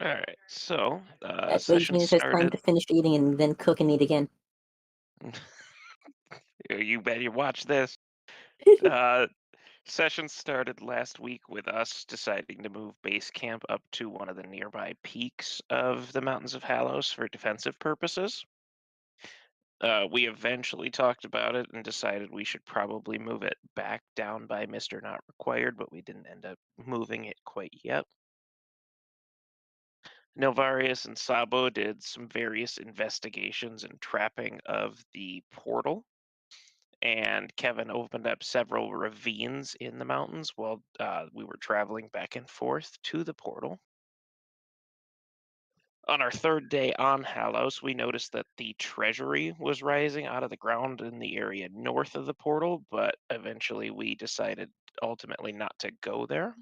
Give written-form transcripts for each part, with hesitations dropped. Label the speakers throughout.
Speaker 1: All right, so
Speaker 2: That leaves
Speaker 1: session
Speaker 2: me just time
Speaker 1: started.
Speaker 2: to finish eating and then cook and eat again.
Speaker 1: You better watch this. Uh, Session started last week with us deciding to move base camp up to one of the nearby peaks of the Mountains of Halos for defensive purposes. We eventually talked about it and decided we should probably move it back down by Mr. Not Required, but we didn't end up moving it quite yet. Novarius and Sabo did some various investigations and trapping of the portal, and Kevin opened up several ravines in the mountains while we were traveling back and forth to the portal. On our third day on Halos, we noticed that the treasury was rising out of the ground in the area north of the portal, but eventually we decided ultimately not to go there.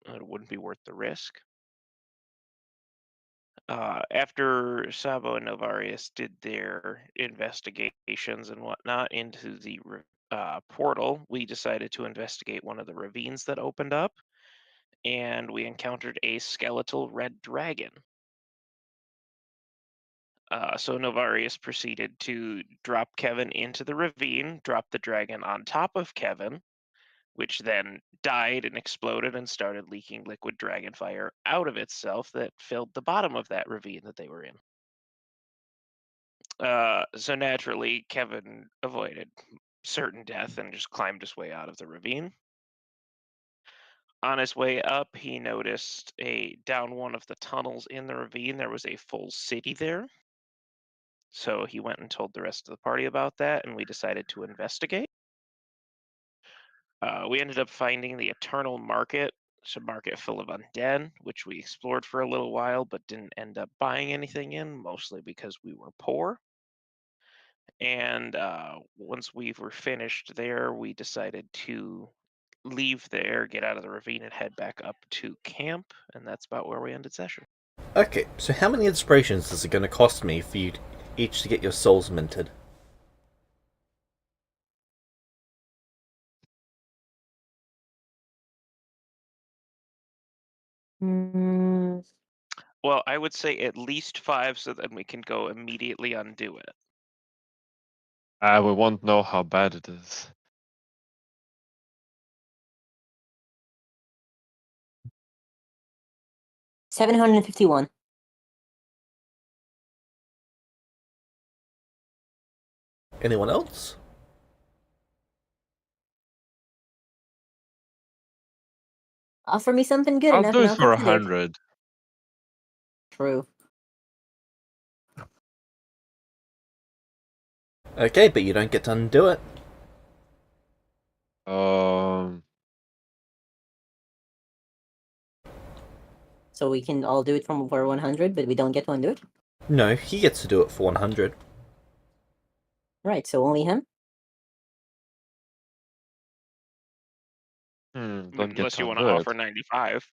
Speaker 1: It wouldn't be worth the risk. After Sabo and Novarius did their investigations and whatnot into the portal, we decided to investigate one of the ravines that opened up, and we encountered a skeletal red dragon. So Novarius proceeded to drop Kevin into the ravine, drop the dragon on top of Kevin, which then died and exploded and started leaking liquid dragon fire out of itself that filled the bottom of that ravine that they were in. So naturally, Kevin avoided certain death and just climbed his way out of the ravine. On his way up, he noticed down one of the tunnels in the ravine, there was a full city there. So he went and told the rest of the party about that, and we decided to investigate. We ended up finding the Eternal Market, it's a market full of undead, which we explored for a little while, but didn't end up buying anything in, mostly because we were poor. And once we were finished there, we decided to leave there, get out of the ravine, and head back up to camp. And that's about where we ended session.
Speaker 3: Okay, so how many inspirations is it going to cost me for you each to get your souls minted?
Speaker 2: Mm,
Speaker 1: Well, I would say at least 5 so that we can go immediately undo it.
Speaker 4: We won't know how bad it is.
Speaker 2: $751.
Speaker 3: Anyone else?
Speaker 2: Offer me something good
Speaker 4: I'll
Speaker 2: enough
Speaker 4: do
Speaker 2: and
Speaker 4: it
Speaker 2: I'll
Speaker 4: for
Speaker 2: consider it.
Speaker 4: 100.
Speaker 2: True.
Speaker 3: Okay, but you don't get to undo it.
Speaker 4: Um,
Speaker 2: So we can all do it for 100, but we don't get to undo it?
Speaker 3: No, he gets to do it for 100.
Speaker 2: Right, so only him?
Speaker 4: don't get
Speaker 1: Unless
Speaker 4: to
Speaker 1: you want to
Speaker 4: undo it.
Speaker 1: offer 95.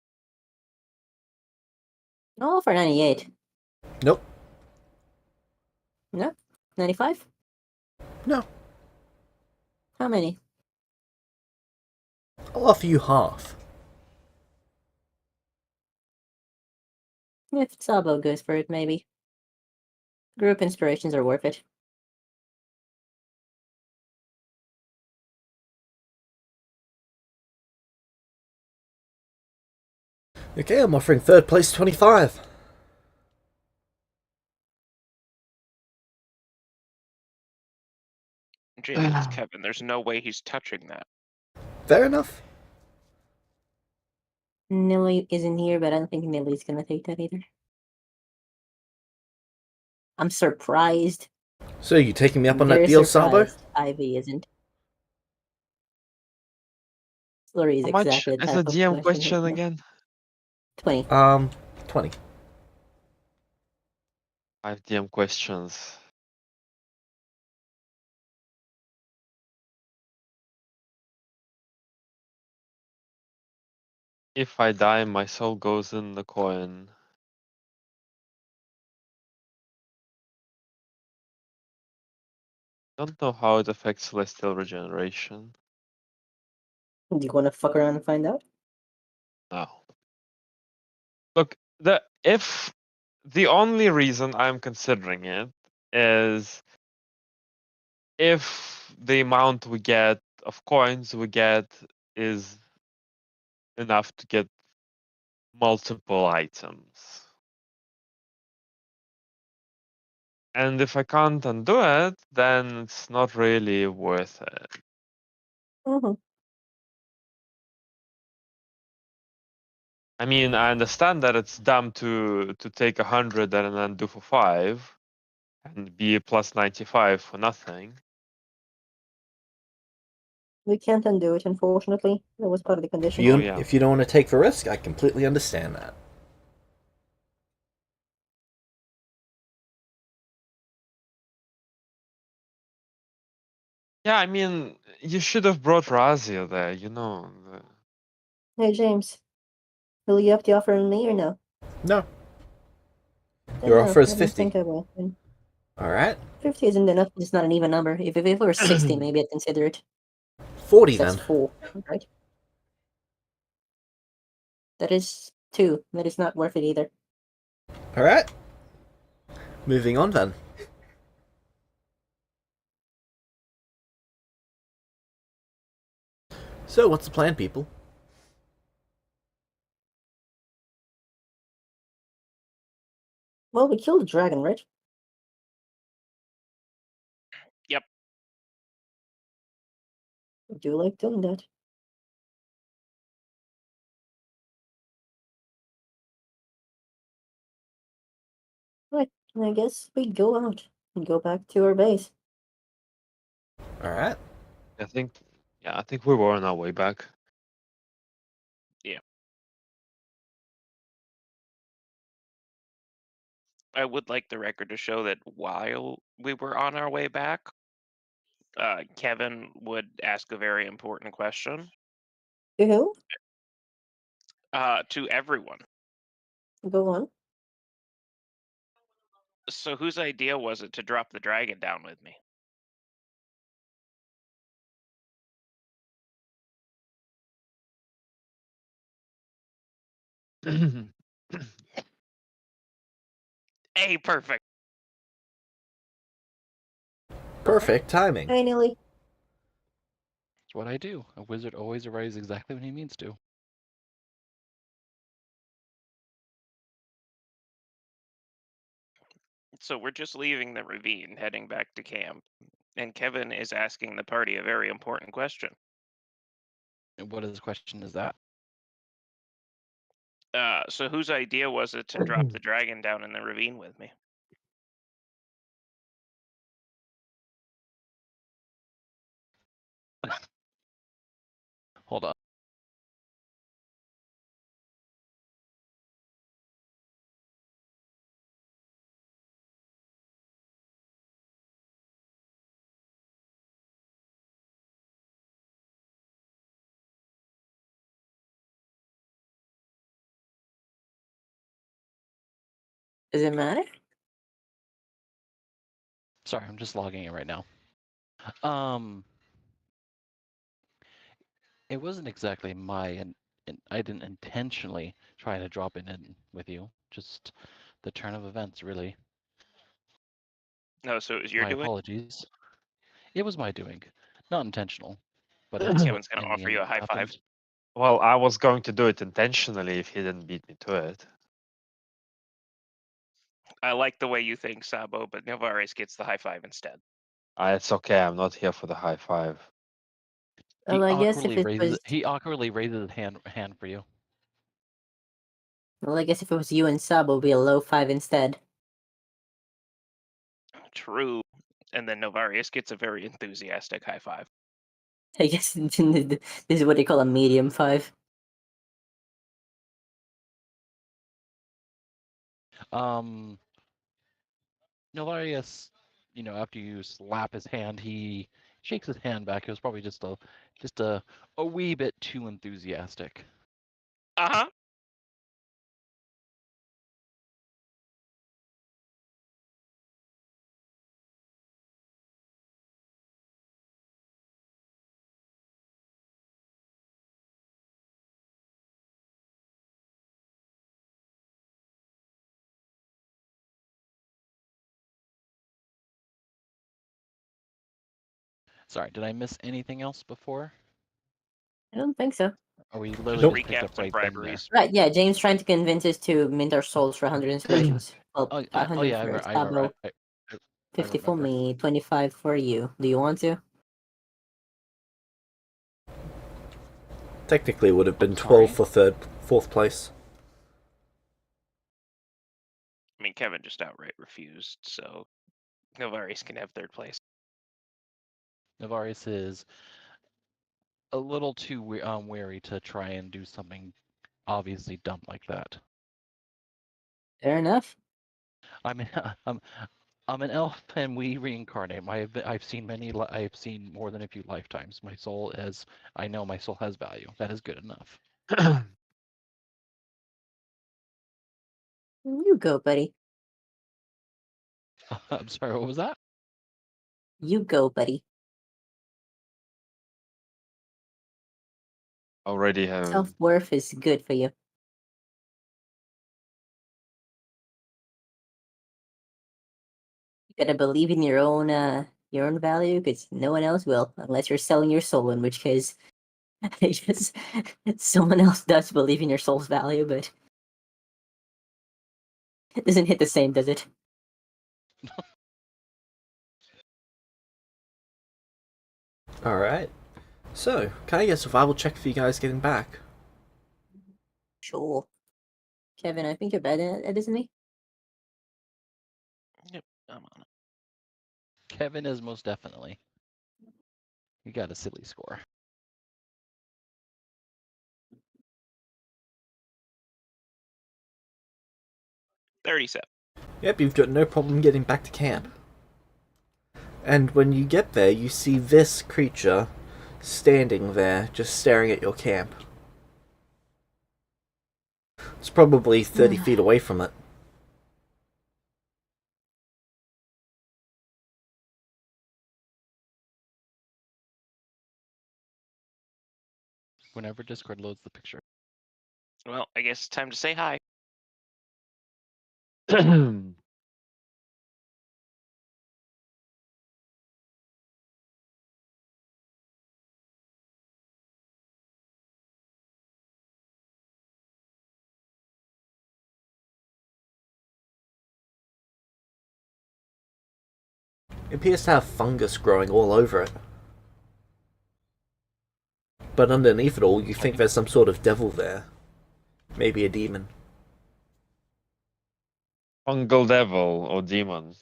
Speaker 2: I'll offer 98.
Speaker 3: Nope.
Speaker 2: No? 95?
Speaker 3: No.
Speaker 2: How many?
Speaker 3: I'll offer you half.
Speaker 2: If Sabo goes for it, maybe. Group inspirations are worth it.
Speaker 3: Okay, I'm offering third place 25.
Speaker 1: James, it's Kevin. There's no way he's touching that.
Speaker 3: Fair enough.
Speaker 2: Nilly isn't here, but I don't think Nilly's gonna take that either. I'm surprised.
Speaker 3: So, you taking me up on that
Speaker 2: Very
Speaker 3: deal, Sabo?
Speaker 2: surprised Ivy isn't. Slurry is
Speaker 4: How much
Speaker 2: exactly the
Speaker 4: is
Speaker 2: type
Speaker 4: the
Speaker 2: of
Speaker 4: DM
Speaker 2: question he'd
Speaker 4: question
Speaker 2: know.
Speaker 4: again?
Speaker 2: 20.
Speaker 3: 20.
Speaker 4: 5 DM questions. If I die, my soul goes in the coin. Don't know how it affects celestial regeneration.
Speaker 2: Do you wanna fuck around and find out?
Speaker 4: No. Look, the only reason I'm considering it is if the amount we get of coins we get is enough to get multiple items. And if I can't undo it, then it's not really worth it.
Speaker 2: Mm-hmm.
Speaker 4: I mean, I understand that it's dumb to take 100 and then do for 5 and be plus 95 for nothing.
Speaker 2: We can't undo it, unfortunately. That was part of the
Speaker 3: If
Speaker 2: condition.
Speaker 4: Oh
Speaker 3: you
Speaker 4: yeah.
Speaker 3: if you don't want to take the risk, I completely understand that.
Speaker 4: Yeah, I mean, you should have brought Razia there, you know.
Speaker 2: Hey, James. Will you up the offer on me or no?
Speaker 3: No,
Speaker 2: Then
Speaker 3: your
Speaker 2: no,
Speaker 3: offer
Speaker 2: I
Speaker 3: is
Speaker 2: don't
Speaker 3: 50.
Speaker 2: think I will. And
Speaker 3: All right,
Speaker 2: 50 isn't enough. It's not an even number. If it were 60, maybe I'd consider it.
Speaker 3: 40
Speaker 2: That's
Speaker 3: then.
Speaker 2: 4, right? That is 2. That is not worth it either.
Speaker 3: All right. Moving on then. So, what's the plan, people?
Speaker 2: Well, we killed the dragon, right?
Speaker 1: Yep.
Speaker 2: I do like doing that. Right, I guess we go out and go back to our base.
Speaker 3: All right.
Speaker 4: I think we were on our way back.
Speaker 1: I would like the record to show that while we were on our way back, Kevin would ask a very important question
Speaker 2: To who?
Speaker 1: to everyone.
Speaker 2: Go on.
Speaker 1: So, whose idea was it to drop the dragon down with me? Hey, perfect.
Speaker 3: Perfect timing.
Speaker 2: Hey, Nilly.
Speaker 5: That's what I do. A wizard always arrives exactly when he means to.
Speaker 1: So, we're just leaving the ravine, heading back to camp, and Kevin is asking the party a very important question.
Speaker 5: And what is the question is that?
Speaker 1: So, whose idea was it to drop the dragon down in the ravine with me?
Speaker 5: Hold on.
Speaker 2: Does it matter?
Speaker 5: Sorry, I'm just logging in right now. Um, it wasn't exactly my and I didn't intentionally try to drop it in with you. Just the turn of events, really.
Speaker 1: No, so it was your
Speaker 5: My
Speaker 1: doing?
Speaker 5: apologies. It was my doing, not intentional, but it's what
Speaker 1: Kevin's going to
Speaker 5: in the
Speaker 1: offer you
Speaker 5: end
Speaker 1: a high five.
Speaker 5: happened.
Speaker 4: Well, I was going to do it intentionally if he didn't beat me to it.
Speaker 1: I like the way you think, Sabo, but Novares gets the high five instead.
Speaker 4: It's okay. I'm not here for the high five.
Speaker 2: Well, I guess if it was...
Speaker 5: He awkwardly raises his hand for you.
Speaker 2: Well, I guess if it was you and Sub, it would be a low 5 instead.
Speaker 1: True. And then Novarius gets a very enthusiastic high five.
Speaker 2: I guess this is what they call a medium 5.
Speaker 5: Nilarius, after you slap his hand, he shakes his hand back. It was probably just a wee bit too enthusiastic.
Speaker 1: Uh-huh.
Speaker 5: Sorry, did I miss anything else before?
Speaker 2: I don't think so.
Speaker 5: Or we
Speaker 1: Just
Speaker 5: literally just picked
Speaker 1: recaps
Speaker 5: up
Speaker 1: and
Speaker 5: right then there?
Speaker 1: briberies.
Speaker 2: Right, yeah, James trying to convince us to mint our souls for 100 inspirations. Well,
Speaker 5: Oh,
Speaker 2: 500
Speaker 5: yeah,
Speaker 2: for
Speaker 5: I
Speaker 2: Sabo,
Speaker 5: I
Speaker 2: 50 for
Speaker 5: remember.
Speaker 2: me, 25 for you. Do you want to?
Speaker 3: Technically, it would have been
Speaker 5: Sorry.
Speaker 3: 12 for fourth place.
Speaker 1: I mean, Kevin just outright refused, so Novaris can have third place.
Speaker 5: Navaris is a little too wary to try and do something obviously dumb like that.
Speaker 2: Fair enough.
Speaker 5: I mean, I'm an elf, and we reincarnate. I've seen I've seen more than a few lifetimes. I know my soul has value. That is good enough.
Speaker 2: You go, buddy.
Speaker 5: I'm sorry, what was that?
Speaker 2: You go, buddy.
Speaker 4: Already have.
Speaker 2: Self-worth is good for you. You gotta believe in your own value, because no one else will, unless you're selling your soul, in which case, it's just someone else does believe in your soul's value, but it doesn't hit the same, does it?
Speaker 3: Alright. So, can I get a survival check for you guys getting back?
Speaker 2: Sure. Kevin, I think you're better at it, isn't he?
Speaker 1: Yep, I'm on it.
Speaker 5: Kevin is most definitely. You got a silly score.
Speaker 1: 37.
Speaker 3: Yep, you've got no problem getting back to camp. And when you get there, you see this creature standing there, just staring at your camp. It's probably 30 feet away from it.
Speaker 5: Whenever Discord loads the picture.
Speaker 1: Well, I guess it's time to say hi.
Speaker 3: It appears to have fungus growing all over it. But underneath it all, you think there's some sort of devil there. Maybe a demon.
Speaker 4: Fungal devil or demon.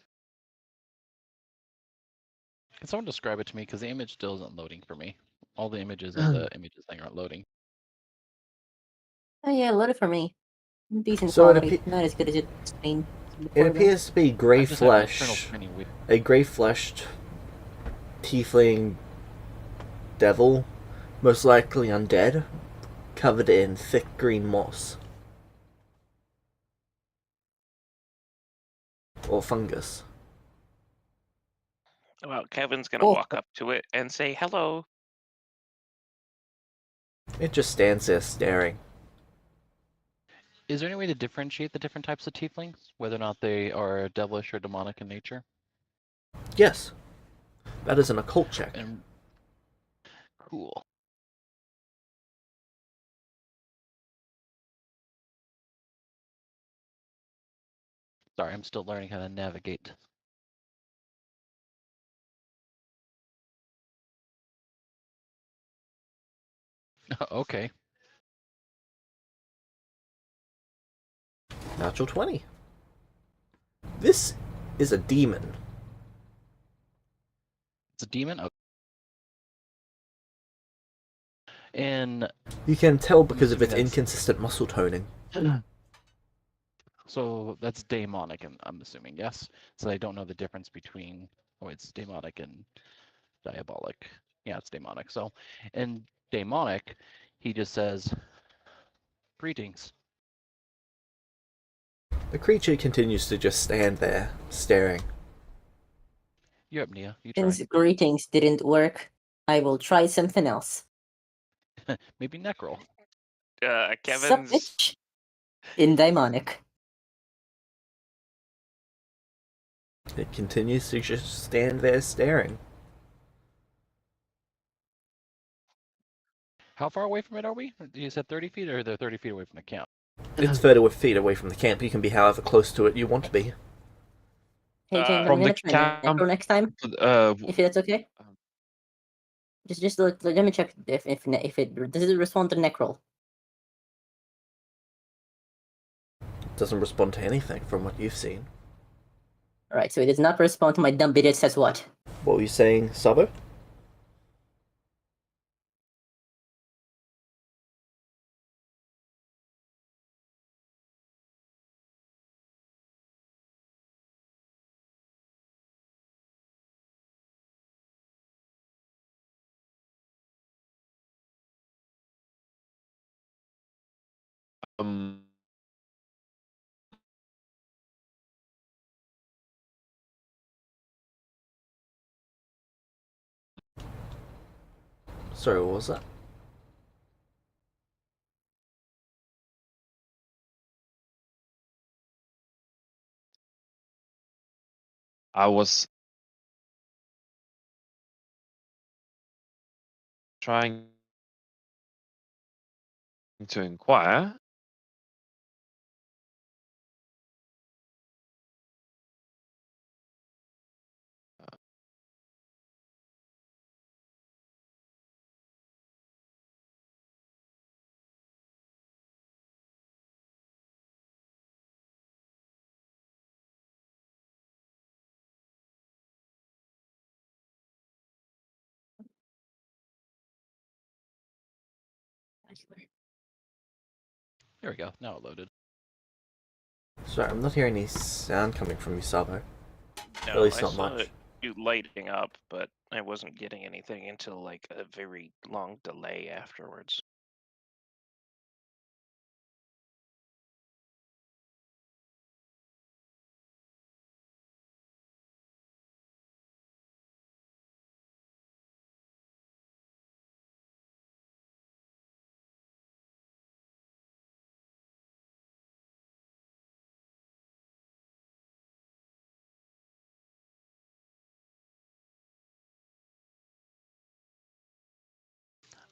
Speaker 5: Can someone describe it to me? Because the image still isn't loading for me. All the images in the images thing aren't loading.
Speaker 2: Oh yeah, load it for me. Decent
Speaker 3: So
Speaker 2: quality, not as good as it's been
Speaker 3: it
Speaker 2: before.
Speaker 3: appears to be grey
Speaker 5: I just have an internal
Speaker 3: flesh.
Speaker 5: spinning wheel.
Speaker 3: A grey-fleshed tiefling devil, most likely undead, covered in thick green moss. Or fungus.
Speaker 1: Well, Kevin's gonna
Speaker 2: Oh.
Speaker 1: walk up to it and say hello.
Speaker 3: It just stands there staring.
Speaker 5: Is there any way to differentiate the different types of tieflings, whether or not they are devilish or demonic in nature?
Speaker 3: Yes. That is an occult check.
Speaker 5: And cool. Sorry, I'm still learning how to navigate. Okay.
Speaker 3: Natural 20. This is a demon.
Speaker 5: It's a demon? Okay. And
Speaker 3: You can tell because of its
Speaker 5: assuming that's-
Speaker 3: inconsistent muscle toning.
Speaker 5: so that's demonic, I'm assuming, yes? So I don't know the difference between, oh, it's demonic and diabolic. Yeah, it's demonic. So in demonic, he just says, greetings.
Speaker 3: The creature continues to just stand there, staring.
Speaker 5: You're up, Nia. You try.
Speaker 2: Since greetings didn't work, I will try something else.
Speaker 5: Maybe Necrol.
Speaker 2: Sup,
Speaker 1: Kevin's
Speaker 2: bitch? In demonic.
Speaker 3: It continues to just stand there staring.
Speaker 5: How far away from it are we? You said 30 feet, or they're 30 feet away from the camp?
Speaker 3: It's 30 feet away from the camp. You can be however close to it you want to be.
Speaker 2: Hey James, I'm
Speaker 4: From the
Speaker 2: gonna try necro
Speaker 4: camp,
Speaker 2: next time, if that's okay.
Speaker 4: um,
Speaker 2: Just let me check if it does it respond to necro.
Speaker 3: It doesn't respond to anything from what you've seen.
Speaker 2: All right, so it does not respond to my dumb bit. It says what?
Speaker 3: What were you saying, Sabo?
Speaker 4: um,
Speaker 3: Sorry, what was that?
Speaker 4: I was trying to inquire.
Speaker 5: There we go. Now it loaded.
Speaker 3: Sorry, I'm not hearing any sound coming from you, Sabo. At
Speaker 1: No,
Speaker 3: least
Speaker 1: I
Speaker 3: not
Speaker 1: saw
Speaker 3: much.
Speaker 1: you lighting up, but I wasn't getting anything until like a very long delay afterwards.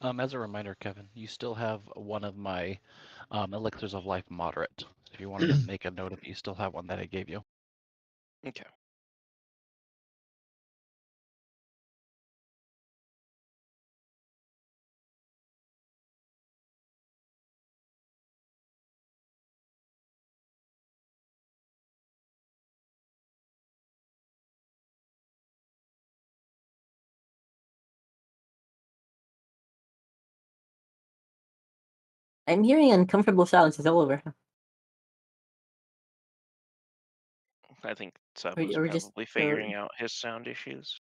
Speaker 5: As a reminder, Kevin, you still have one of my elixirs of life moderate. If you wanted to make a note of it, you still have one that I gave you.
Speaker 1: Okay.
Speaker 2: I'm hearing uncomfortable silences all over.
Speaker 1: I think Sabu's
Speaker 2: Or just
Speaker 1: probably figuring out his sound issues.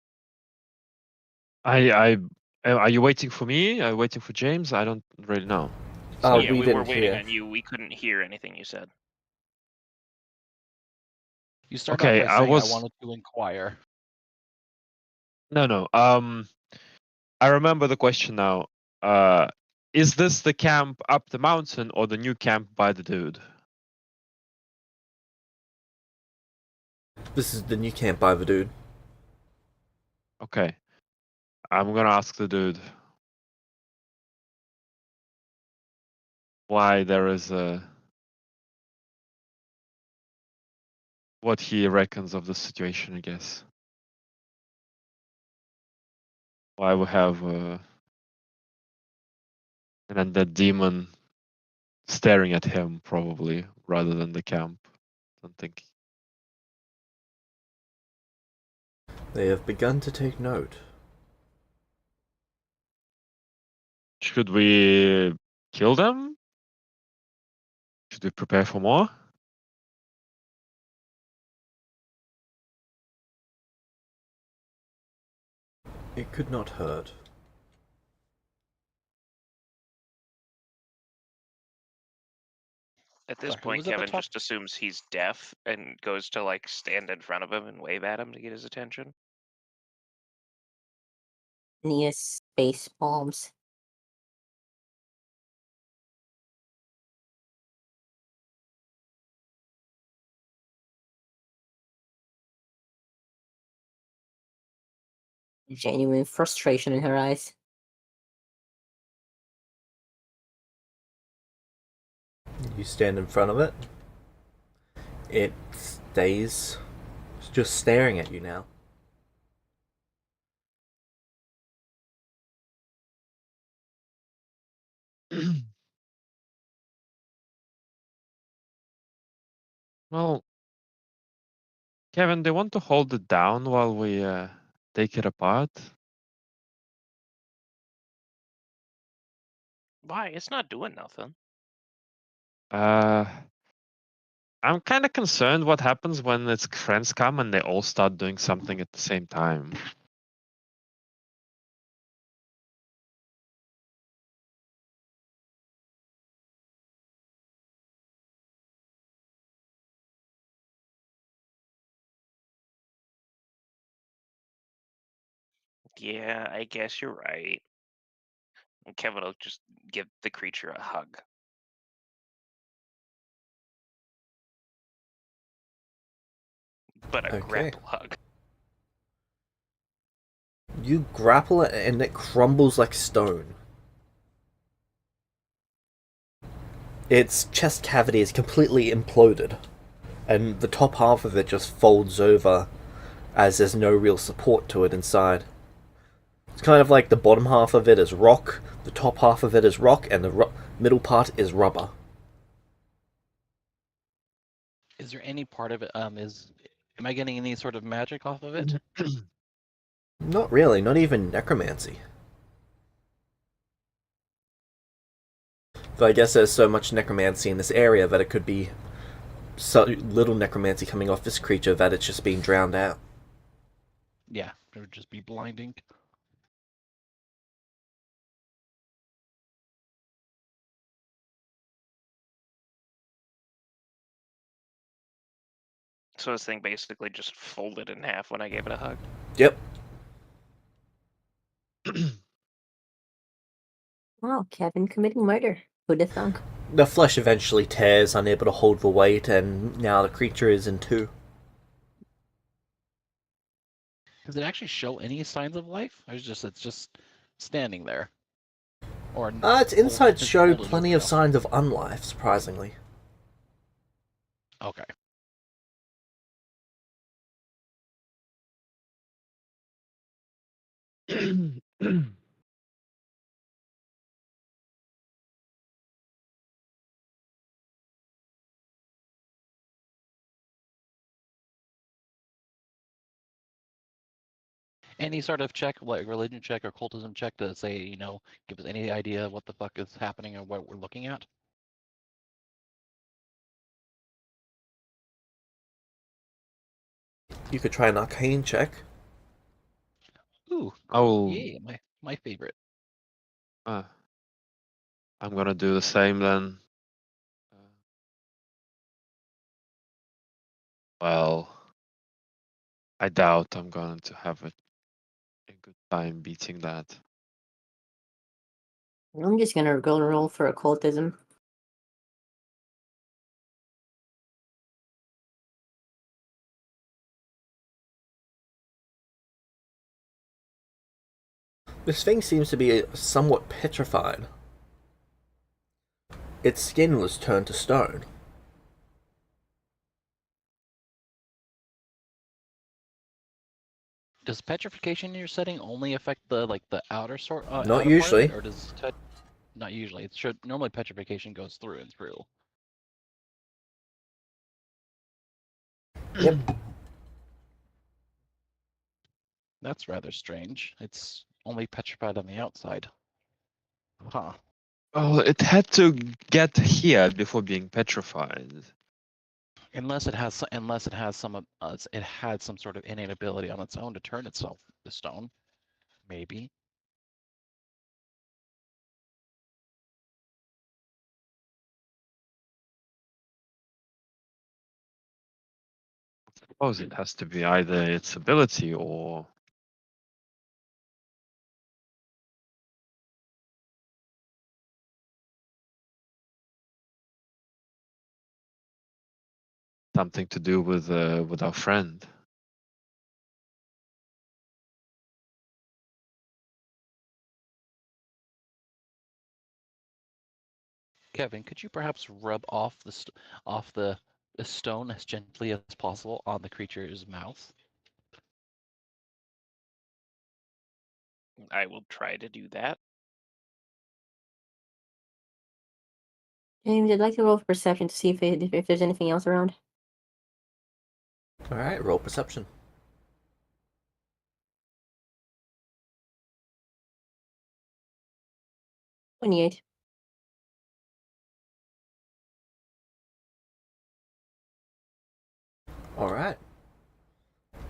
Speaker 4: I are you waiting for me? Are you waiting for James? I don't really know. So
Speaker 1: Yeah,
Speaker 3: we
Speaker 1: we were
Speaker 3: didn't
Speaker 1: waiting
Speaker 3: hear.
Speaker 1: on you. We couldn't hear anything you said.
Speaker 5: You start off
Speaker 4: okay,
Speaker 5: by
Speaker 4: I
Speaker 5: saying I
Speaker 4: was
Speaker 5: wanted to inquire.
Speaker 4: no. I remember the question now. Uh, is this the camp up the mountain or the new camp by the dude?
Speaker 3: This is the new camp by the dude.
Speaker 4: Okay, I'm gonna ask the dude why there is a what he reckons of the situation. I guess why we have an undead demon staring at him probably rather than the camp. Don't think.
Speaker 3: They have begun to take note.
Speaker 4: Should we kill them? Should we prepare for more?
Speaker 3: It could not hurt.
Speaker 1: At this
Speaker 5: Sorry, who
Speaker 1: point,
Speaker 5: was at the
Speaker 1: Kevin
Speaker 5: top?
Speaker 1: just assumes he's deaf and goes to like stand in front of him and wave at him to get his attention.
Speaker 2: Nea's face palms. Genuine frustration in her eyes.
Speaker 3: You stand in front of it. It stays just staring at you now.
Speaker 4: Well, Kevin, they want to hold it down while we take it apart.
Speaker 1: Why? It's not doing nothing.
Speaker 4: Uh, I'm kind of concerned what happens when its friends come and they all start doing something at the same time.
Speaker 1: Yeah, I guess you're right. And Kevin will just give the creature a hug. But a
Speaker 3: Okay.
Speaker 1: grapple hug.
Speaker 3: You grapple it and it crumbles like stone. Its chest cavity is completely imploded, and the top half of it just folds over as there's no real support to it inside. It's kind of like the bottom half of it is rock, the top half of it is rock, and the middle part is rubber.
Speaker 5: Is there any part of it? Am I getting any sort of magic off of it?
Speaker 3: Not really, not even necromancy. Though I guess there's so much necromancy in this area that it could be so little necromancy coming off this creature that it's just being drowned out.
Speaker 5: Yeah, it would just be blinding.
Speaker 1: So this thing basically just folded in half when I gave it a hug.
Speaker 3: Yep.
Speaker 2: Wow, Kevin committing murder. Who'd have thunk?
Speaker 3: The flesh eventually tears, unable to hold the weight, and now the creature is in two.
Speaker 5: Does it actually show any signs of life? Or it's just standing there? Or
Speaker 3: Its insides
Speaker 5: is
Speaker 3: show
Speaker 5: folded over
Speaker 3: plenty of
Speaker 5: now?
Speaker 3: signs of unlife, surprisingly.
Speaker 5: Okay. Any sort of check, like religion check or cultism check to say, give us any idea what the fuck is happening or what we're looking at?
Speaker 3: You could try an arcane check.
Speaker 5: Ooh,
Speaker 4: Oh,
Speaker 5: yeah, my favorite.
Speaker 4: I'm gonna do the same then. Well, I doubt I'm going to have a good time beating that.
Speaker 2: I'm just gonna go and roll for occultism.
Speaker 3: This thing seems to be somewhat petrified. Its skin was turned to stone.
Speaker 5: Does petrification in your setting only affect the
Speaker 3: Not
Speaker 5: outer part of it,
Speaker 3: usually.
Speaker 5: or does not usually? It's normally petrification goes through and through.
Speaker 3: Yep.
Speaker 5: That's rather strange. It's only petrified on the outside. Huh.
Speaker 4: Oh, it had to get here before being petrified.
Speaker 5: Unless it had some sort of innate ability on its own to turn itself to stone, maybe.
Speaker 4: I suppose it has to be either its ability or something to do with our friend.
Speaker 5: Kevin, could you perhaps rub off the stone as gently as possible on the creature's mouth?
Speaker 1: I will try to do that.
Speaker 2: James, I'd like to roll for perception to see if there's anything else around.
Speaker 3: Alright, roll perception.
Speaker 2: 28.
Speaker 3: Alright.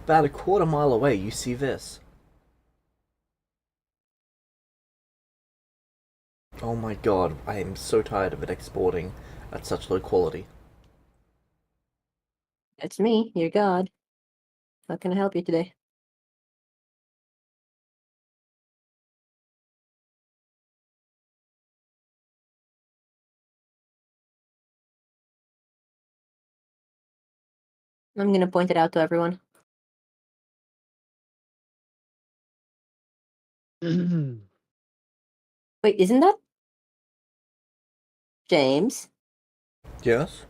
Speaker 3: About a quarter mile away, you see this. Oh my god, I am so tired of it exporting at such low quality.
Speaker 2: That's me, your god. How can I help you today? I'm gonna point it out to everyone. Wait, isn't that James?
Speaker 3: Yes?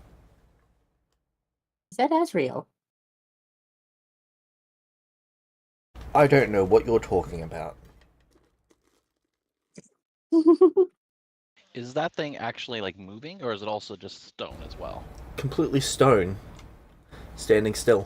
Speaker 2: Is that Asriel?
Speaker 3: I don't know what you're talking about.
Speaker 5: Is that thing actually like moving, or is it also just stone as well?
Speaker 3: Completely stone. Standing still.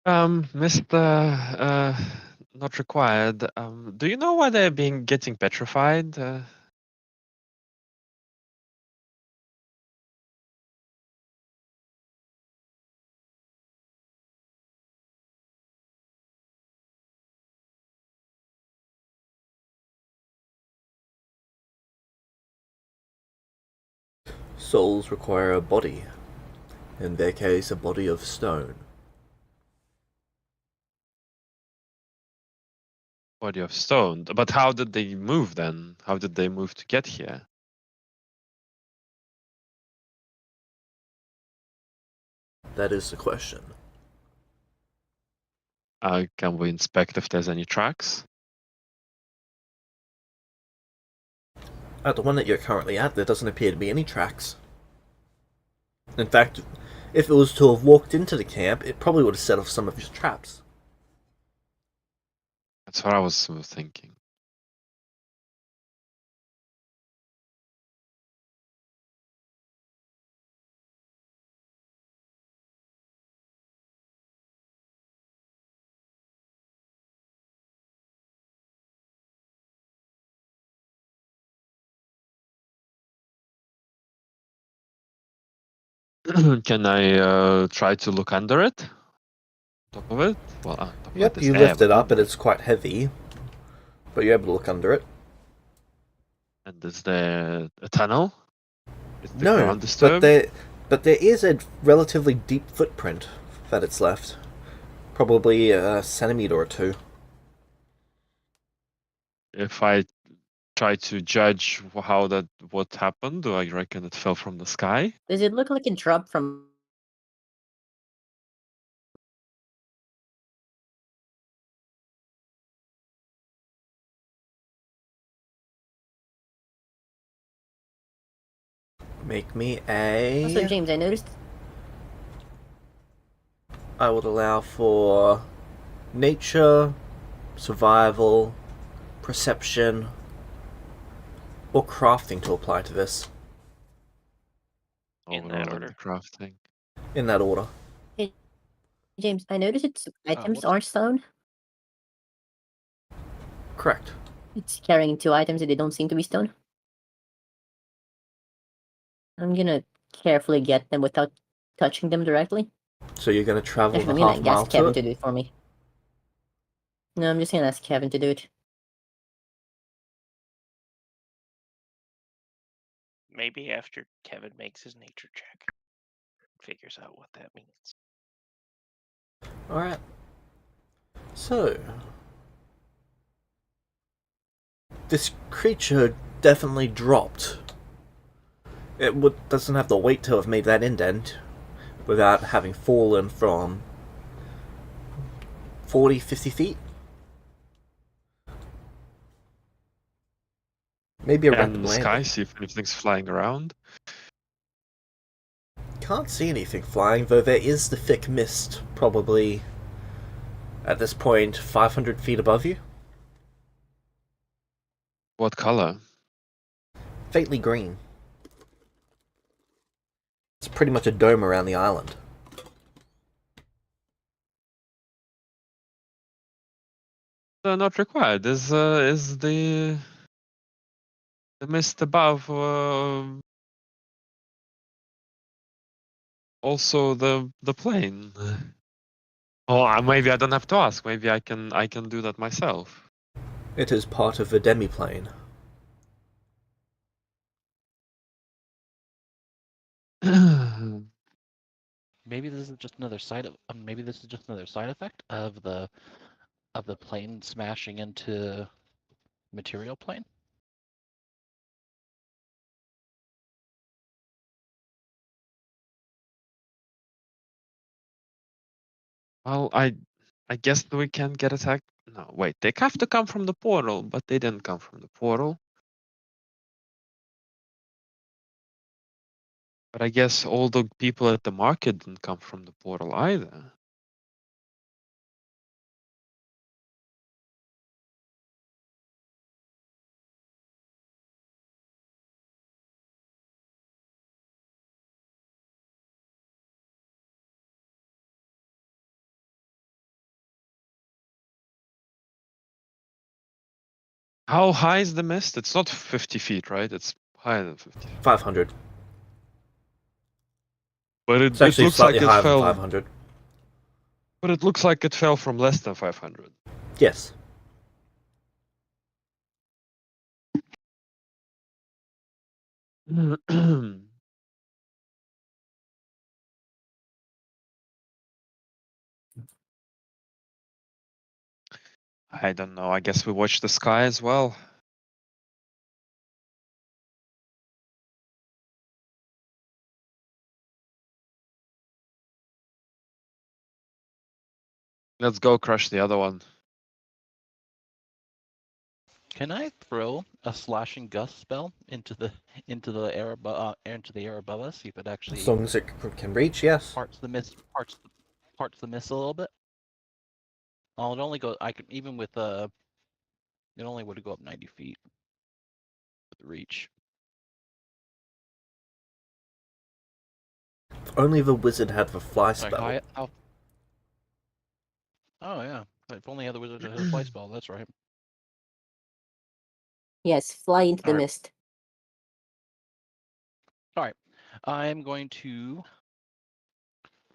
Speaker 4: Mr. Not required. Do you know why they're getting petrified?
Speaker 3: Souls require a body. In their case, a body of stone.
Speaker 4: Body of stone. But how did they move then? How did they move to get here?
Speaker 3: That is the question.
Speaker 4: Can we inspect if there's any tracks?
Speaker 3: At the one that you're currently at, there doesn't appear to be any tracks. In fact, if it was to have walked into the camp, it probably would have set off some of his traps.
Speaker 4: That's what I was thinking. Can I try to look under it? Top of it? Well, top of
Speaker 3: Yep,
Speaker 4: it is
Speaker 3: you
Speaker 4: air,
Speaker 3: lift it
Speaker 4: but
Speaker 3: up and
Speaker 4: under
Speaker 3: it's quite heavy. But you're able to look under it.
Speaker 4: And is there a tunnel? Is the
Speaker 3: No,
Speaker 4: ground disturbed?
Speaker 3: but there is a relatively deep footprint that it's left. Probably a centimeter or two.
Speaker 4: If I try to judge what happened, do I reckon it fell from the sky?
Speaker 2: Does it look like it dropped from...
Speaker 3: Make me
Speaker 2: Also,
Speaker 3: a...
Speaker 2: James, I noticed...
Speaker 3: I would allow for nature, survival, perception, or crafting to apply to this.
Speaker 1: In
Speaker 4: Overall
Speaker 1: that
Speaker 4: and
Speaker 1: order.
Speaker 4: crafting.
Speaker 3: In that order.
Speaker 2: Hey, James, I noticed its items
Speaker 5: whoops.
Speaker 2: are stone.
Speaker 3: Correct.
Speaker 2: It's carrying 2 items and they don't seem to be stone. I'm gonna carefully get them without touching them directly.
Speaker 3: So you're going to travel
Speaker 2: Actually,
Speaker 3: the
Speaker 2: I'm
Speaker 3: half
Speaker 2: gonna
Speaker 3: mile
Speaker 2: ask
Speaker 3: to
Speaker 2: Kevin
Speaker 3: it?
Speaker 2: to do it for me. No, I'm just gonna ask Kevin to do it.
Speaker 1: Maybe after Kevin makes his nature check, figures out what that means.
Speaker 3: Alright. So... this creature definitely dropped. It doesn't have the weight to have made that indent without having fallen from 40, 50 feet. Maybe a
Speaker 4: And
Speaker 3: rapid
Speaker 4: in the sky,
Speaker 3: landing.
Speaker 4: see if anything's flying around.
Speaker 3: Can't see anything flying, though there is the thick mist, probably at this point 500 feet above you.
Speaker 4: What color?
Speaker 3: Faintly green. It's pretty much a dome around the island.
Speaker 4: Not required. Is the mist above also the plane? Oh, maybe I don't have to ask. Maybe I can do that myself.
Speaker 3: It is part of the demiplane.
Speaker 5: Maybe this is just another side of maybe this is just another side effect of the plane smashing into material plane.
Speaker 4: Well, I guess we can get attacked. No, wait. They have to come from the portal, but they didn't come from the portal. But I guess all the people at the market didn't come from the portal either. How high is the mist? It's not 50 feet, right? It's higher than 50 feet.
Speaker 3: 500.
Speaker 4: But
Speaker 3: It's
Speaker 4: it
Speaker 3: actually
Speaker 4: looks like
Speaker 3: slightly
Speaker 4: it
Speaker 3: higher than
Speaker 4: fell.
Speaker 3: 500.
Speaker 4: But it looks like it fell from less than 500.
Speaker 3: Yes.
Speaker 4: I don't know. I guess we watch the sky as well. Let's go crush the other one.
Speaker 5: Can I throw a slashing gust spell into the air above us? See if it
Speaker 3: As
Speaker 5: actually
Speaker 3: long as it can reach, yes.
Speaker 5: parts the mist the mist a little bit. Oh, it only go. I can even with it only would go up 90 feet with reach.
Speaker 3: If only the wizard had the fly
Speaker 5: Like
Speaker 3: spell.
Speaker 5: Oh yeah, if only the wizard had a fly spell. That's right.
Speaker 2: Yes, fly into the
Speaker 5: Alright.
Speaker 2: mist.
Speaker 5: All right, I'm going to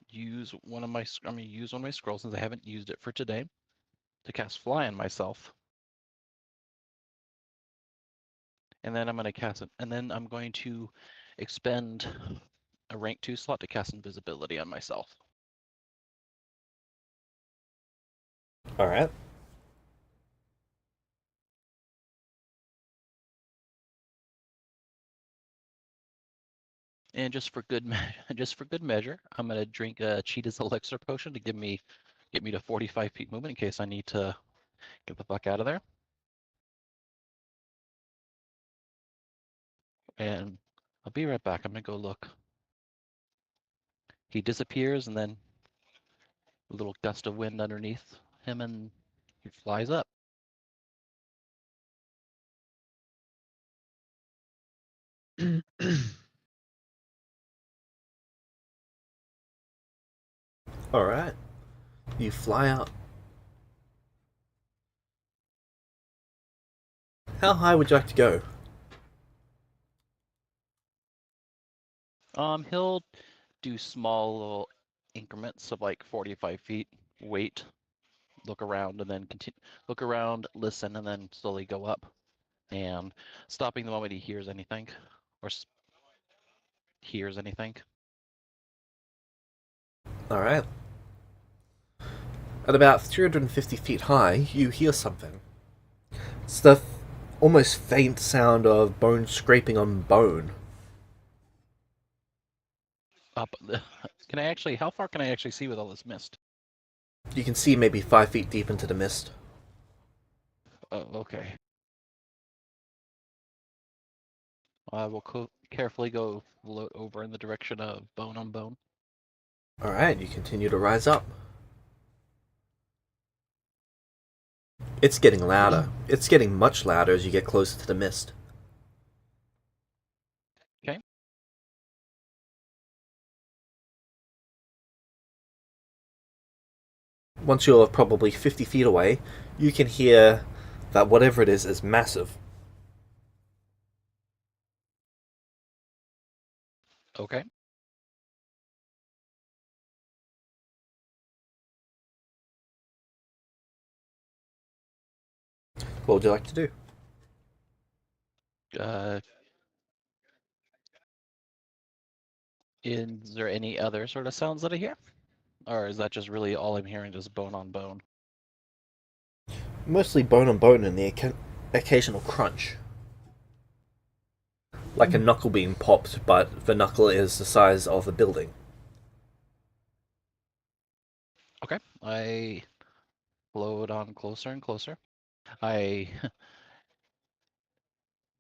Speaker 5: use one of my. I'm going to use one of my scrolls since I haven't used it for today to cast fly on myself. And then I'm going to cast it. And then I'm going to expend a rank 2 slot to cast invisibility on myself.
Speaker 3: Alright.
Speaker 5: And just for good measure, I'm going to drink a Cheetah's elixir potion to get me to 45 feet movement in case I need to get the fuck out of there. And I'll be right back. I'm going to go look. He disappears, and then a little gust of wind underneath him, and he flies up.
Speaker 3: Alright. You fly up. How high would you like to go?
Speaker 5: He'll do small little increments of like 45 feet. Wait, look around, and then continue. Look around, listen, and then slowly go up. And stopping the moment he hears anything, or hears anything.
Speaker 3: Alright. At about 350 feet high, you hear something. It's the almost faint sound of bone scraping on bone.
Speaker 5: Up. Can I actually? How far can I actually see with all this mist?
Speaker 3: You can see maybe 5 feet deep into the mist.
Speaker 5: Oh, okay. I will carefully go float over in the direction of bone on bone.
Speaker 3: Alright, you continue to rise up. It's getting louder. It's getting much louder as you get closer to the mist.
Speaker 5: Okay.
Speaker 3: Once you're probably 50 feet away, you can hear that whatever it is massive.
Speaker 5: Okay.
Speaker 3: What would you like to do?
Speaker 5: Is there any other sort of sounds that I hear? Or is that just really all I'm hearing, just bone on bone?
Speaker 3: Mostly bone on bone and the occasional crunch. Like a knuckle being popped, but the knuckle is the size of a building.
Speaker 5: Okay. I float on closer and closer. I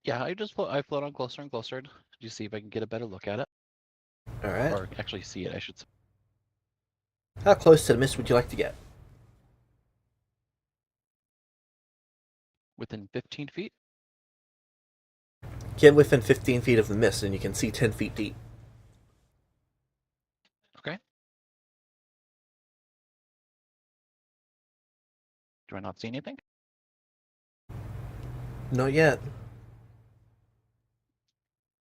Speaker 5: yeah, I float on closer and closer to see if I can get a better look at it.
Speaker 3: Alright.
Speaker 5: Or actually see it, I should say.
Speaker 3: How close to the mist would you like to get?
Speaker 5: Within 15 feet?
Speaker 3: Get within 15 feet of the mist and you can see 10 feet deep.
Speaker 5: Okay. Do I not see anything?
Speaker 3: Not yet.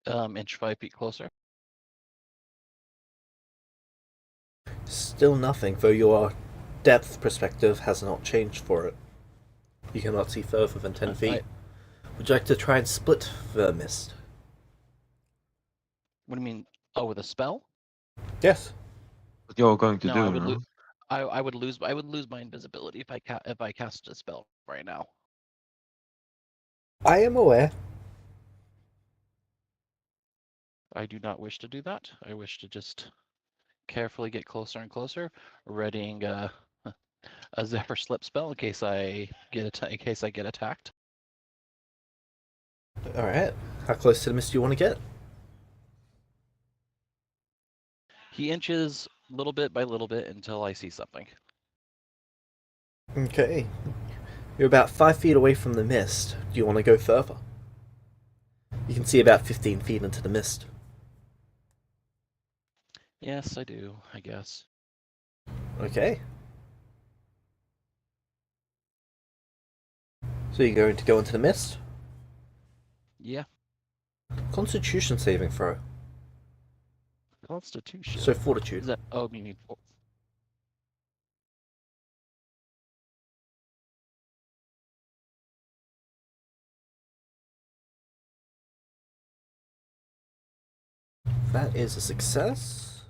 Speaker 5: Inch 5 feet closer.
Speaker 3: Still nothing, though your depth perspective has not changed for it. You cannot see further than 10 feet. Would you like to try and split the mist?
Speaker 5: What do you mean? Oh, with a spell?
Speaker 3: Yes.
Speaker 4: What you're going to
Speaker 5: No,
Speaker 4: do,
Speaker 5: I would
Speaker 4: no?
Speaker 5: I would lose my invisibility if I cast a spell right now.
Speaker 3: I am aware.
Speaker 5: I do not wish to do that. I wish to just carefully get closer and closer, readying a Zephyr slip spell in case I get attacked.
Speaker 3: Alright. How close to the mist do you want to get?
Speaker 5: He inches little bit by little bit until I see something.
Speaker 3: Okay. You're about 5 feet away from the mist. Do you want to go further? You can see about 15 feet into the mist.
Speaker 5: Yes, I do, I guess.
Speaker 3: Okay. So you're going to go into the mist?
Speaker 5: Yeah.
Speaker 3: Constitution saving throw.
Speaker 5: Constitution.
Speaker 3: So fortitude.
Speaker 5: Is that you mean
Speaker 3: That is a success.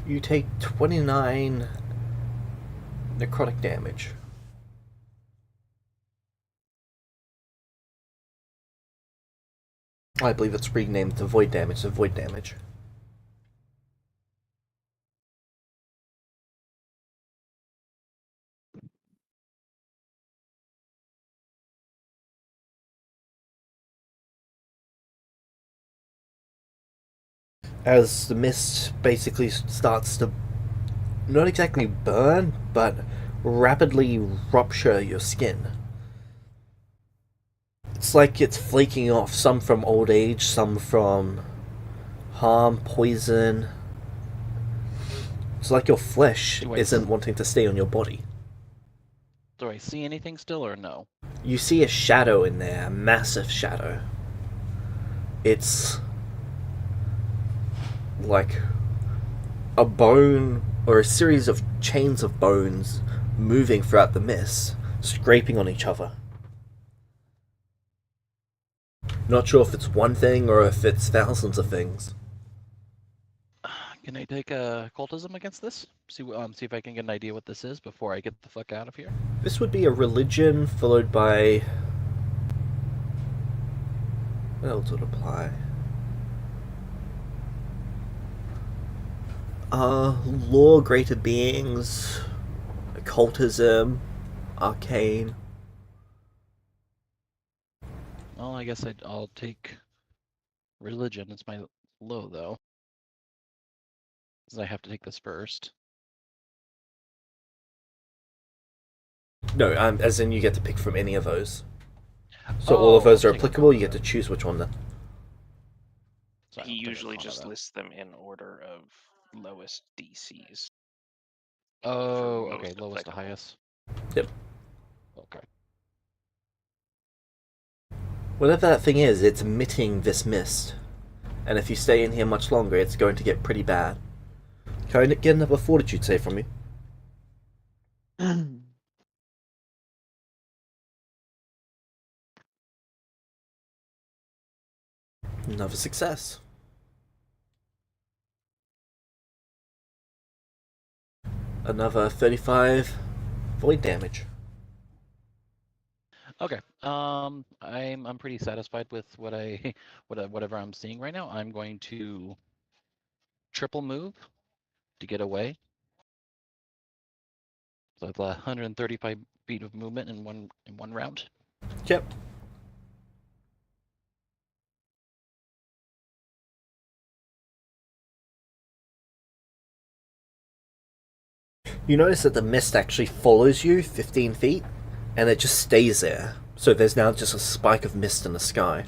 Speaker 3: You take 29 necrotic damage. I believe it's renamed to void damage, so void damage. As the mist basically starts to not exactly burn, but rapidly rupture your skin. It's like it's flaking off, some from old age, some from harm, poison. It's like your flesh isn't wanting to stay on your body.
Speaker 5: Do I see anything still or no?
Speaker 3: You see a shadow in there, a massive shadow. It's like a bone or a series of chains of bones moving throughout the mist, scraping on each other. Not sure if it's one thing or if it's thousands of things.
Speaker 5: Can I take a cultism against this? See if I can get an idea what this is before I get the fuck out of here.
Speaker 3: This would be a religion followed by... What else would apply? Law, greater beings, occultism, arcane.
Speaker 5: Well, I guess I'll take religion. It's my low though, because I have to take this first.
Speaker 3: No, as in you get to pick from any of those. So all of
Speaker 5: Oh, I'll
Speaker 3: those are
Speaker 5: take
Speaker 3: applicable.
Speaker 5: Arcana
Speaker 3: You get to
Speaker 5: then.
Speaker 3: choose which one then.
Speaker 5: Sorry,
Speaker 1: He
Speaker 5: I'll take
Speaker 1: usually
Speaker 5: Arcana
Speaker 1: just
Speaker 5: then.
Speaker 1: lists them in order of lowest DCs for
Speaker 5: Oh, okay,
Speaker 1: most
Speaker 5: lowest to
Speaker 1: applicable.
Speaker 5: highest.
Speaker 3: Yep.
Speaker 5: Okay.
Speaker 3: Whatever that thing is, it's emitting this mist. And if you stay in here much longer, it's going to get pretty bad. Can I get another fortitude save from you? Another success. Another 35 void damage.
Speaker 5: Okay. I'm pretty satisfied with what whatever I'm seeing right now. I'm going to triple move to get away. So that's 135 feet of movement in one round.
Speaker 3: Yep. You notice that the mist actually follows you 15 feet, and it just stays there. So there's now just a spike of mist in the sky.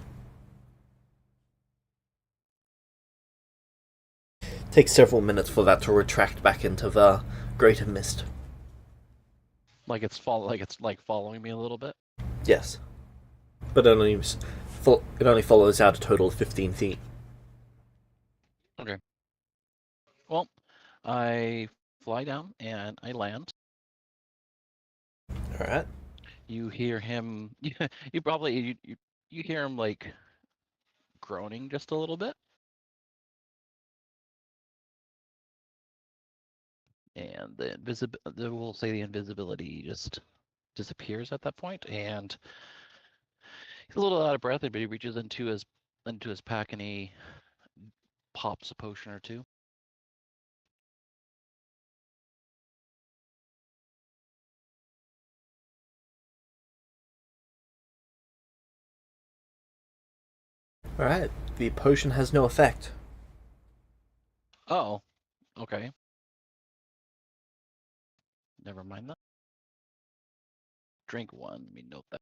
Speaker 3: Takes several minutes for that to retract back into the greater mist.
Speaker 5: Like it's like following me a little bit.
Speaker 3: Yes. But it only follows out a total of 15 feet.
Speaker 5: Okay. Well, I fly down and I land.
Speaker 3: Alright.
Speaker 5: You hear him. You probably you hear him like groaning just a little bit, and we'll say the invisibility just disappears at that point, and he's a little out of breath, but he reaches into his pack and he pops a potion or two.
Speaker 3: Alright. The potion has no effect.
Speaker 5: Oh, okay. Never mind that. Drink one. Let me note that.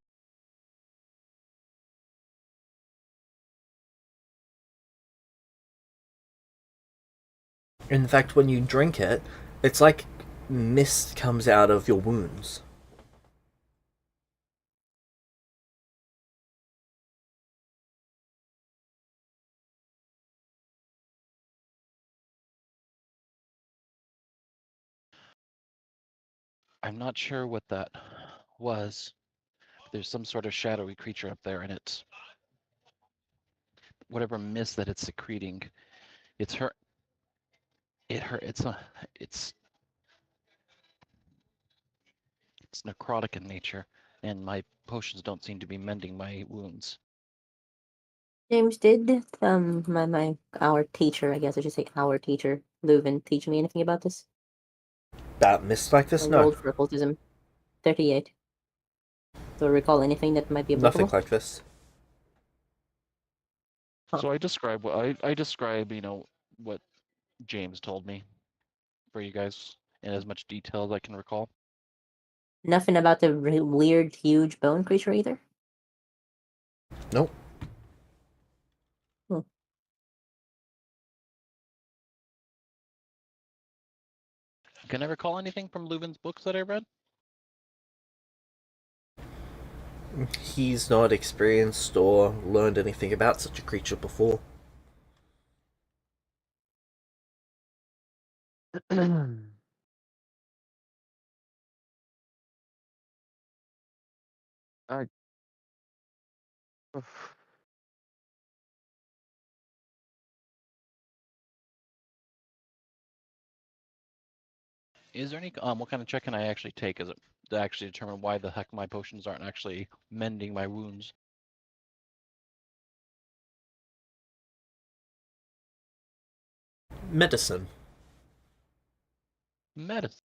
Speaker 3: In fact, when you drink it, it's like mist comes out of your wounds.
Speaker 5: I'm not sure what that was. There's some sort of shadowy creature up there, and it's whatever mist that it's secreting. It's hurt. It hurt. It's necrotic in nature, and my potions don't seem to be mending my wounds.
Speaker 2: James, did our teacher, I guess I should say our teacher, Leuven, teach me anything about this?
Speaker 3: That mist like this?
Speaker 2: I
Speaker 3: No.
Speaker 2: rolled for occultism. 38. Do I recall anything that might be
Speaker 3: Nothing
Speaker 2: applicable?
Speaker 3: like this.
Speaker 2: Huh.
Speaker 5: So I describe I describe, what James told me for you guys in as much detail as I can recall.
Speaker 2: Nothing about the weird, huge bone creature either?
Speaker 3: Nope.
Speaker 5: Can I recall anything from Leuven's books that I read?
Speaker 3: He's not experienced or learned anything about such a creature before.
Speaker 4: I,
Speaker 5: Is there any what kind of check can I actually take? Is it to actually determine why the heck my potions aren't actually mending my wounds?
Speaker 3: Medicine.
Speaker 5: Medicine.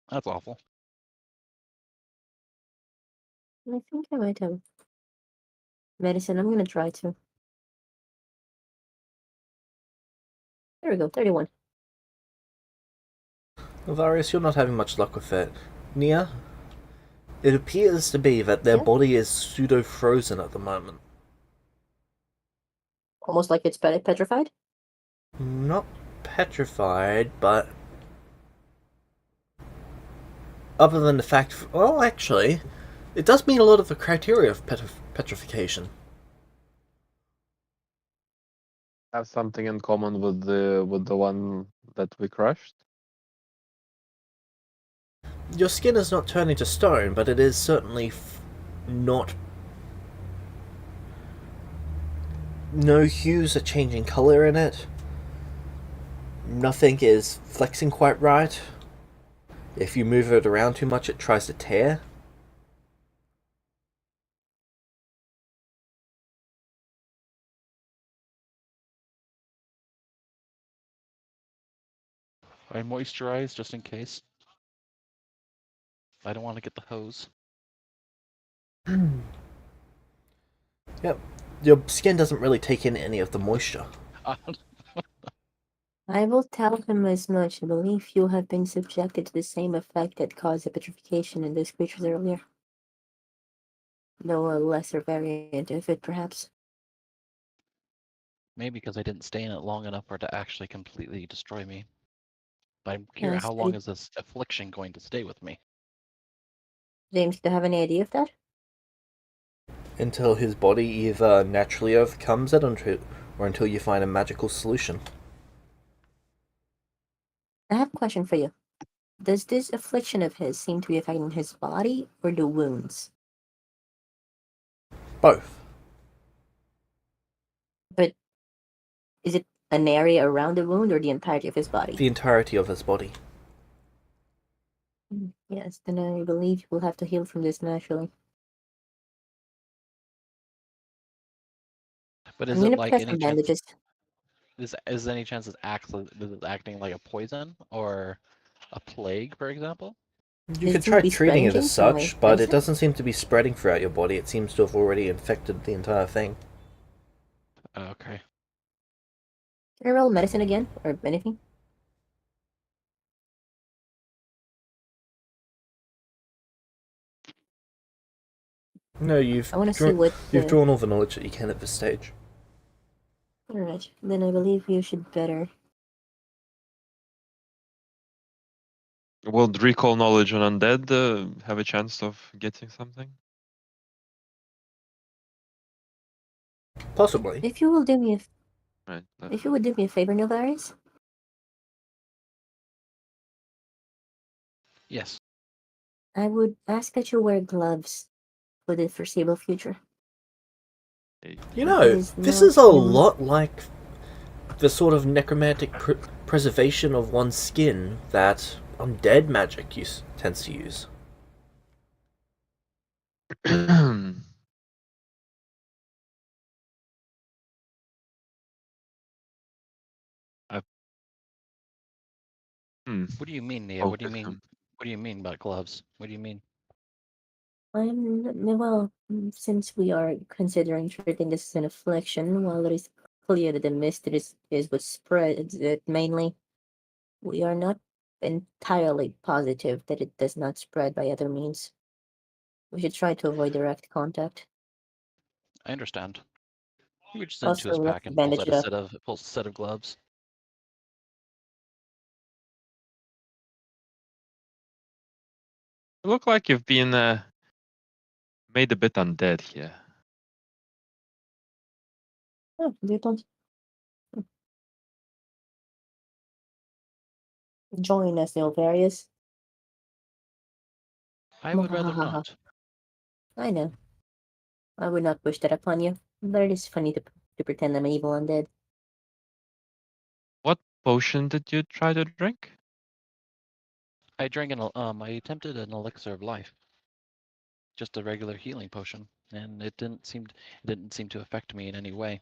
Speaker 5: That's awful.
Speaker 2: I think I might have medicine. I'm gonna try to. There we go, 31.
Speaker 3: Varius, you're not having much luck with it. Nia, it appears to be that their
Speaker 2: Yeah.
Speaker 3: body is pseudo-frozen at the moment.
Speaker 2: Almost like it's petrified.
Speaker 3: Not petrified, but other than the fact, well, actually, it does meet a lot of the criteria of petrification.
Speaker 4: Have something in common with the one that we crushed.
Speaker 3: Your skin is not turning to stone, but it is certainly not. No hues are changing color in it. Nothing is flexing quite right. If you move it around too much, it tries to tear.
Speaker 5: I moisturize just in case. I don't want to get the hose.
Speaker 3: Yep. Your skin doesn't really take in any of the moisture.
Speaker 2: I will tell him as much. I believe you have been subjected to the same effect that caused the petrification in those creatures earlier. Though a lesser variant of it, perhaps.
Speaker 5: Maybe because I didn't stay in it long enough for it to actually completely destroy me. But I'm curious,
Speaker 2: Yes,
Speaker 5: how long is this affliction going to stay with me?
Speaker 2: James, do you have any idea of that?
Speaker 3: Until his body either naturally overcomes it or until you find a magical solution.
Speaker 2: I have a question for you. Does this affliction of his seem to be affecting his body or the wounds?
Speaker 3: Both.
Speaker 2: But is it an area around the wound or the entirety of his body?
Speaker 3: The entirety of his body.
Speaker 2: Yes, then I believe you will have to heal from this naturally.
Speaker 5: But
Speaker 2: I'm
Speaker 5: is it
Speaker 2: gonna
Speaker 5: like
Speaker 2: press
Speaker 5: any
Speaker 2: some
Speaker 5: chance?
Speaker 2: bandages.
Speaker 5: Is there any chance it's acting like a poison or a plague, for example?
Speaker 3: You
Speaker 2: Does
Speaker 3: could
Speaker 2: it seem
Speaker 3: try
Speaker 2: to be
Speaker 3: treating
Speaker 2: spreading,
Speaker 3: it as
Speaker 2: James, from my
Speaker 3: such, but it
Speaker 2: medicine?
Speaker 3: doesn't seem to be spreading throughout your body. It seems to have already infected the entire thing.
Speaker 5: Okay.
Speaker 2: Can I roll medicine again or anything?
Speaker 3: No, you've
Speaker 2: I want to see what.
Speaker 3: you've drawn all the knowledge that you can at this stage.
Speaker 2: All right, then I believe you should better.
Speaker 4: Will recall knowledge on undead have a chance of getting something?
Speaker 3: Possibly.
Speaker 2: If you will do me
Speaker 4: Right.
Speaker 2: if you would do me a favor, Novaris,
Speaker 5: Yes.
Speaker 2: I would ask that you wear gloves for the foreseeable future.
Speaker 3: You
Speaker 2: It
Speaker 3: know,
Speaker 2: is
Speaker 3: this
Speaker 2: not
Speaker 3: is a
Speaker 2: human.
Speaker 3: lot like the sort of necromantic preservation of one's skin that undead magic tends to use.
Speaker 5: What do you mean, Nia?
Speaker 4: Poke
Speaker 5: What do you
Speaker 4: at
Speaker 5: mean?
Speaker 4: him.
Speaker 5: What do you mean about gloves? What do you mean?
Speaker 2: Well, since we are considering treating this as an affliction, while it is clear that the mist is what spreads it mainly, we are not entirely positive that it does not spread by other means. We should try to avoid direct contact.
Speaker 5: I understand. He reaches into
Speaker 2: Also,
Speaker 5: his
Speaker 2: let's
Speaker 5: pack and
Speaker 2: bandage it up.
Speaker 5: pulls a set of gloves.
Speaker 4: You look like you've been made a bit undead here.
Speaker 2: Oh, you don't join us, Nilvarius.
Speaker 5: I would rather not.
Speaker 2: I know. I would not wish that upon you, but it is funny to pretend I'm evil undead.
Speaker 4: What potion did you try to drink?
Speaker 5: I drank I attempted an elixir of life, just a regular healing potion, and it didn't seem to affect me in any way.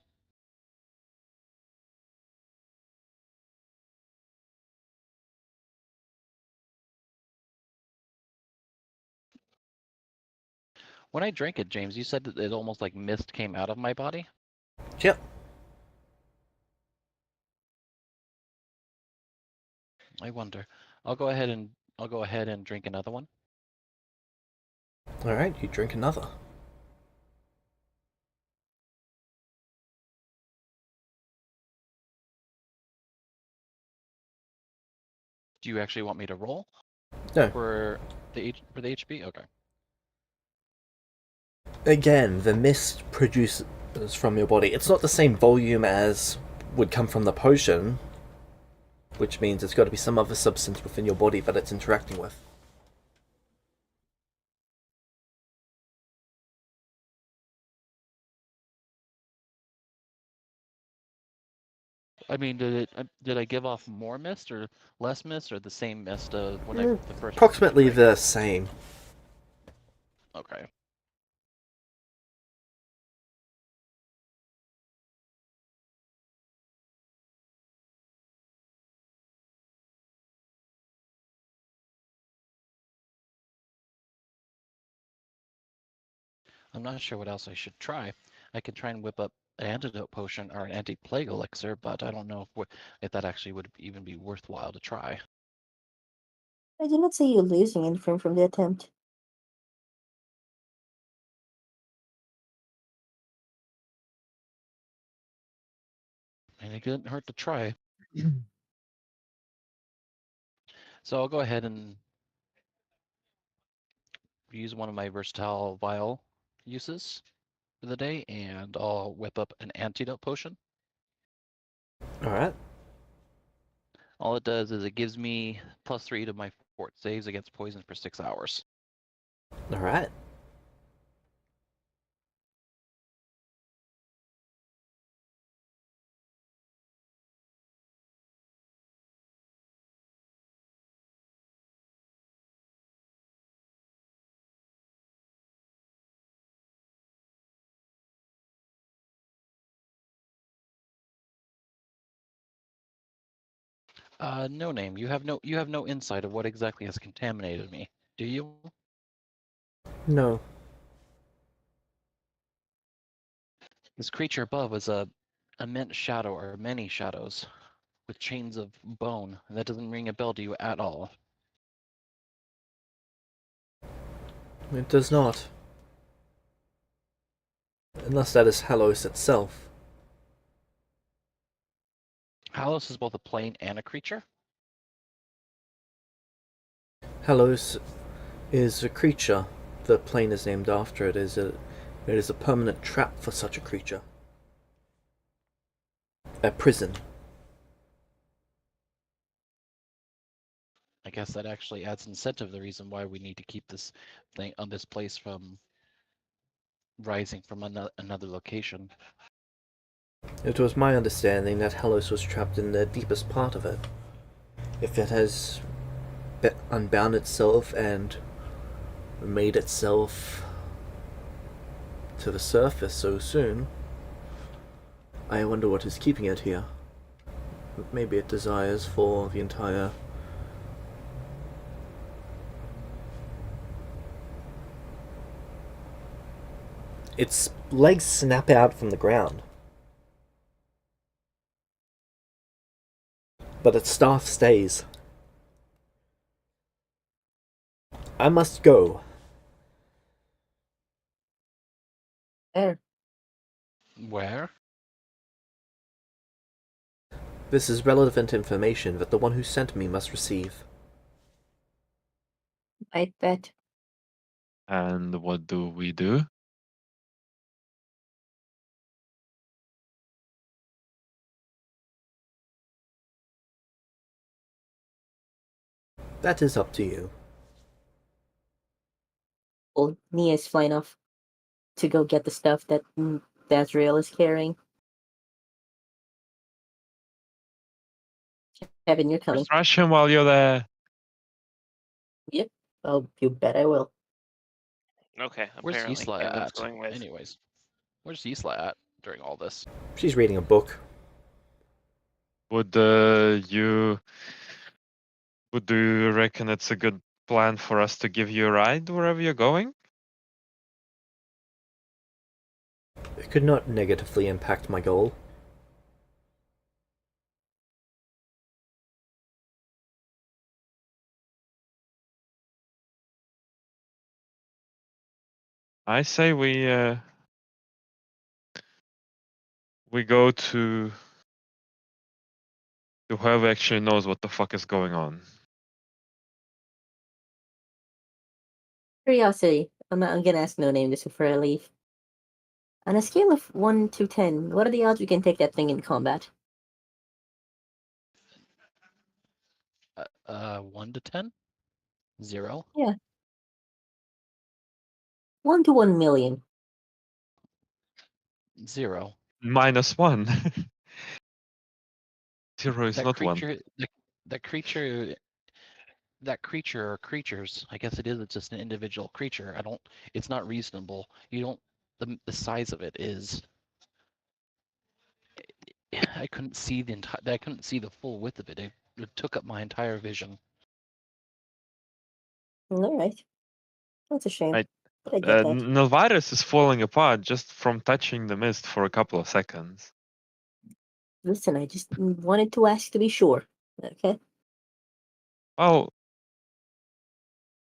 Speaker 5: When I drank it, James, you said that it almost like mist came out of my body.
Speaker 3: Yep.
Speaker 5: I wonder. I'll go ahead and drink another one.
Speaker 3: All right, you drink another.
Speaker 5: Do you actually want me to roll?
Speaker 3: No.
Speaker 5: For the HP? Okay.
Speaker 3: Again, the mist produces from your body. It's not the same volume as would come from the potion, which means it's got to be some other substance within your body that it's interacting with.
Speaker 5: I mean, did I give off more mist or less mist or the same mist when the first
Speaker 3: Approximately
Speaker 5: drink?
Speaker 3: the same.
Speaker 5: Okay. I'm not sure what else I should try. I could try and whip up an antidote potion or an anti-plague elixir, but I don't know if that actually would even be worthwhile to try.
Speaker 2: I do not see you losing anything from the attempt.
Speaker 5: And it didn't hurt to try. So I'll go ahead and use one of my versatile vial uses for the day, and I'll whip up an antidote potion.
Speaker 3: Alright.
Speaker 5: All it does is it gives me +3 to my fort saves against poison for 6 hours.
Speaker 3: Alright.
Speaker 5: No name. You have no insight of what exactly has contaminated me, do you?
Speaker 3: No.
Speaker 5: This creature above is a immense shadow or many shadows with chains of bone. That doesn't ring a bell to you at all.
Speaker 3: It does not. Unless that is Halos itself.
Speaker 5: Halos is both a plane and a creature?
Speaker 3: Halos is a creature. The plane is named after it. It is a permanent trap for such a creature. A prison.
Speaker 5: I guess that actually adds incentive, the reason why we need to keep this thing on this place from rising from another location.
Speaker 3: It was my understanding that Halos was trapped in the deepest part of it. If it has unbound itself and made itself to the surface so soon, I wonder what is keeping it here. Maybe it desires for the entire... Its legs snap out from the ground. But its staff stays. I must go.
Speaker 2: There.
Speaker 5: Where?
Speaker 3: This is relevant information that the one who sent me must receive.
Speaker 2: I bet.
Speaker 4: And what do we do?
Speaker 3: That is up to you.
Speaker 2: Well, Nia is flying off to go get the stuff that Dazrael is carrying. Kevin, you're coming.
Speaker 4: Just rush him while you're there.
Speaker 2: Yep. Oh, you bet I will.
Speaker 1: Okay,
Speaker 5: Where's
Speaker 1: apparently
Speaker 5: Gisela
Speaker 1: Kevin's
Speaker 5: at?
Speaker 1: going with.
Speaker 5: Anyways, where's Gisela at during all this?
Speaker 3: She's reading a book.
Speaker 4: Would do you reckon it's a good plan for us to give you a ride wherever you're going?
Speaker 3: It could not negatively impact my goal.
Speaker 4: I say we go to whoever actually knows what the fuck is going on.
Speaker 2: Curiosity. I'm gonna ask no name just before I leave. On a scale of 1 to 10, what are the odds we can take that thing in combat?
Speaker 5: 1 to 10? 0?
Speaker 2: Yeah. 1 to 1 million.
Speaker 5: 0.
Speaker 4: -1. 0 is
Speaker 5: That
Speaker 4: not 1.
Speaker 5: creature, that creature, that creature or creatures. I guess it is. It's just an individual creature. I don't. It's not reasonable. You don't. The size of it is. I couldn't see the entire. I couldn't see the full width of it. It took up my entire vision.
Speaker 2: Alright. That's a shame.
Speaker 4: I-
Speaker 2: But I get that.
Speaker 4: Nilvirus is falling apart just from touching the mist for a couple of seconds.
Speaker 2: Listen, I just wanted to ask to be sure. Okay?
Speaker 4: Well,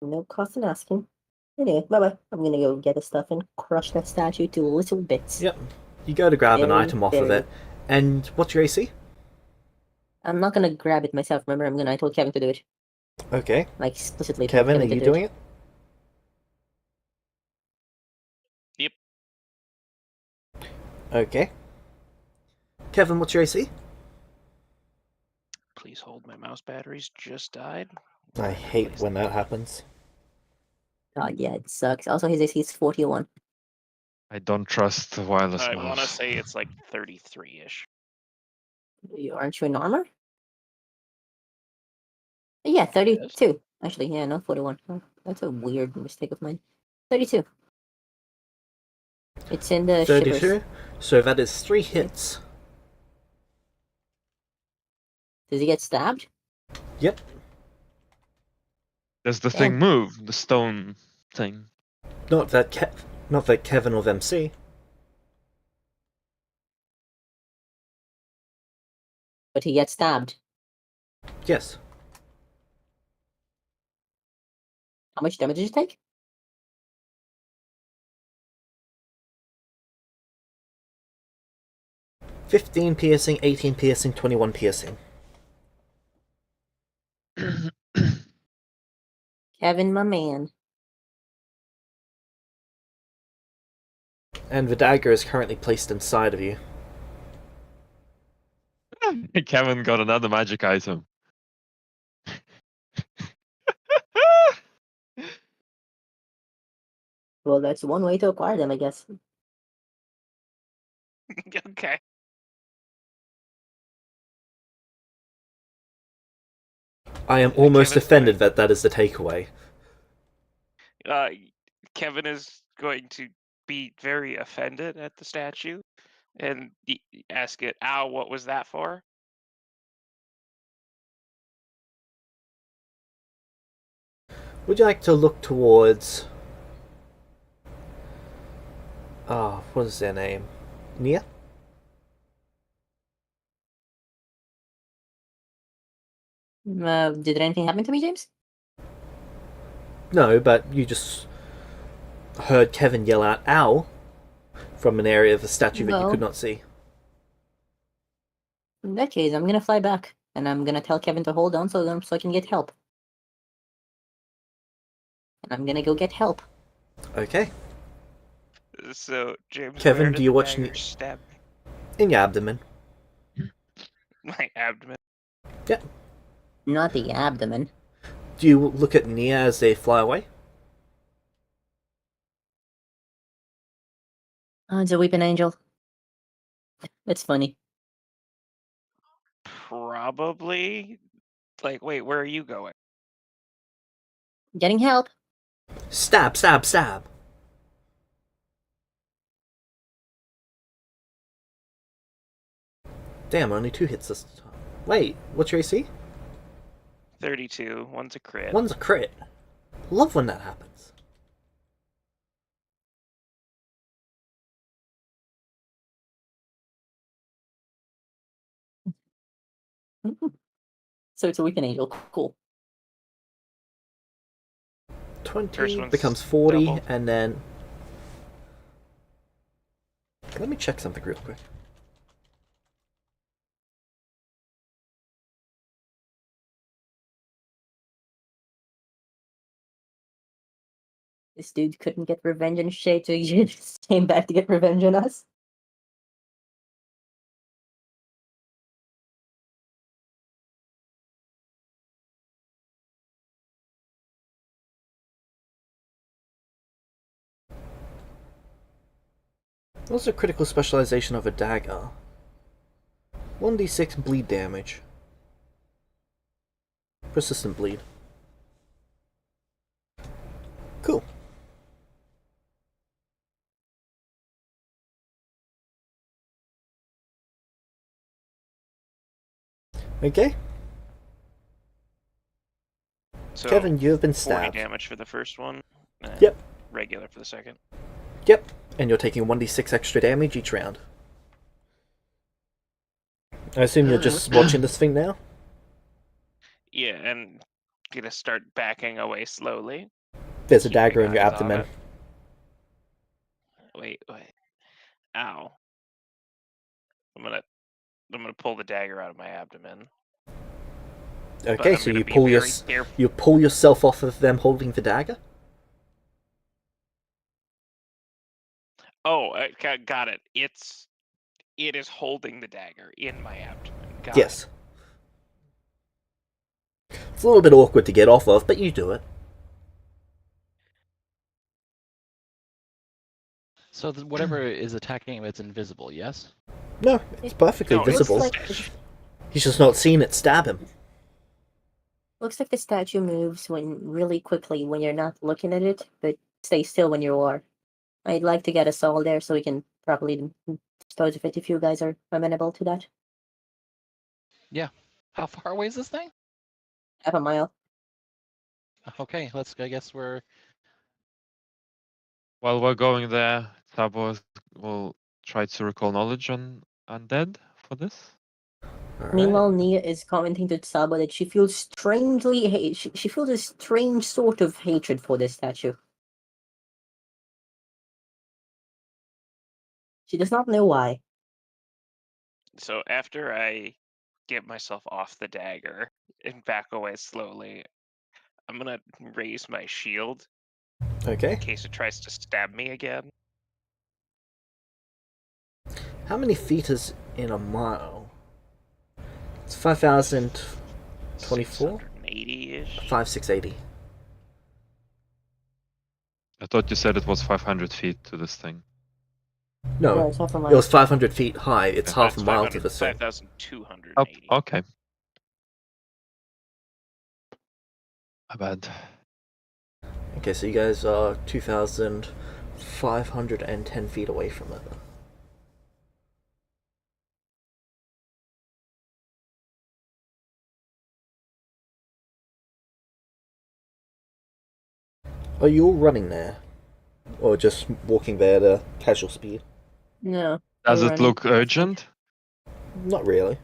Speaker 2: No cost in asking. Anyway, bye-bye. I'm gonna go get the stuff and crush that statue to little bits.
Speaker 3: Yep. You go to grab an
Speaker 2: Very,
Speaker 3: item off of
Speaker 2: very-
Speaker 3: it, and what's your AC?
Speaker 2: I'm not gonna grab it myself, remember? I told Kevin to do it.
Speaker 3: Okay.
Speaker 2: Like, explicitly told
Speaker 3: Kevin, are
Speaker 2: to
Speaker 3: you
Speaker 2: do
Speaker 3: doing it?
Speaker 1: Yep.
Speaker 3: Okay. Kevin, what's your AC?
Speaker 1: Please hold. My mouse batteries just died.
Speaker 3: I hate when that happens.
Speaker 2: God, yeah, it sucks. Also, his AC is 41.
Speaker 4: I don't trust the wireless
Speaker 1: I want to
Speaker 4: mouse.
Speaker 1: say it's like 33-ish.
Speaker 2: Aren't you in armor? Yeah, 32. Actually, yeah, no, 41. Oh, that's a weird mistake of mine. 32. It's in the
Speaker 3: 32?
Speaker 2: shivers.
Speaker 3: So that is 3 hits.
Speaker 2: Does he get stabbed?
Speaker 3: Yep.
Speaker 4: Does the
Speaker 2: Damn.
Speaker 4: thing move? The stone thing?
Speaker 3: Not that Kevin or them see.
Speaker 2: But he gets stabbed.
Speaker 3: Yes.
Speaker 2: How much damage did you take?
Speaker 3: 15 piercing, 18 piercing, 21 piercing.
Speaker 2: Kevin, my man.
Speaker 3: And the dagger is currently placed inside of you.
Speaker 4: Kevin got another magic item.
Speaker 2: Well, that's one way to acquire them, I guess.
Speaker 1: Okay.
Speaker 3: I am almost
Speaker 1: Kevin's
Speaker 3: offended that that is the takeaway.
Speaker 1: Uh, Kevin is going to be very offended at the statue and ask it, "Ow, what was that for?"
Speaker 3: Would you like to look towards... what is their name? Nia?
Speaker 2: Did anything happen to me, James?
Speaker 3: No, but you just heard Kevin yell out, "Ow!" from an area of the statue that you
Speaker 2: No.
Speaker 3: could not see.
Speaker 2: In that case, I'm gonna fly back, and I'm gonna tell Kevin to hold on so I can get help. And I'm gonna go get help.
Speaker 3: Okay.
Speaker 1: So, James,
Speaker 3: Kevin,
Speaker 1: where
Speaker 3: do
Speaker 1: did
Speaker 3: you
Speaker 1: the
Speaker 3: watch
Speaker 1: dagger stab me?
Speaker 3: In your abdomen.
Speaker 1: My abdomen.
Speaker 3: Yep.
Speaker 2: Not the abdomen.
Speaker 3: Do you look at Nia as they fly away?
Speaker 2: Oh, it's a weeping angel. That's funny.
Speaker 1: Probably. Like, wait, where are you going?
Speaker 2: Getting help.
Speaker 3: Stab, stab, stab. Damn, only 2 hits this time. Wait, what's your AC?
Speaker 1: 32. One's a crit.
Speaker 3: One's a crit. Love when that happens.
Speaker 2: So it's a weakened angel. Cool.
Speaker 3: 20
Speaker 1: one's
Speaker 3: becomes 40,
Speaker 1: double.
Speaker 3: and then... Let me check something real quick.
Speaker 2: This dude couldn't get revenge on Shay, so he just came back to get revenge on us.
Speaker 3: What's the critical specialization of a dagger? 1d6 bleed damage. Persistent bleed. Cool. Okay,
Speaker 1: So
Speaker 3: Kevin, you have been
Speaker 1: 40
Speaker 3: stabbed.
Speaker 1: damage for the first one. And
Speaker 3: Yep.
Speaker 1: Regular for the second.
Speaker 3: Yep, and you're taking 1d6 extra damage each round. I assume you're just watching this thing now?
Speaker 1: Yeah, and gonna start backing away slowly.
Speaker 3: There's a
Speaker 1: Keeping
Speaker 3: dagger in your
Speaker 1: eyes on
Speaker 3: abdomen.
Speaker 1: it. Wait. Ow. I'm gonna pull the dagger out of my abdomen.
Speaker 3: Okay,
Speaker 1: I'm
Speaker 3: so
Speaker 1: gonna
Speaker 3: you
Speaker 1: be
Speaker 3: pull
Speaker 1: very careful.
Speaker 3: you pull yourself off of them holding the dagger?
Speaker 1: Oh, got it. It is holding the dagger in my abdomen. Got
Speaker 3: Yes. It's a little bit awkward to get off of, but you do it.
Speaker 5: So whatever is attacking him, it's invisible. Yes.
Speaker 3: No, it's perfectly
Speaker 1: No, it's
Speaker 3: visible.
Speaker 2: Looks like
Speaker 3: He's just not seen it stab him.
Speaker 2: looks like the statue moves when really quickly when you're not looking at it, but stay still when you are. I'd like to get us all there so we can properly dispose of it if you guys are amenable to that.
Speaker 5: Yeah. How far away is this thing?
Speaker 2: Half a mile.
Speaker 5: Okay, let's. I guess we're.
Speaker 4: While we're going there, Sabo will try to recall knowledge on undead for this.
Speaker 3: Alright.
Speaker 2: Meanwhile, Nia is commenting to Tsaba that she feels she feels a strange sort of hatred for this statue. She does not know why.
Speaker 1: So after I get myself off the dagger and back away slowly, I'm gonna raise my shield
Speaker 3: Okay.
Speaker 1: in case it tries to stab me again.
Speaker 3: How many feet is in a mile? It's 5,024?
Speaker 1: 680-ish.
Speaker 3: 5,680.
Speaker 4: I thought you said it was 500 feet to this thing.
Speaker 3: No,
Speaker 2: No, it's half a
Speaker 3: it
Speaker 2: mile.
Speaker 3: was 500 feet high. It's
Speaker 4: Yeah.
Speaker 3: half a mile to the thing.
Speaker 1: 5,280.
Speaker 4: Oh, okay. My bad.
Speaker 3: Okay, so you guys are 2,510 feet away from it. Are you all running there? Or just walking there at a casual speed?
Speaker 2: No.
Speaker 4: Does
Speaker 2: we're
Speaker 4: it
Speaker 2: running.
Speaker 4: look urgent?
Speaker 3: Not really.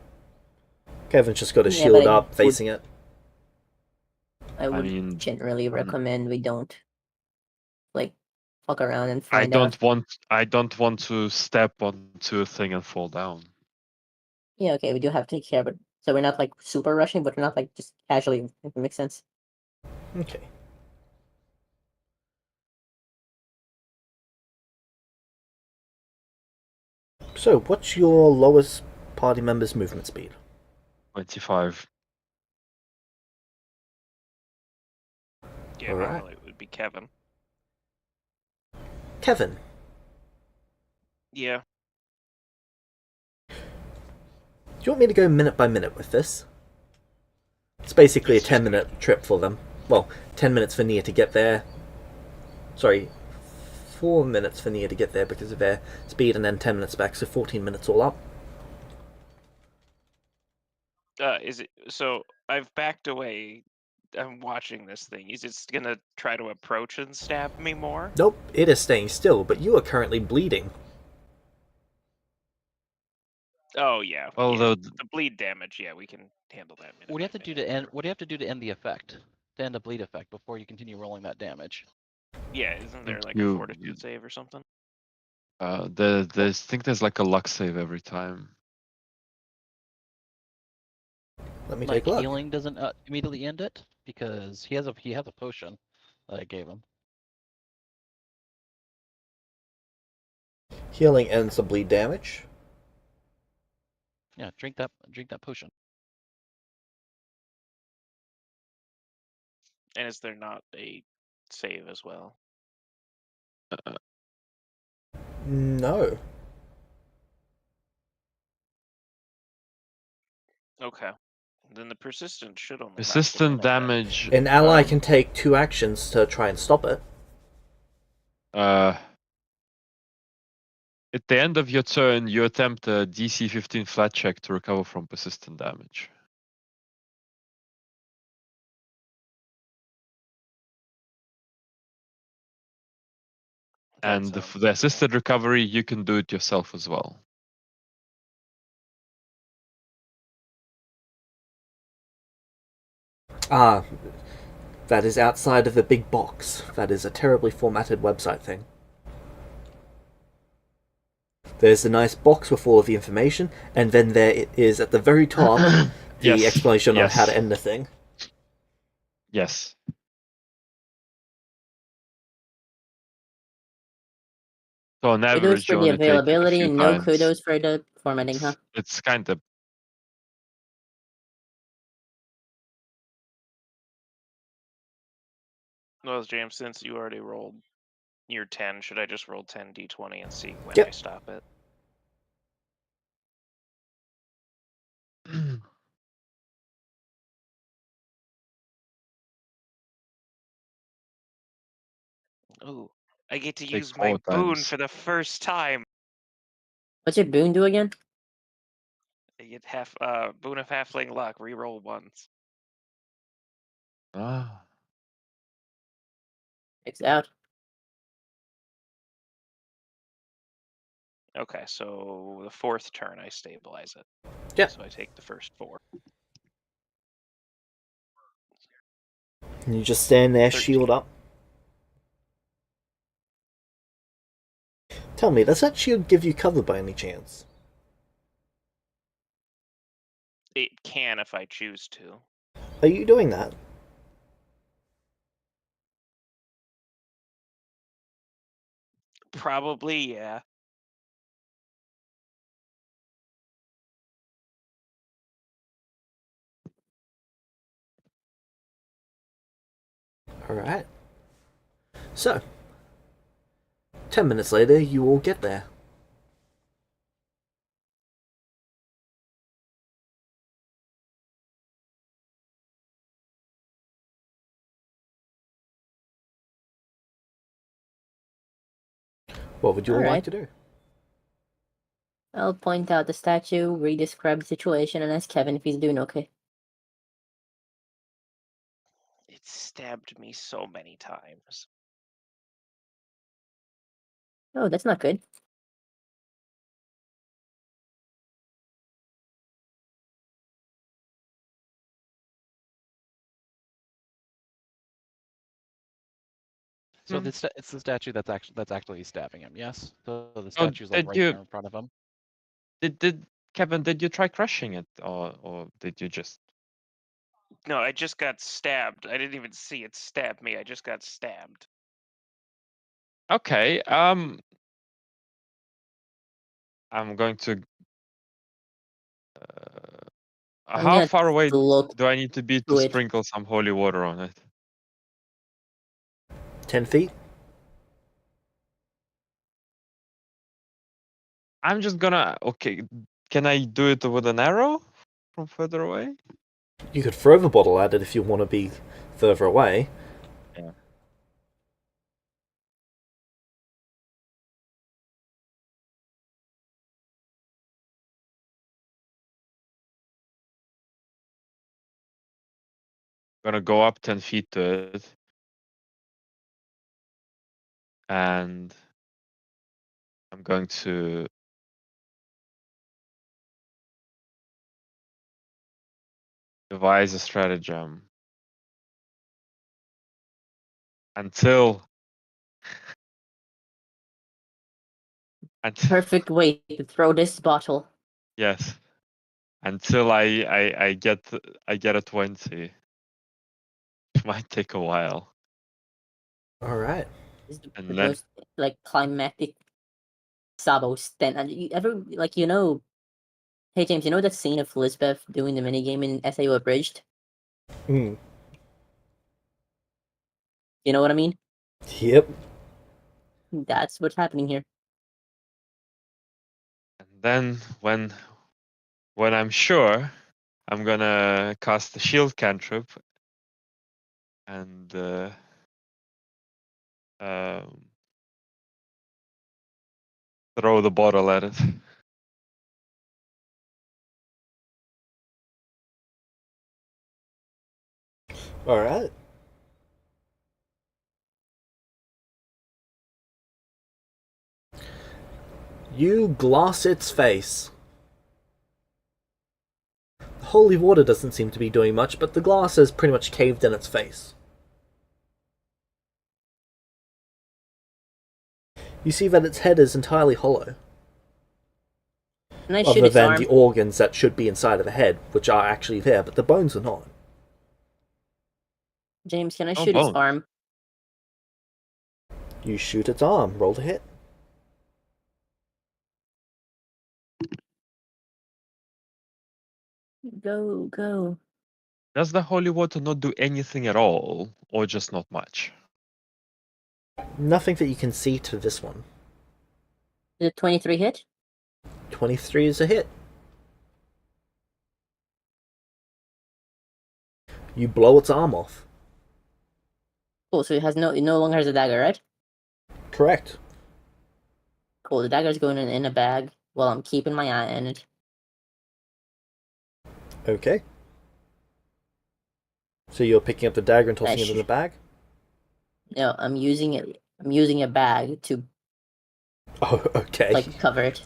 Speaker 3: Kevin's just got his
Speaker 2: Yeah,
Speaker 3: shield
Speaker 2: but I
Speaker 3: up, facing it.
Speaker 2: I would
Speaker 4: mean,
Speaker 2: generally recommend we don't like fuck around and
Speaker 4: I
Speaker 2: find out.
Speaker 4: don't want to step onto a thing and fall down.
Speaker 2: Yeah, okay, we do have to take care of it. So we're not like super rushing, but we're not like just casually, if it makes sense.
Speaker 3: Okay. So, what's your lowest party member's movement speed?
Speaker 4: 25.
Speaker 1: Yeah,
Speaker 3: Alright.
Speaker 1: normally it would be Kevin.
Speaker 3: Kevin,
Speaker 1: Yeah.
Speaker 3: do you want me to go minute by minute with this? It's basically
Speaker 1: It's
Speaker 3: a
Speaker 1: just
Speaker 3: 10-minute trip for them. well, 10 minutes for Nia to get there. Sorry, 4 minutes for Nia to get there because of air speed, and then 10 minutes back, so 14 minutes all up.
Speaker 1: Is it so? I've backed away. I'm watching this thing. Is it gonna try to approach and stab me more?
Speaker 3: Nope, it is staying still, but you are currently bleeding.
Speaker 1: Oh yeah,
Speaker 4: Although
Speaker 1: the bleed damage. Yeah, we can handle that. Minute
Speaker 5: What do you
Speaker 1: by
Speaker 5: have to do
Speaker 1: minute.
Speaker 5: to end? What do you have to do to end the effect? To end the bleed effect before you continue rolling that damage?
Speaker 1: Yeah, isn't there like a
Speaker 4: you,
Speaker 1: fortitude save or something?
Speaker 4: there's think there's like a luck save every time.
Speaker 3: Let me
Speaker 5: Like
Speaker 3: take a look.
Speaker 5: healing doesn't immediately end it because he has a potion that I gave him.
Speaker 3: Healing ends the bleed damage.
Speaker 5: Yeah, drink that potion.
Speaker 1: And is there not a save as well?
Speaker 3: No.
Speaker 1: Okay. Then the persistent should only last a
Speaker 4: Persistent
Speaker 1: minute then.
Speaker 4: damage.
Speaker 3: An ally can take 2 actions to try and stop it.
Speaker 4: At the end of your turn, you attempt a DC 15 flat check to recover from persistent damage.
Speaker 1: That
Speaker 4: And
Speaker 1: sounds
Speaker 4: for the assisted recovery, you can do it yourself as well.
Speaker 3: Ah, that is outside of the big box. That is a terribly formatted website thing. There's a nice box with all of the information, and then there it is at the very top the
Speaker 4: Yes,
Speaker 3: explanation on how to
Speaker 4: yes.
Speaker 3: end the thing.
Speaker 4: Yes. So on
Speaker 2: Kudos
Speaker 4: average,
Speaker 2: for
Speaker 4: you
Speaker 2: the
Speaker 4: only take it a
Speaker 2: availability
Speaker 4: few
Speaker 2: and no
Speaker 4: times.
Speaker 2: kudos for the formatting, huh?
Speaker 4: It's kind of
Speaker 1: well, James, since you already rolled your 10, should I just roll 10 d20 and see when
Speaker 3: Yep.
Speaker 1: I stop it? Ooh, I get to
Speaker 4: take
Speaker 1: use my
Speaker 4: 4
Speaker 1: boon
Speaker 4: times.
Speaker 1: for the first time.
Speaker 2: What's your boon do again?
Speaker 1: I get boon of halfling luck. Reroll once.
Speaker 4: Ah,
Speaker 2: It's out.
Speaker 1: Okay, so the 4th turn I stabilize it.
Speaker 3: Yep.
Speaker 1: So I take the first 4.
Speaker 3: And you just stand there,
Speaker 1: 13.
Speaker 3: shield up. Tell me, does that shield give you cover by any chance?
Speaker 1: It can if I choose to.
Speaker 3: Are you doing that?
Speaker 1: Probably, yeah.
Speaker 3: Alright. So, 10 minutes later, you all get there. What would you all like
Speaker 2: Alright.
Speaker 3: to do?
Speaker 2: I'll point out the statue, re-describe the situation, and ask Kevin if he's doing okay.
Speaker 1: It stabbed me so many times.
Speaker 2: Oh, that's not good.
Speaker 5: So
Speaker 4: Hmm.
Speaker 5: it's the statue that's actually stabbing him. Yes. So the
Speaker 4: Oh,
Speaker 5: statue's like
Speaker 4: did
Speaker 5: right
Speaker 4: you
Speaker 5: there in front of him.
Speaker 4: did Kevin? Did you try crushing it, or did you just?
Speaker 1: No, I just got stabbed. I didn't even see it stab me. I just got stabbed.
Speaker 4: Okay. I'm going to.
Speaker 2: I'm
Speaker 4: How
Speaker 2: gonna
Speaker 4: far away
Speaker 2: look
Speaker 4: do I need to be to
Speaker 2: to it.
Speaker 4: sprinkle some holy water on it?
Speaker 3: 10 feet?
Speaker 4: I'm just gonna. Okay. Can I do it with an arrow from further away?
Speaker 3: You could throw the bottle at it if you want to be further away.
Speaker 4: Yeah. Gonna go up 10 feet to it. And I'm going to devise a stratagem until
Speaker 2: Perfect way to throw this bottle.
Speaker 4: yes, until I get a 20. It might take a while.
Speaker 3: All right.
Speaker 2: This is the
Speaker 4: And then
Speaker 2: most like climactic Sabo stand. And you ever hey James, you know that scene of Lisbeth doing the minigame in SAO Abridged?
Speaker 3: Mm.
Speaker 2: You know what I mean?
Speaker 3: Yep.
Speaker 2: That's what's happening here.
Speaker 4: when I'm sure, I'm gonna cast the shield cantrip and throw the bottle at it.
Speaker 3: All right. You glass its face. The holy water doesn't seem to be doing much, but the glass has pretty much caved in its face. You see that its head is entirely hollow,
Speaker 2: Can I shoot
Speaker 3: other
Speaker 2: its
Speaker 3: than
Speaker 2: arm?
Speaker 3: the organs that should be inside of the head, which are actually there, but the bones are not.
Speaker 2: James, can I
Speaker 4: No
Speaker 2: shoot its
Speaker 4: bones.
Speaker 2: arm?
Speaker 3: You shoot its arm. Roll to hit.
Speaker 2: Go, go.
Speaker 4: Does the holy water not do anything at all, or just not much?
Speaker 3: Nothing that you can see to this one.
Speaker 2: Is it 23 hit?
Speaker 3: 23 is a hit. You blow its arm off.
Speaker 2: Cool, so it no longer has a dagger, right?
Speaker 3: Correct.
Speaker 2: Cool, the dagger's going in a bag while I'm keeping my eye on it.
Speaker 3: Okay. So you're picking up the dagger and tossing it in
Speaker 2: Nice.
Speaker 3: the bag?
Speaker 2: No, I'm using it. I'm using a bag to
Speaker 3: Oh, okay.
Speaker 2: like cover it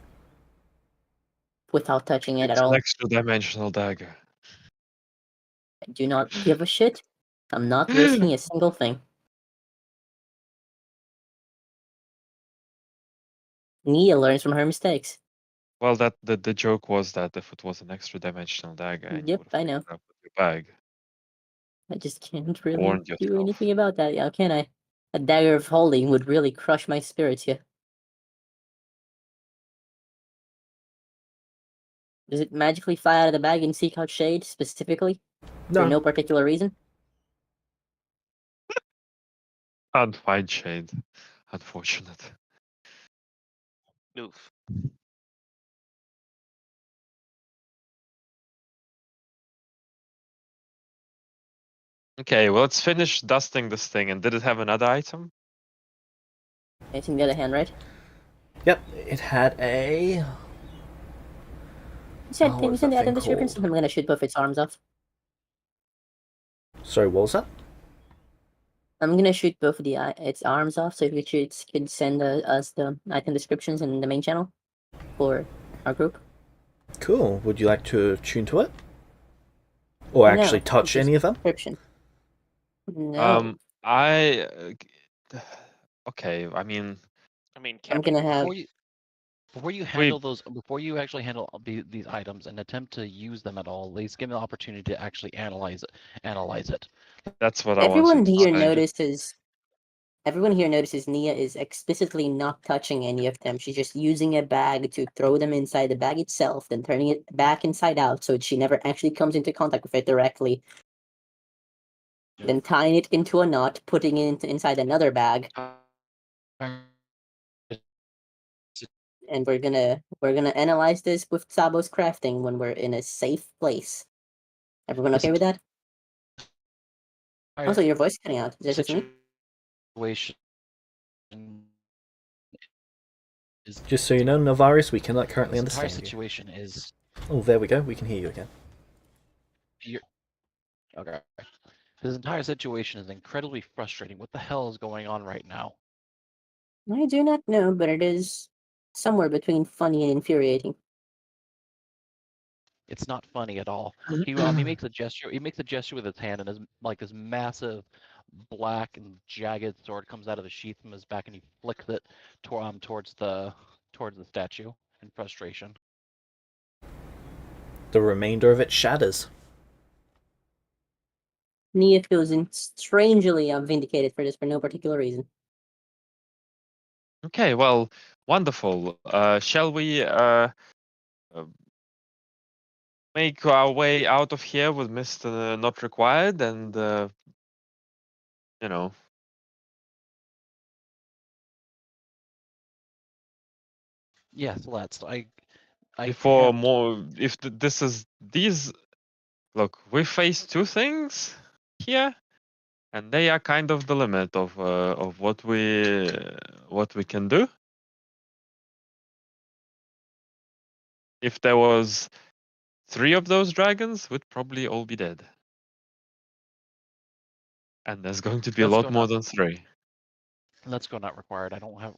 Speaker 2: without touching it at
Speaker 4: It's an
Speaker 2: all.
Speaker 4: extra dimensional dagger.
Speaker 2: I do not give a shit. I'm not risking a single thing. Nia learns from her mistakes.
Speaker 4: Well, that the joke was that if it was an extra dimensional dagger and you
Speaker 2: Yep,
Speaker 4: would have
Speaker 2: I
Speaker 4: picked
Speaker 2: know.
Speaker 4: it up with your bag,
Speaker 2: I just can't really
Speaker 4: warned
Speaker 2: do
Speaker 4: yourself.
Speaker 2: anything about that, yeah, can I? A dagger of holding would really crush my spirits here. Does it magically fly out of the bag and seek out shade specifically? For
Speaker 3: No.
Speaker 2: no particular reason?
Speaker 4: Can't find shade. Unfortunate.
Speaker 1: Oof.
Speaker 4: Okay, well, let's finish dusting this thing. And did it have another item?
Speaker 2: It's in the other hand, right?
Speaker 3: Yep, it had a...
Speaker 2: You said
Speaker 3: Oh, what
Speaker 2: things
Speaker 3: was
Speaker 2: in
Speaker 3: that
Speaker 2: the item
Speaker 3: thing
Speaker 2: description,
Speaker 3: called?
Speaker 2: so I'm gonna shoot both its arms off.
Speaker 3: Sorry, what was that?
Speaker 2: I'm gonna shoot both of its arms off, so if you could send us the item descriptions in the main channel for our group.
Speaker 3: Cool. Would you like to tune to it? Or actually
Speaker 2: No,
Speaker 3: touch
Speaker 2: just
Speaker 3: any of them?
Speaker 2: description. No,
Speaker 4: I okay. I mean,
Speaker 1: I mean,
Speaker 2: I'm
Speaker 1: Captain.
Speaker 2: gonna have.
Speaker 5: Before you
Speaker 4: we
Speaker 5: handle those, before you actually handle these items and attempt to use them at all, at least give me the opportunity to actually analyze it.
Speaker 4: that's what I wanted to say.
Speaker 2: Everyone here notices Nia is explicitly not touching any of them. She's just using a bag to throw them inside the bag itself, then turning it back inside out so she never actually comes into contact with it directly. Then tying it into a knot, putting it inside another bag, and we're gonna analyze this with Sabo's crafting when we're in a safe place. Everyone okay with that? Also, your voice cutting out. Is that just me?
Speaker 5: Situation is
Speaker 3: Just so you know, Navaris, we cannot currently
Speaker 5: this entire
Speaker 3: understand you.
Speaker 5: situation is
Speaker 3: Oh, there we go. We can hear you again.
Speaker 5: okay. This entire situation is incredibly frustrating. What the hell is going on right now?
Speaker 2: I do not know, but it is somewhere between funny and infuriating.
Speaker 5: It's not funny at all. He makes a gesture. He makes a gesture with his hand, and this massive black and jagged sword comes out of the sheath from his back, and he flicks it towards the statue in frustration.
Speaker 3: The remainder of it shatters.
Speaker 2: Nia feels strangely vindicated for this for no particular reason.
Speaker 4: Okay, well, wonderful. Shall we make our way out of here with Mr. Not Required and, you know,
Speaker 5: Yes, let's. I
Speaker 4: before
Speaker 5: can't.
Speaker 4: more, if this is these, look, we face two things here, and they are kind of the limit of what we can do. If there was 3 of those dragons, we'd probably all be dead. And there's going to be a
Speaker 5: Let's
Speaker 4: lot
Speaker 5: go
Speaker 4: more
Speaker 5: not.
Speaker 4: than 3.
Speaker 5: Let's go not required. I don't have.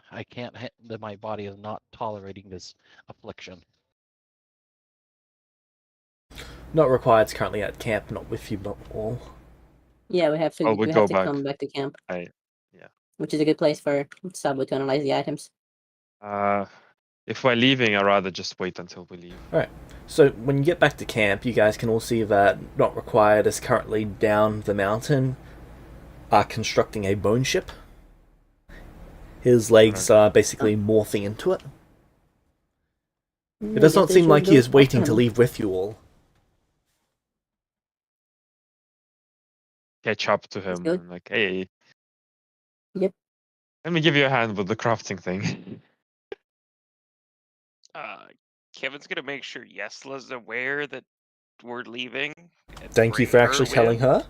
Speaker 5: I can't. That my body is not tolerating this affliction.
Speaker 3: Not Required's currently at camp, not with you all.
Speaker 2: Yeah, we have to.
Speaker 4: Well, we
Speaker 2: We
Speaker 4: go
Speaker 2: have to
Speaker 4: back.
Speaker 2: come back to camp,
Speaker 4: Yeah.
Speaker 2: which is a good place for Sabo to analyze the items.
Speaker 4: If we're leaving, I'd rather just wait until we leave.
Speaker 3: Alright, so when you get back to camp, you guys can all see that Not Required is currently down the mountain, constructing a bone ship. His legs are basically morphing into it. It does not seem like he is waiting to leave with you all.
Speaker 4: Catch up to him.
Speaker 2: good.
Speaker 4: And like, hey.
Speaker 2: Yep.
Speaker 4: Let me give you a hand with the crafting thing.
Speaker 1: Kevin's gonna make sure Yesla's aware that we're leaving. And
Speaker 3: Thank you
Speaker 1: bring
Speaker 3: for
Speaker 1: her
Speaker 3: actually telling
Speaker 1: with.
Speaker 3: her.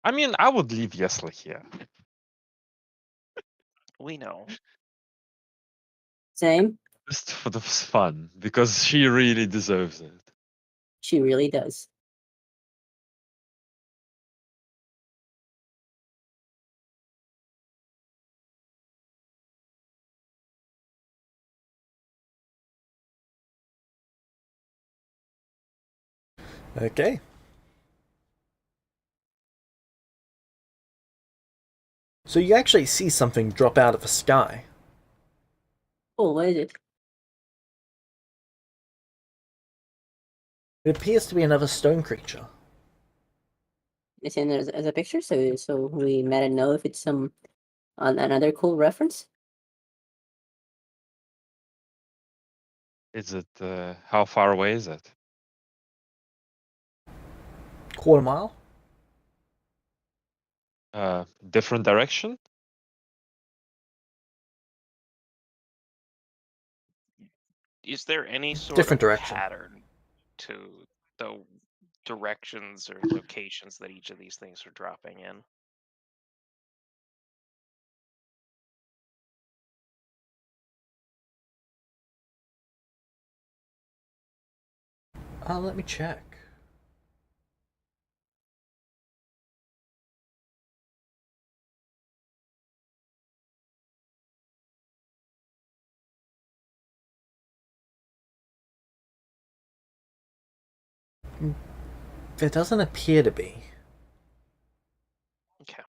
Speaker 4: I mean, I would leave Yesla here.
Speaker 1: We know.
Speaker 2: Same.
Speaker 4: Just for the fun, because she really deserves it.
Speaker 2: She really does.
Speaker 3: Okay. So you actually see something drop out of the sky.
Speaker 2: Oh, what is it?
Speaker 3: It appears to be another stone creature.
Speaker 2: It's in as a picture, so we might know if it's some another cool reference.
Speaker 4: Is it, how far away is it?
Speaker 3: Quarter mile?
Speaker 4: Different direction?
Speaker 1: Is there any sort
Speaker 3: Different
Speaker 1: of
Speaker 3: direction.
Speaker 1: pattern to the directions or locations that each of these things are dropping in?
Speaker 3: Let me check. There doesn't appear to be.
Speaker 1: Okay.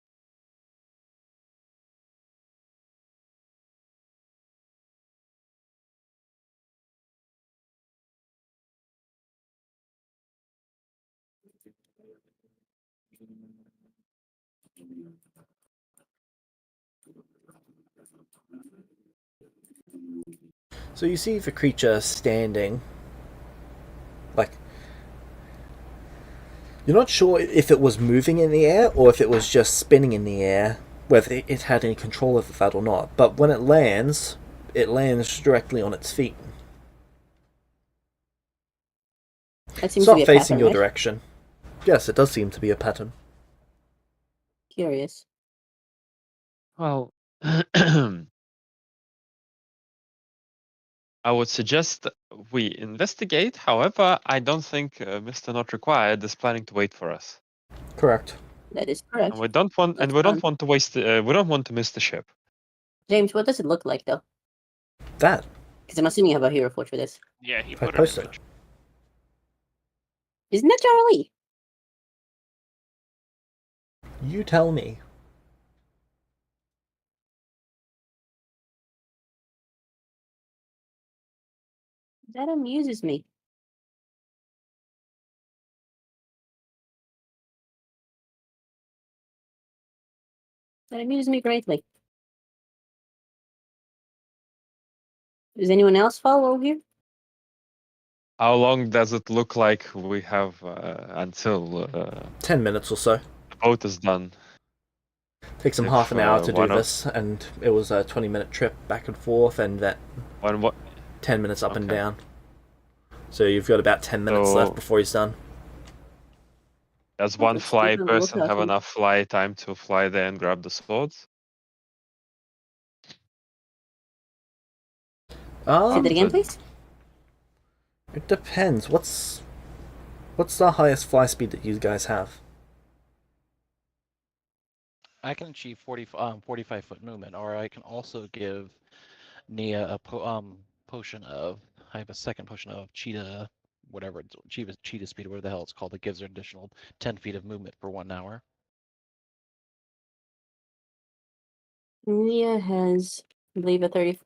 Speaker 3: So you see the creature standing. Like, you're not sure if it was moving in the air or if it was just spinning in the air, whether it had any control over that or not. But when it lands directly on its feet.
Speaker 2: That seems
Speaker 3: It's
Speaker 2: to be
Speaker 3: not
Speaker 2: a
Speaker 3: facing
Speaker 2: pattern,
Speaker 3: your
Speaker 2: right?
Speaker 3: direction. Yes, it does seem to be a pattern.
Speaker 2: Curious.
Speaker 4: Well, I would suggest we investigate. However, I don't think Mr. Not Required is planning to wait for us,
Speaker 3: Correct.
Speaker 2: That is
Speaker 4: and
Speaker 2: correct.
Speaker 4: we don't want
Speaker 2: That's
Speaker 4: we don't
Speaker 2: fine.
Speaker 4: want to waste. We don't want to miss the ship.
Speaker 2: James, what does it look like though?
Speaker 3: That,
Speaker 2: Because I'm assuming you have a hero forge for this.
Speaker 1: Yeah, he
Speaker 3: if I
Speaker 1: put it in
Speaker 3: post
Speaker 1: the
Speaker 3: it.
Speaker 2: Isn't that Charlie?
Speaker 3: You tell me.
Speaker 2: That amuses me. That amuses me greatly. Does anyone else follow here?
Speaker 4: How long does it look like we have until
Speaker 3: 10 minutes or so.
Speaker 4: the boat is done?
Speaker 3: Takes them
Speaker 4: If
Speaker 3: half an hour to do
Speaker 4: one of
Speaker 3: this, and it was a 20-minute trip back and forth, and that
Speaker 4: one what
Speaker 3: 10 minutes up and
Speaker 4: Okay.
Speaker 3: down. So you've got about 10 minutes
Speaker 4: So-
Speaker 3: left before he's done.
Speaker 4: does
Speaker 2: Well,
Speaker 4: one
Speaker 2: let's keep
Speaker 4: fly
Speaker 2: on the
Speaker 4: person
Speaker 2: lookout
Speaker 4: have
Speaker 2: then.
Speaker 4: enough fly time to fly there and grab the swords?
Speaker 2: Say that again,
Speaker 4: Good.
Speaker 2: please.
Speaker 3: It depends. What's the highest fly speed that you guys have?
Speaker 5: I can achieve 45-foot movement, or I can also give Nia a potion of. I have a second potion of cheetah, whatever it's cheetah speed, whatever the hell it's called. That gives her additional 10 feet of movement for 1 hour.
Speaker 2: Nia has, I believe, a 30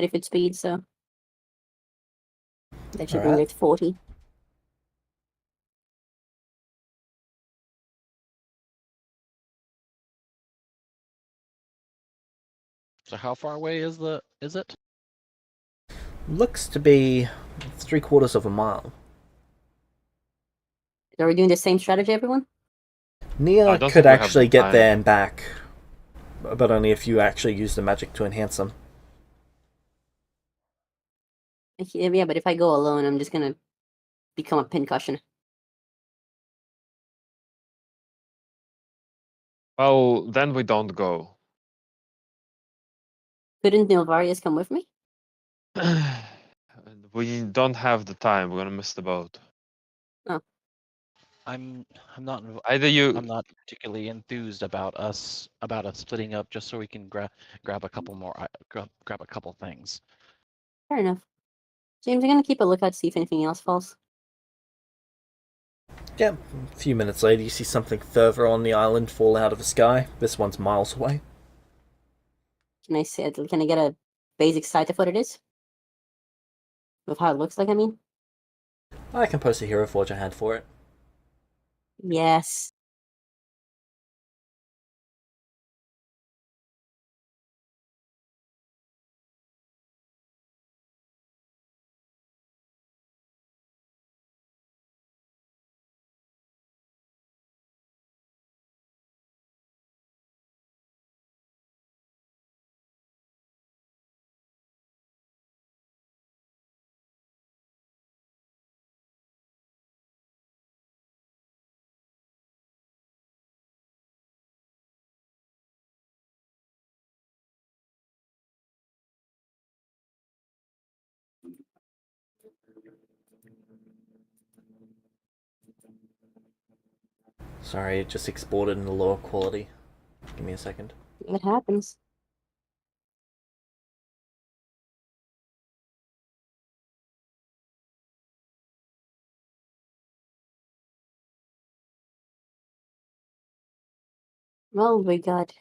Speaker 2: foot speed, so that should bring her
Speaker 3: Alright.
Speaker 2: to 40.
Speaker 5: So how far away is it?
Speaker 3: Looks to be 3/4 of a mile.
Speaker 2: Are we doing the same strategy, everyone?
Speaker 3: Nia
Speaker 4: I don't
Speaker 3: could
Speaker 4: think we have
Speaker 3: actually
Speaker 4: the
Speaker 3: get
Speaker 4: time.
Speaker 3: there and back, but only if you actually use the magic to enhance them.
Speaker 2: Yeah, but if I go alone, I'm just gonna become a pincushion.
Speaker 4: Well, then we don't go.
Speaker 2: Couldn't Nilvarius come with me?
Speaker 4: We don't have the time. We're gonna miss the boat.
Speaker 5: I'm not
Speaker 4: Either you.
Speaker 5: I'm not particularly enthused about us splitting up just so we can grab a couple more grab a couple things.
Speaker 2: Fair enough. James, I'm gonna keep a lookout to see if anything else falls.
Speaker 3: Yeah, a few minutes later you see something further on the island fall out of the sky. This one's miles away.
Speaker 2: Can I say? Can I get a basic sight of what it is? Of how it looks like, I mean?
Speaker 3: I can post a hero forge I had for it.
Speaker 2: Yes.
Speaker 3: Sorry, it just exported in the lower quality. Give me a second.
Speaker 2: It happens. Well, we got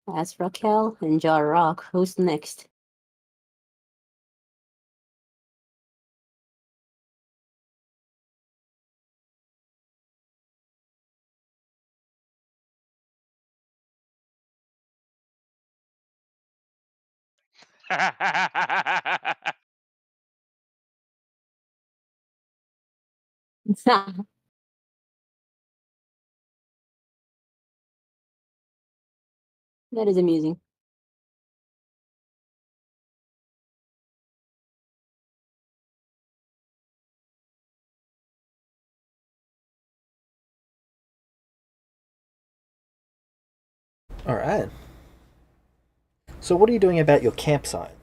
Speaker 2: Raquel and Jar Rock. Who's next? That is amusing.
Speaker 3: Alright. So what are you doing about your campsite?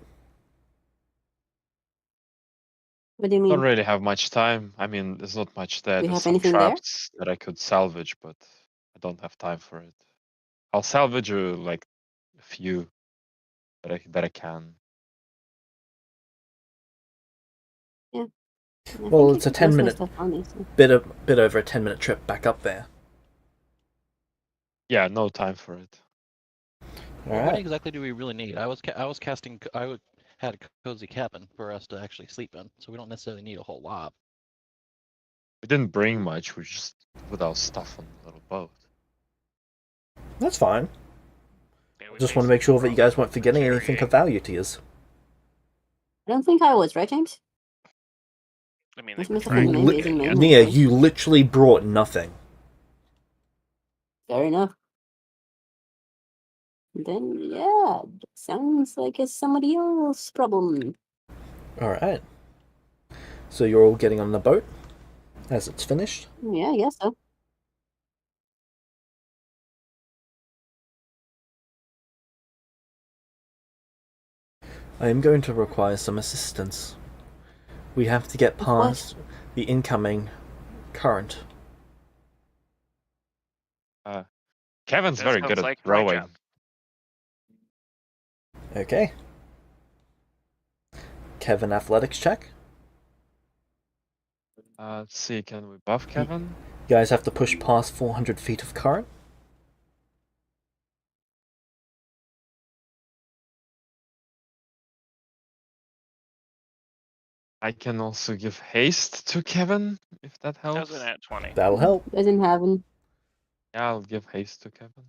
Speaker 2: What do you
Speaker 4: Don't
Speaker 2: mean?
Speaker 4: really have much time. I mean, there's not much there.
Speaker 2: We
Speaker 4: There's
Speaker 2: have
Speaker 4: some
Speaker 2: anything there?
Speaker 4: traps that I could salvage, but I don't have time for it. I'll salvage like a few that I can.
Speaker 2: I
Speaker 3: Well,
Speaker 2: think I
Speaker 3: it's a
Speaker 2: could most of my
Speaker 3: 10-minute
Speaker 2: stuff on this.
Speaker 3: bit over a 10-minute trip back up there.
Speaker 4: Yeah, no time for it.
Speaker 5: What
Speaker 3: Alright.
Speaker 5: exactly do we really need? I was casting. Had a cozy cabin for us to actually sleep in, so we don't necessarily need a whole lot.
Speaker 4: We didn't bring much. We just put our stuff on the little boat.
Speaker 3: That's fine.
Speaker 1: Yeah, we
Speaker 3: Just want to make
Speaker 1: basically
Speaker 3: sure that you
Speaker 1: brought
Speaker 3: guys weren't forgetting anything of
Speaker 1: carrying.
Speaker 3: value to yours.
Speaker 2: I don't think I was, right, James?
Speaker 1: I mean,
Speaker 2: Most
Speaker 1: they
Speaker 2: of my
Speaker 1: were
Speaker 2: stuff in
Speaker 1: trying
Speaker 2: the
Speaker 1: to
Speaker 2: main
Speaker 3: Li-
Speaker 2: base in
Speaker 1: get
Speaker 2: main
Speaker 3: Nia,
Speaker 2: inventory.
Speaker 3: you literally brought nothing.
Speaker 2: Fair enough. Then, yeah, sounds like it's somebody else's problem.
Speaker 3: Alright. So you're all getting on the boat as it's finished.
Speaker 2: Yeah, I guess so.
Speaker 3: I am going to require some assistance. We have to get
Speaker 2: Of what?
Speaker 3: past the incoming current.
Speaker 4: Kevin's
Speaker 1: That
Speaker 4: very good
Speaker 1: sounds
Speaker 4: at
Speaker 1: like my
Speaker 4: rowing.
Speaker 1: job.
Speaker 3: Okay. Kevin, athletics check.
Speaker 4: Let's see, can we buff Kevin?
Speaker 3: You guys have to push past 400 feet of current.
Speaker 4: I can also give haste to Kevin, if that
Speaker 1: That was
Speaker 4: helps.
Speaker 1: an at 20.
Speaker 3: That'll help.
Speaker 2: Doesn't have an.
Speaker 4: Yeah, I'll give haste to Kevin.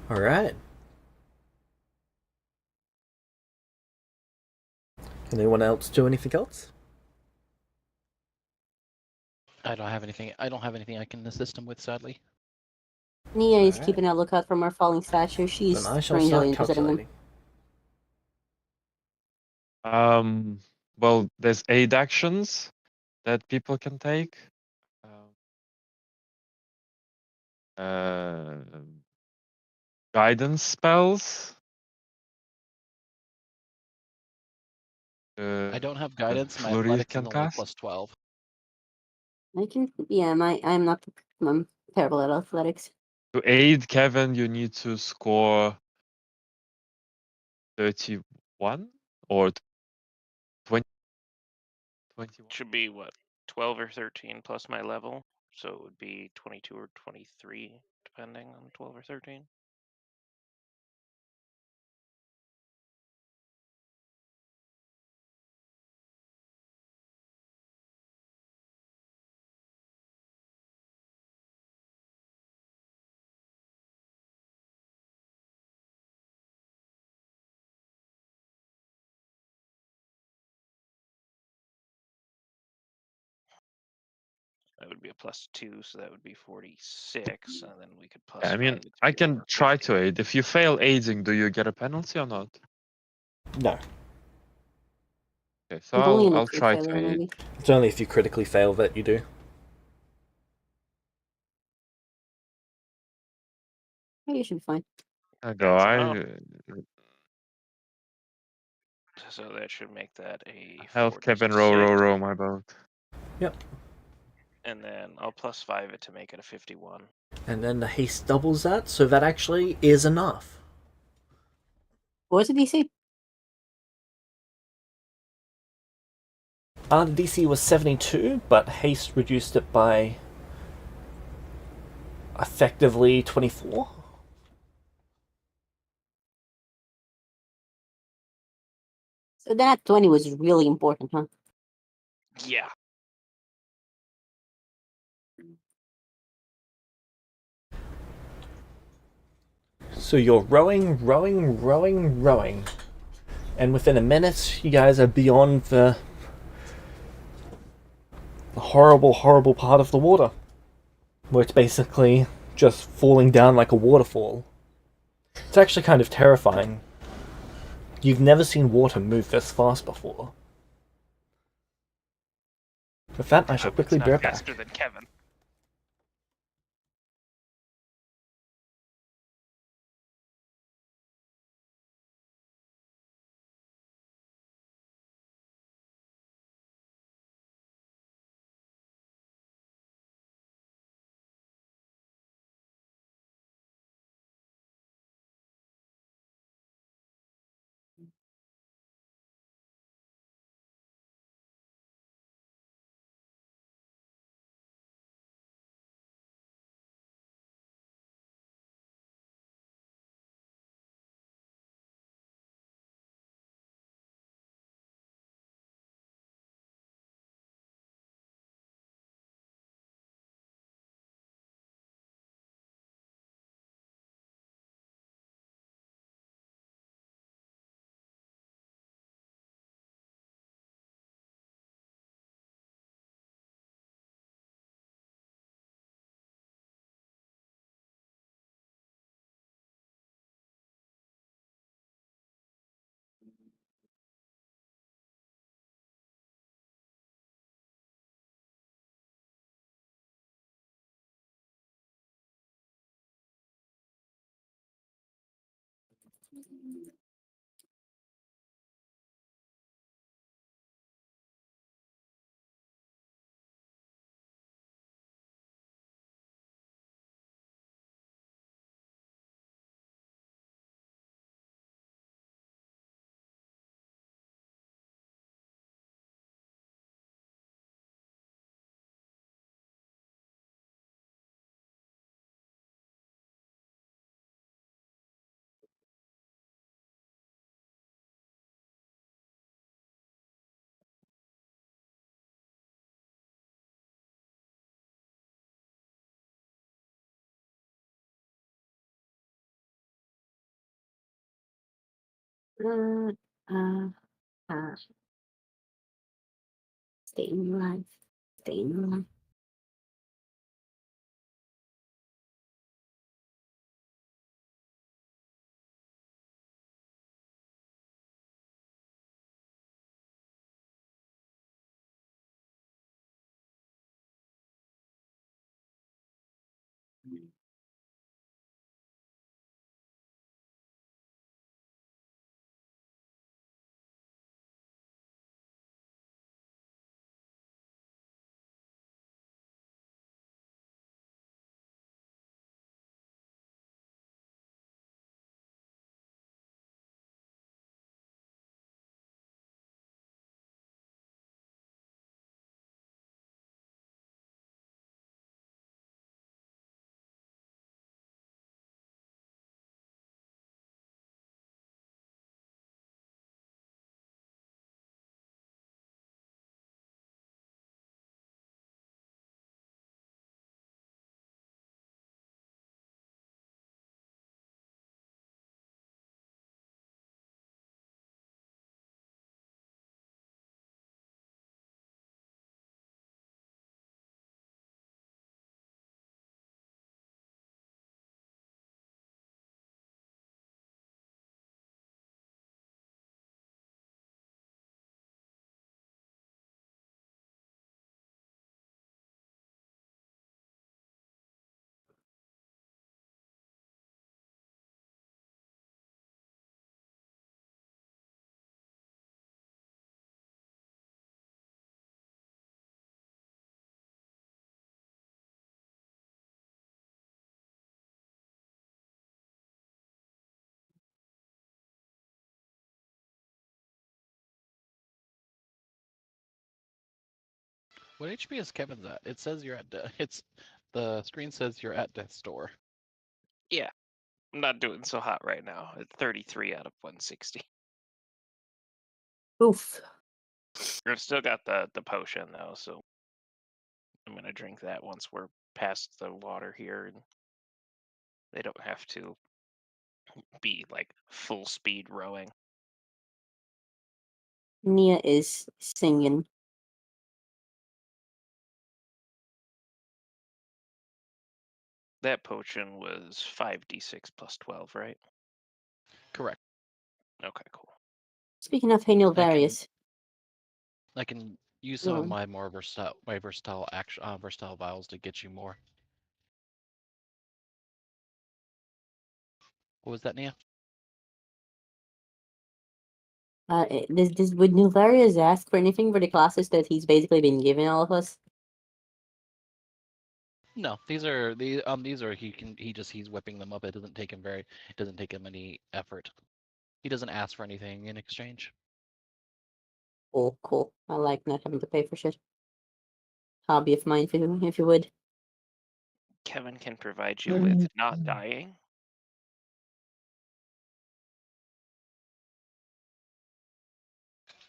Speaker 3: Alright. Can anyone else do anything else?
Speaker 5: I don't have anything. I don't have anything I can assist him with, sadly.
Speaker 2: Nia is
Speaker 3: Alright.
Speaker 2: keeping a lookout from our falling statue.
Speaker 3: Then
Speaker 2: She's
Speaker 3: I shall
Speaker 2: strangely
Speaker 3: start
Speaker 2: interested in them.
Speaker 3: calculating.
Speaker 4: Well, there's aid actions that people can take. Uh, guidance spells.
Speaker 5: I don't have
Speaker 4: that
Speaker 5: guidance. My
Speaker 4: Flurry
Speaker 5: athletics is
Speaker 4: can
Speaker 5: only
Speaker 4: cast.
Speaker 5: plus 12.
Speaker 2: I can, yeah, I'm terrible at athletics.
Speaker 4: To aid Kevin, you need to score 31 or 20. 21.
Speaker 1: Should be what, 12 or 13 plus my level, so it would be 22 or 23, depending on 12 or 13. That would be a +2, so that would be 46, and then we could
Speaker 4: Yeah, I mean,
Speaker 1: +5 it to
Speaker 4: I
Speaker 1: be
Speaker 4: can
Speaker 1: over
Speaker 4: try
Speaker 1: 50.
Speaker 4: to aid. If you fail aiding, do you get a penalty or not?
Speaker 3: No.
Speaker 4: Okay, so
Speaker 2: It's only an
Speaker 4: I'll
Speaker 2: crit
Speaker 4: try to
Speaker 2: failure,
Speaker 4: aid.
Speaker 2: maybe.
Speaker 3: It's only if you critically fail that you do.
Speaker 2: Maybe you should be fine.
Speaker 4: I go.
Speaker 1: So that should make that a
Speaker 4: Help Kevin
Speaker 1: 46,
Speaker 4: row my boat.
Speaker 3: Yep.
Speaker 1: and then I'll +5 it to make it a 51.
Speaker 3: And then the haste doubles that, so that actually is enough.
Speaker 2: What's the DC?
Speaker 3: The DC was 72, but haste reduced it by effectively 24.
Speaker 2: So that 20 was really important, huh?
Speaker 1: Yeah.
Speaker 3: So you're rowing, and within a minute, you guys are beyond the horrible part of the water, where it's basically just falling down like a waterfall. It's actually kind of terrifying. You've never seen water move this fast before. With that, I shall
Speaker 1: Hope it's
Speaker 3: quickly be
Speaker 1: not
Speaker 3: right back.
Speaker 1: faster than Kevin.
Speaker 2: Uh, uh, staying alive. Staying alive.
Speaker 5: What HP is Kevin's at? It says you're at it's the screen says you're at death's door.
Speaker 1: Yeah, I'm not doing so hot right now. At 33 out of 160.
Speaker 2: Oof.
Speaker 1: I've still got the potion though, so I'm gonna drink that once we're past the water here, and they don't have to be like full speed rowing.
Speaker 2: Nia is singing.
Speaker 1: That potion was 5d6 plus 12, right?
Speaker 5: Correct.
Speaker 1: Okay, cool.
Speaker 2: Speaking of Haniel
Speaker 5: I can
Speaker 2: Various,
Speaker 5: I can use some
Speaker 2: go
Speaker 5: of
Speaker 2: on.
Speaker 5: my more versatile vials to get you more. What was that, Nia?
Speaker 2: Would Nularius ask for anything for the classes that he's basically been giving all of us?
Speaker 5: No, these are he's whipping them up. It doesn't take him any effort. He doesn't ask for anything in exchange.
Speaker 2: Cool, cool. I like not having to pay for shit. Hobby of mine, if you would.
Speaker 1: Kevin can provide you with not dying.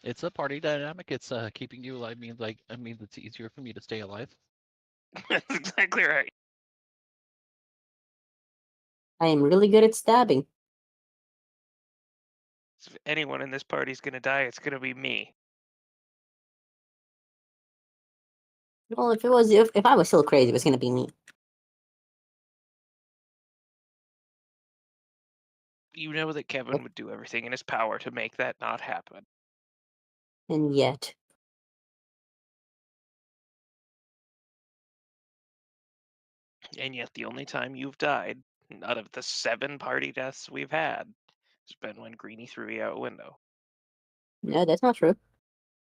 Speaker 5: It's a party dynamic. It's keeping you alive means it's easier for me to stay alive.
Speaker 1: That's exactly right.
Speaker 2: I am really good at stabbing.
Speaker 1: If anyone in this party's gonna die, it's gonna be me.
Speaker 2: Well, if I was still crazy, it was gonna be me.
Speaker 1: You know that Kevin would do everything in his power to make that not happen.
Speaker 2: And yet,
Speaker 1: And yet the only time you've died, out of the 7 party deaths we've had, has been when Greenie threw you out a window.
Speaker 2: no, that's not true.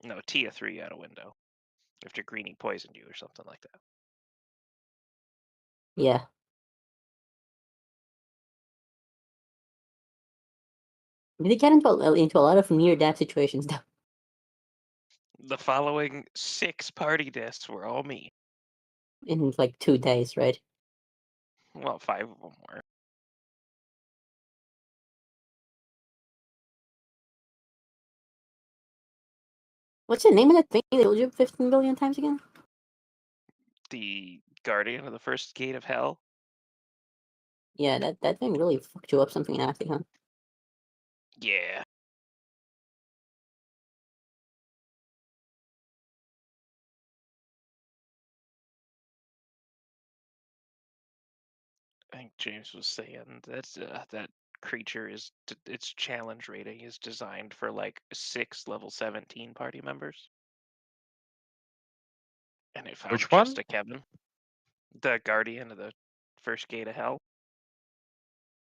Speaker 1: No, Tia threw you out a window. After Greenie poisoned you or something like that.
Speaker 2: Yeah. They get into a lot of near-death situations, though.
Speaker 1: The following 6 party deaths were all me.
Speaker 2: In like 2 days, right?
Speaker 1: Well, 5 of them were.
Speaker 2: What's the name of that thing they told you 15 billion times again?
Speaker 1: The Guardian of the First Gate of Hell.
Speaker 2: Yeah, that thing really fucked you up something nasty, huh?
Speaker 1: Yeah. I think James was saying that creature its challenge rating is designed for like 6 level 17 party members. And it found
Speaker 4: Which
Speaker 1: just
Speaker 4: one?
Speaker 1: a Kevin. The Guardian of the First Gate of Hell.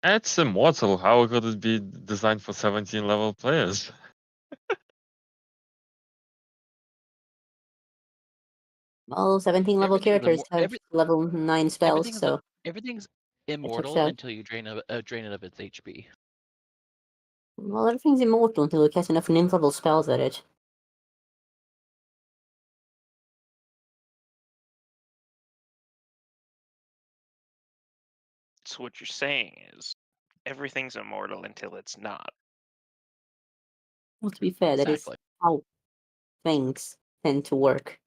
Speaker 4: It's immortal. How could it be designed for 17 level players?
Speaker 2: All 17 level
Speaker 5: Everything is
Speaker 2: characters have level 9 spells, so
Speaker 5: everything's
Speaker 2: it checks
Speaker 5: immortal
Speaker 2: out.
Speaker 5: until you drain it of its HP.
Speaker 2: Well, everything's immortal until it casts enough nymph level spells at it.
Speaker 1: So what you're saying is everything's immortal until it's not.
Speaker 2: Well, to be fair, that is
Speaker 5: Exactly.
Speaker 2: how things tend to work.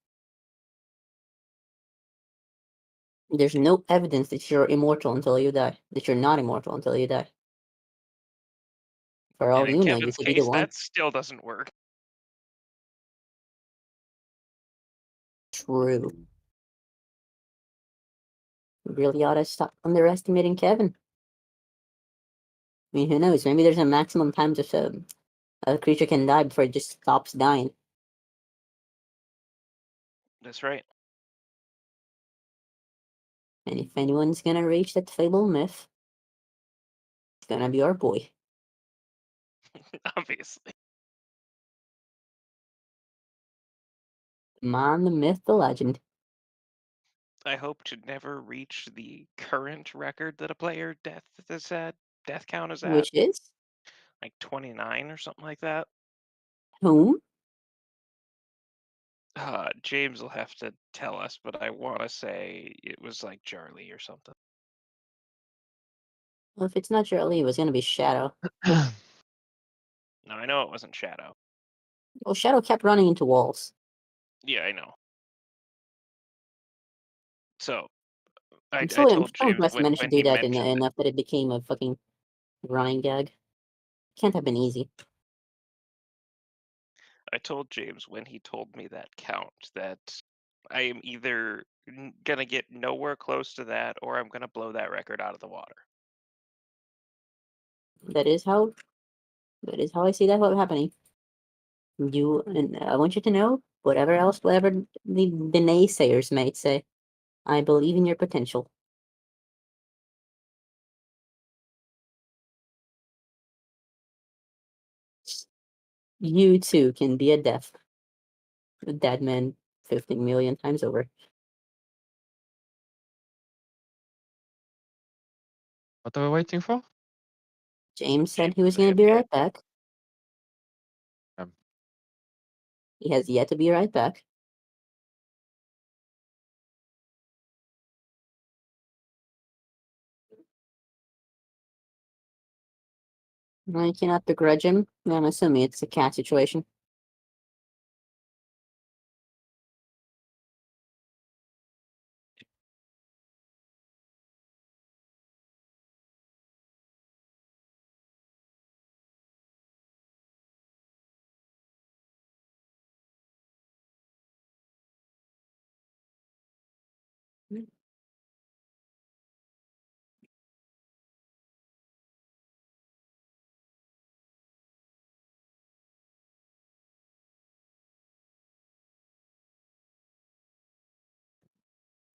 Speaker 2: There's no evidence that you're immortal until you die. That you're not immortal until you die. For all
Speaker 1: And in
Speaker 2: you know, you
Speaker 1: Kevin's
Speaker 2: could be the
Speaker 1: case,
Speaker 2: one.
Speaker 1: that still doesn't work.
Speaker 2: True. You really ought to stop underestimating Kevin. I mean, who knows? Maybe there's a maximum time that a creature can die before it just stops dying.
Speaker 1: That's right.
Speaker 2: And if anyone's gonna reach that fabled myth, it's gonna be our boy.
Speaker 1: Obviously.
Speaker 2: The man, the myth, the legend.
Speaker 1: I hope to never reach the current record that a player death count is at.
Speaker 2: Which is?
Speaker 1: Like 29 or something like that.
Speaker 2: Whom?
Speaker 1: James will have to tell us, but I want to say it was like Charlie or something.
Speaker 2: Well, if it's not Charlie, it was gonna be Shadow.
Speaker 1: No, I know it wasn't Shadow.
Speaker 2: Well, Shadow kept running into walls.
Speaker 1: Yeah, I know. So I
Speaker 2: I'm
Speaker 1: told
Speaker 2: still
Speaker 1: James
Speaker 2: impressed he managed to
Speaker 1: when
Speaker 2: do
Speaker 1: he
Speaker 2: that
Speaker 1: mentioned it.
Speaker 2: enough that it became a fucking running gag. Can't have been easy.
Speaker 1: I told James when he told me that count that I am either gonna get nowhere close to that, or I'm gonna blow that record out of the water.
Speaker 2: That is how I see that happening. And I want you to know, whatever the naysayers may say, I believe in your potential. You too can be a dead man 15 million times over.
Speaker 4: What are we waiting for?
Speaker 2: James said
Speaker 1: James
Speaker 2: he was
Speaker 1: said
Speaker 2: going to
Speaker 1: he'd
Speaker 2: be
Speaker 1: be
Speaker 2: right back.
Speaker 4: Um,
Speaker 2: He has yet to be right back. I cannot begrudge him. I'm assuming it's a cat situation.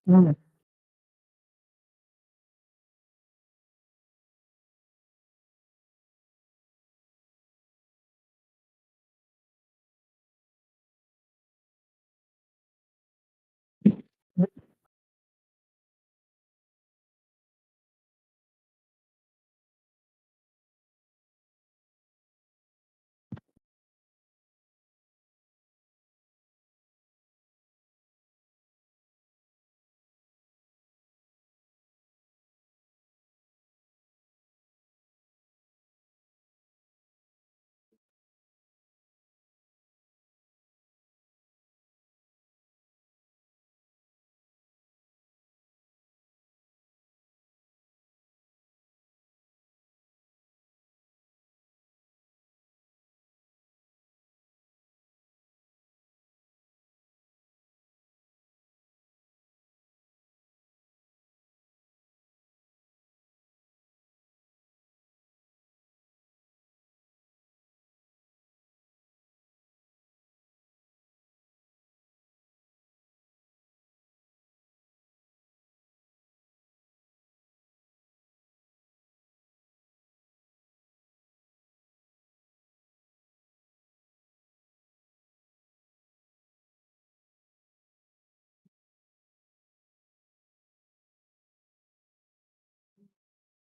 Speaker 2: Mm.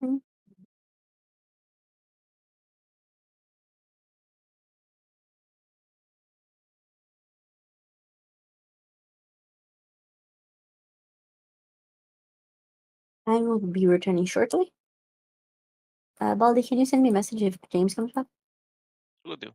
Speaker 2: Mm. I will be returning shortly. Baldy, can you send me a message if James comes back?
Speaker 1: Will do.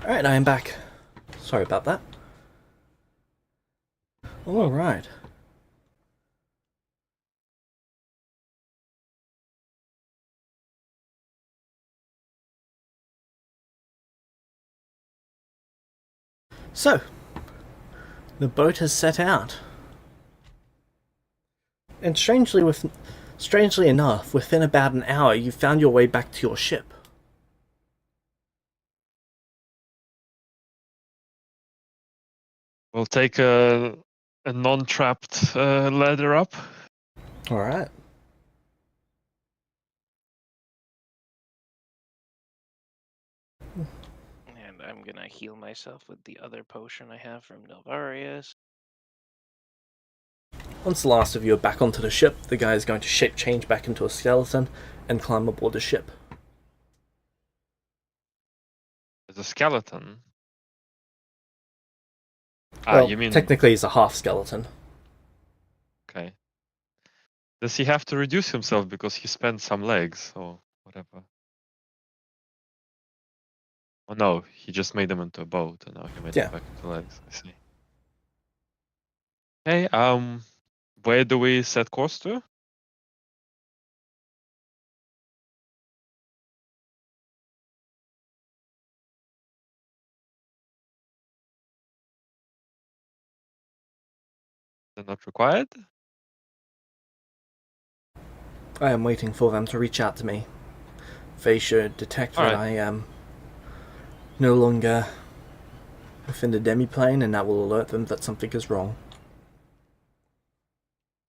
Speaker 3: Alright, I am back. Sorry about that. Alright. So, the boat has set out. And strangely enough, within about an hour, you found your way back to your ship.
Speaker 4: We'll take a non-trapped ladder up.
Speaker 3: Alright.
Speaker 1: And I'm gonna heal myself with the other potion I have from Nilvarius.
Speaker 3: Once the last of you are back onto the ship, the guy is going to shape change back into a skeleton and climb aboard the ship.
Speaker 4: There's a skeleton.
Speaker 3: Well,
Speaker 4: You mean...
Speaker 3: technically he's a half skeleton.
Speaker 4: Okay. Does he have to reduce himself because he spent some legs or whatever? Oh no, he just made them into a boat and now he made them back into legs. I see. Okay, where do we set course to? They're not required?
Speaker 3: I am waiting for them to reach out to me. They should detect that I am no longer within the demiplane, and that will alert them that something is wrong.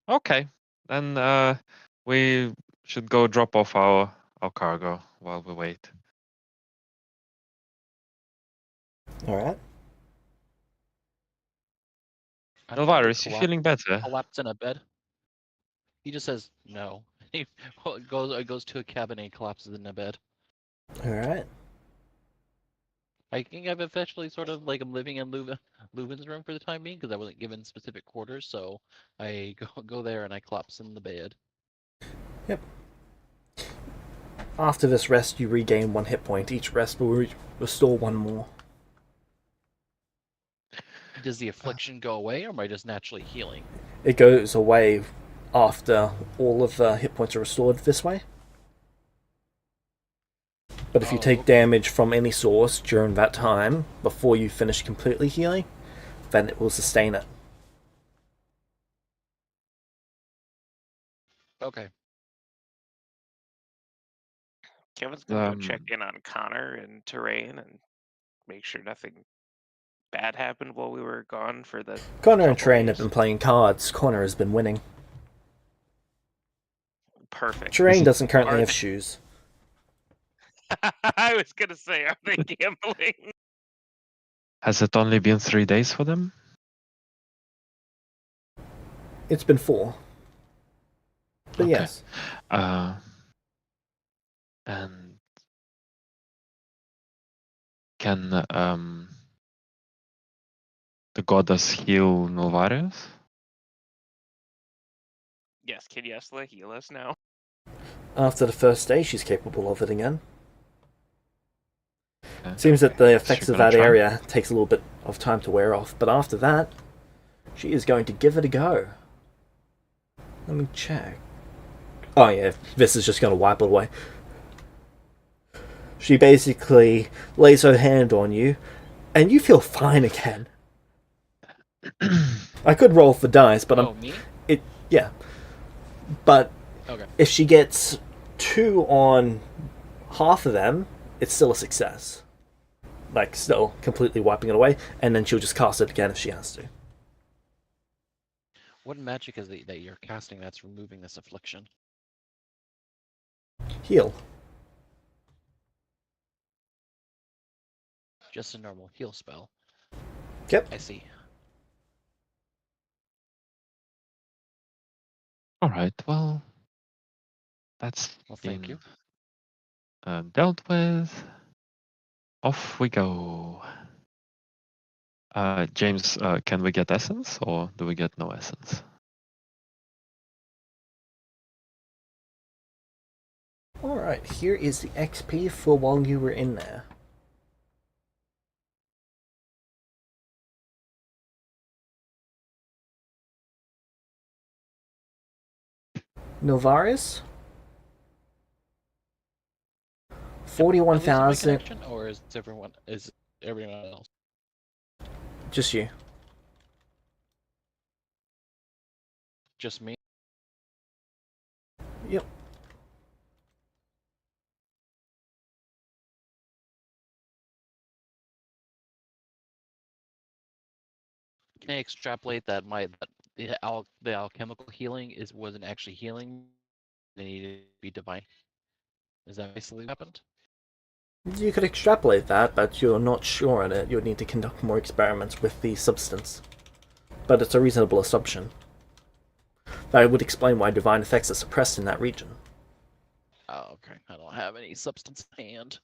Speaker 4: Okay, then we should go drop off our cargo while we wait.
Speaker 3: Alright.
Speaker 4: Alvarez, you feeling better?
Speaker 5: Collapse in a bed. He just says no. He goes to a cabin and he collapses in a bed.
Speaker 3: Alright.
Speaker 5: I think I've officially sort of like I'm living in Leuven's room for the time being because I wasn't given specific quarters, so I go there and I collapse in the bed.
Speaker 3: Yep. After this rest, you regain 1 hit point. Each rest will restore 1 more.
Speaker 5: Does the affliction go away, or am I just naturally healing?
Speaker 3: It goes away after all of the hit points are restored this way. But if you take damage from any source during that time, before you finish completely healing, then it will sustain it.
Speaker 5: Okay.
Speaker 1: Kevin's gonna go check in on Connor and Terrain and make sure nothing bad happened while we were gone for the
Speaker 3: Connor and
Speaker 1: couple
Speaker 3: Terrain have
Speaker 1: days.
Speaker 3: been playing cards. Connor has been winning.
Speaker 1: Perfect.
Speaker 3: Terrain doesn't currently have shoes.
Speaker 1: I was gonna say, are they gambling?
Speaker 4: Has it only been 3 days for them?
Speaker 3: It's been 4. But
Speaker 4: Okay.
Speaker 3: yes.
Speaker 4: And can the goddess heal Nulvarius?
Speaker 1: Yes, can Yesla heal us now?
Speaker 3: After the first day, she's capable of it again.
Speaker 4: Okay.
Speaker 3: Seems that the effects of that
Speaker 4: try?
Speaker 3: area takes a little bit of time to wear off, but after that, she is going to give it a go. Let me check. Oh yeah, this is just going to wipe it away. She basically lays her hand on you, and you feel fine again. I could roll for dice, but
Speaker 5: me?
Speaker 3: Yeah. But
Speaker 5: okay.
Speaker 3: If she gets 2 on half of them, it's still a success. Like, still completely wiping it away, and then she'll just cast it again if she has to.
Speaker 5: What magic is it that you're casting that's removing this affliction?
Speaker 3: Heal.
Speaker 5: Just a normal heal spell.
Speaker 3: Yep.
Speaker 5: I see.
Speaker 4: Alright, well, that's
Speaker 5: thank you.
Speaker 4: Dealt with. Off we go. James, can we get essence or do we get no essence?
Speaker 3: Alright, here is the XP for while you were in there. Novarius?
Speaker 5: Am I losing my
Speaker 3: 41,000.
Speaker 5: connection, or is everyone else?
Speaker 3: Just you.
Speaker 5: Just me?
Speaker 3: Yep.
Speaker 5: Can I extrapolate that the alchemical healing wasn't actually healing? They needed to be divine. Is that basically what happened?
Speaker 3: You could extrapolate that, but you're not sure on it. You would need to conduct more experiments with the substance. But it's a reasonable assumption. That would explain why divine effects are suppressed in that region.
Speaker 5: Oh, okay. I don't have any substance in hand.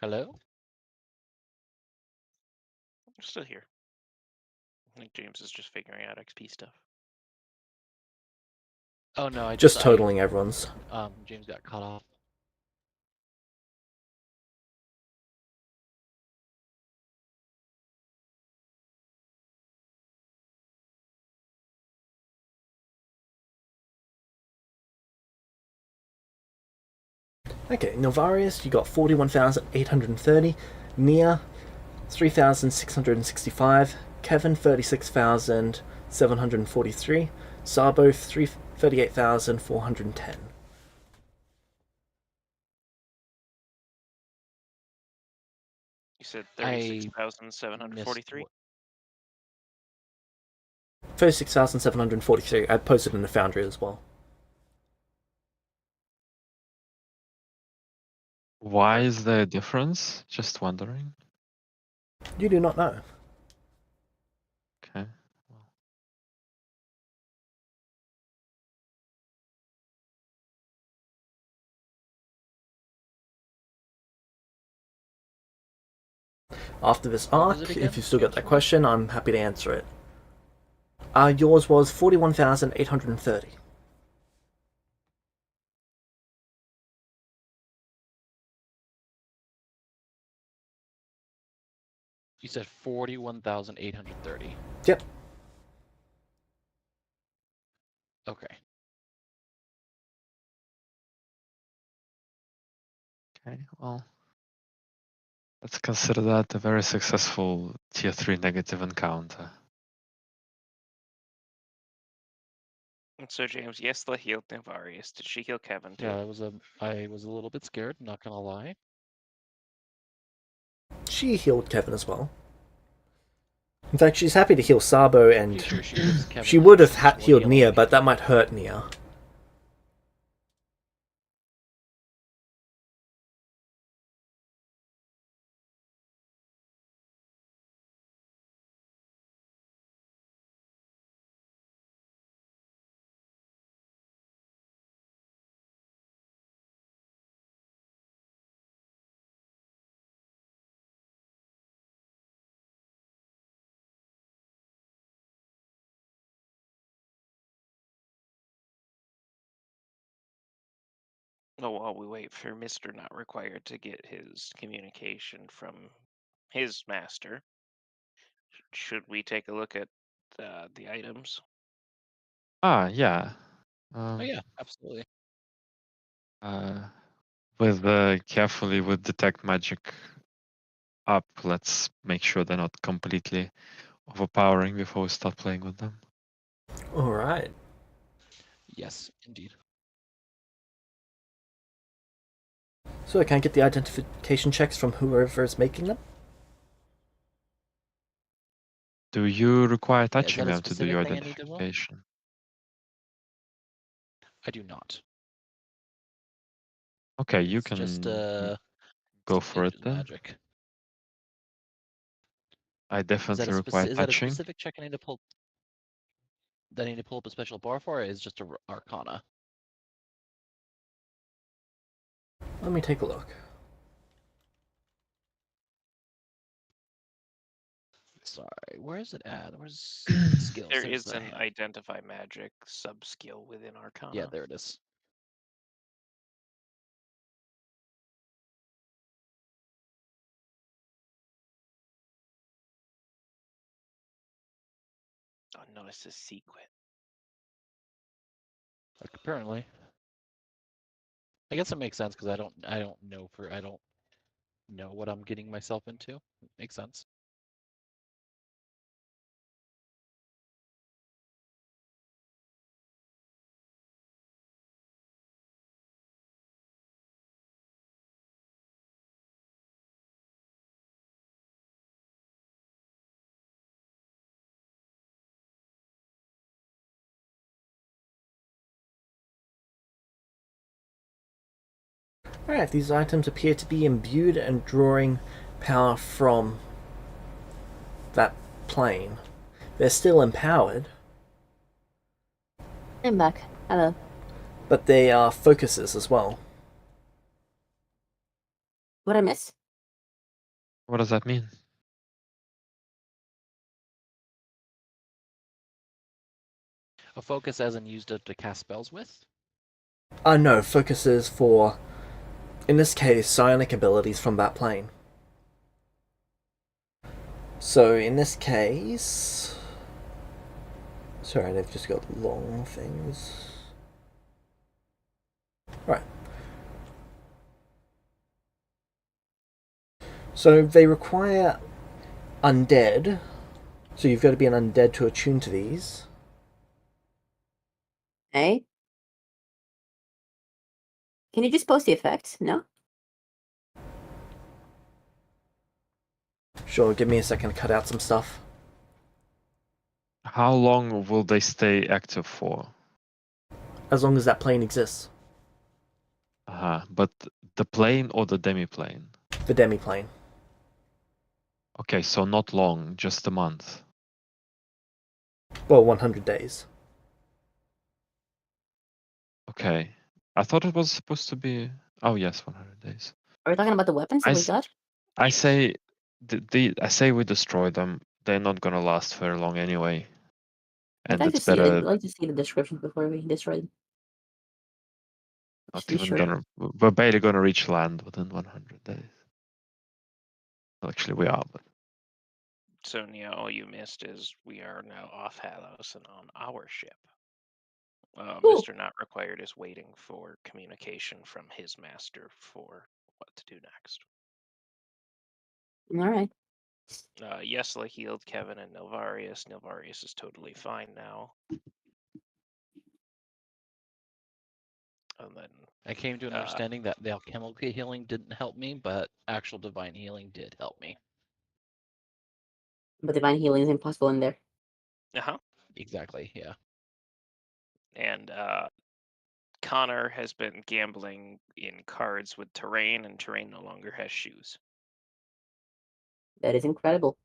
Speaker 5: Hello?
Speaker 1: I'm still here. I think James is just figuring out XP stuff.
Speaker 5: Oh no,
Speaker 3: Just totaling everyone's.
Speaker 5: James got cut off.
Speaker 3: Okay, Novarius, you got 41,830. Nia, 3,665. Kevin, 36,743. Sabo, 38,410.
Speaker 1: You said
Speaker 5: I
Speaker 1: 36,743?
Speaker 3: 36,743. I posted in the Foundry as well.
Speaker 4: Why is there a difference? Just wondering.
Speaker 3: You do not know.
Speaker 4: Okay.
Speaker 3: After this
Speaker 5: What was
Speaker 3: arc,
Speaker 5: it
Speaker 3: if
Speaker 5: again?
Speaker 3: you've still got
Speaker 5: James,
Speaker 3: that
Speaker 5: for me?
Speaker 3: question, I'm happy to answer it. Yours was 41,830.
Speaker 5: You said 41,830.
Speaker 3: Yep.
Speaker 5: Okay.
Speaker 4: Okay, well, let's consider that a very successful tier 3 negative encounter.
Speaker 1: And so, James, Yesla healed Navarius. Did she heal Kevin too?
Speaker 5: Yeah, I was a little bit scared, not gonna lie.
Speaker 3: She healed Kevin as well. In fact, she's happy to heal Sabo, and
Speaker 5: Pretty sure she gives Kevin
Speaker 3: she would have
Speaker 5: additional
Speaker 3: healed Nia,
Speaker 5: healing.
Speaker 3: but that might hurt Nia.
Speaker 1: Oh, while we wait for Mr. Not Required to get his communication from his master, should we take a look at the items?
Speaker 4: Ah, yeah.
Speaker 5: Oh yeah, absolutely.
Speaker 4: Uh, with carefully with detect magic up, let's make sure they're not completely overpowering before we start playing with them.
Speaker 3: Alright.
Speaker 5: Yes, indeed.
Speaker 3: So, can I get the identification checks from whoever is making them?
Speaker 4: Do you require
Speaker 5: Yeah, is
Speaker 4: touching
Speaker 5: that a
Speaker 4: them to do
Speaker 5: specific
Speaker 4: your
Speaker 5: thing I need to roll?
Speaker 4: identification?
Speaker 5: I do not.
Speaker 4: Okay, you
Speaker 5: It's just
Speaker 4: can go for it
Speaker 5: ninja's
Speaker 4: then.
Speaker 5: magic.
Speaker 4: I definitely
Speaker 5: Is
Speaker 4: require
Speaker 5: that a
Speaker 4: touching.
Speaker 5: specific check I need to pull? That I need to pull up a special bar for, or is just a Arcana?
Speaker 3: Let me take a look.
Speaker 5: Sorry, where is it at? Where's skills?
Speaker 1: There
Speaker 5: There's
Speaker 1: is
Speaker 5: the
Speaker 1: an Identify Magic sub-skill within Arcana.
Speaker 5: Yeah, there it is.
Speaker 1: Oh no, it's a secret.
Speaker 5: Like, apparently. I guess it makes sense because I don't know what I'm getting myself into. It makes sense.
Speaker 3: Alright, these items appear to be imbued and drawing power from that plane. They're still empowered,
Speaker 2: I'm back. Hello.
Speaker 3: but they are focuses as well.
Speaker 2: What I miss?
Speaker 4: What does that mean?
Speaker 5: A focus as in used to cast spells with?
Speaker 3: No, focuses for, in this case, psionic abilities from that plane. So in this case... Sorry, they've just got long things. Right. So they require undead. So you've got to be an undead to attune to these.
Speaker 2: Hey? Can you just post the effect? No?
Speaker 3: Sure, give me a second to cut out some stuff.
Speaker 4: How long will they stay active for?
Speaker 3: As long as that plane exists.
Speaker 4: But the plane or the demi-plane?
Speaker 3: The demi-plane.
Speaker 4: Okay, so not long, just a month.
Speaker 3: Well, 100 days.
Speaker 4: Okay. I thought it was supposed to be... Oh yes, 100 days.
Speaker 2: Are we talking about the weapons that we got?
Speaker 4: I say I say we destroy them. They're not gonna last very long anyway.
Speaker 2: I'd
Speaker 4: And
Speaker 2: like
Speaker 4: it's
Speaker 2: to see the
Speaker 4: better
Speaker 2: like to see the description before we destroy them.
Speaker 4: not
Speaker 2: Just to be
Speaker 4: even
Speaker 2: sure.
Speaker 4: gonna we're barely gonna reach land within 100 days. Well, actually we are, but
Speaker 1: So, Nia, all you missed is we are now off Halos and on our ship.
Speaker 2: Cool.
Speaker 1: Mr. Not Required is waiting for communication from his master for what to do next.
Speaker 2: Alright.
Speaker 1: Yesla healed Kevin and Nilvarius. Nilvarius is totally fine now. And then
Speaker 5: I came to an understanding that the alchemical healing didn't help me, but actual divine healing did help me.
Speaker 2: But divine healing is impossible in there.
Speaker 5: Exactly, yeah.
Speaker 1: And Connor has been gambling in cards with Terrain, and Terrain no longer has shoes.
Speaker 2: That is incredible.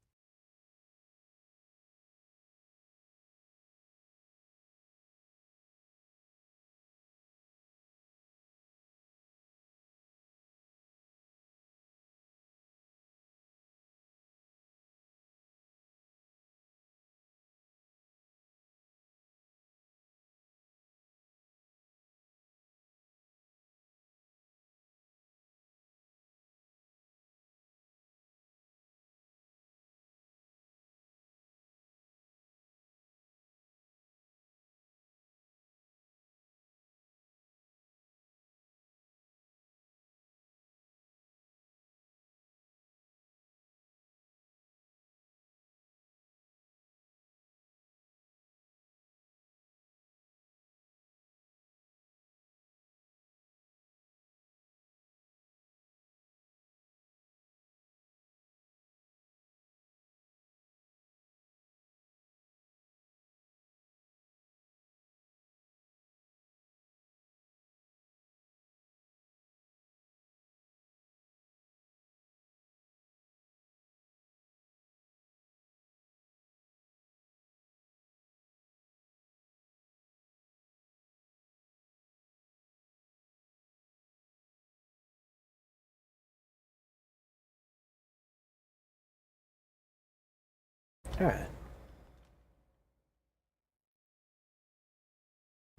Speaker 3: Alright.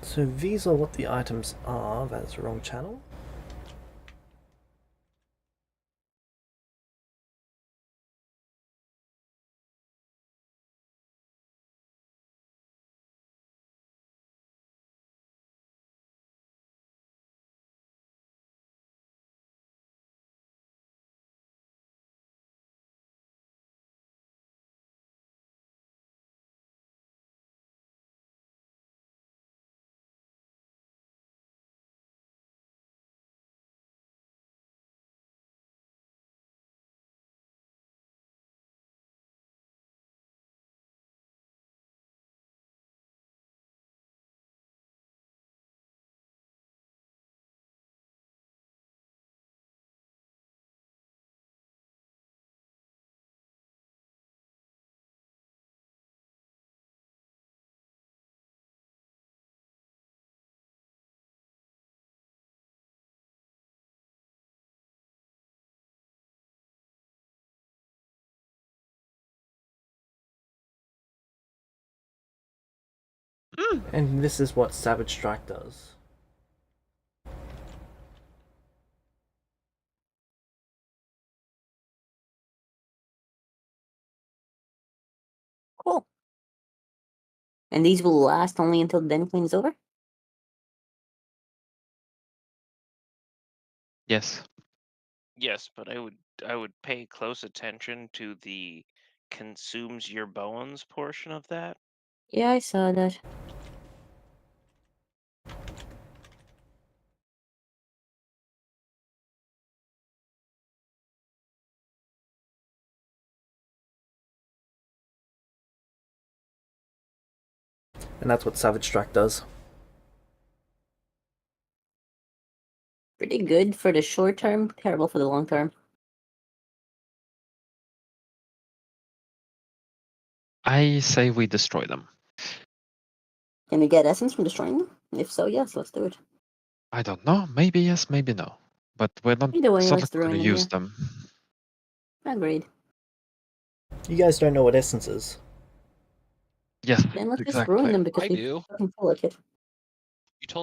Speaker 3: So these are what the items are. That's the wrong channel. And this is what Savage Strike does.
Speaker 2: Cool. And these will last only until the Den Queen is over?
Speaker 4: Yes.
Speaker 1: Yes, but I would pay close attention to the consumes your bones portion of that.
Speaker 2: Yeah, I saw that.
Speaker 3: And that's what Savage Strike does.
Speaker 2: Pretty good for the short term, terrible for the long term.
Speaker 4: I say we destroy them.
Speaker 2: Can we get essence from destroying them? If so, yes, let's do it.
Speaker 4: I don't know. Maybe yes, maybe no. But we're not
Speaker 2: Either way,
Speaker 4: sort
Speaker 2: let's
Speaker 4: of going
Speaker 2: ruin
Speaker 4: to
Speaker 2: them,
Speaker 4: use
Speaker 2: yeah.
Speaker 4: them.
Speaker 2: Agreed.
Speaker 3: You guys don't know what essence is.
Speaker 4: Yes,
Speaker 2: Then let's just ruin
Speaker 4: exactly.
Speaker 2: them because
Speaker 5: I
Speaker 2: we
Speaker 5: do.
Speaker 2: fucking feel like it.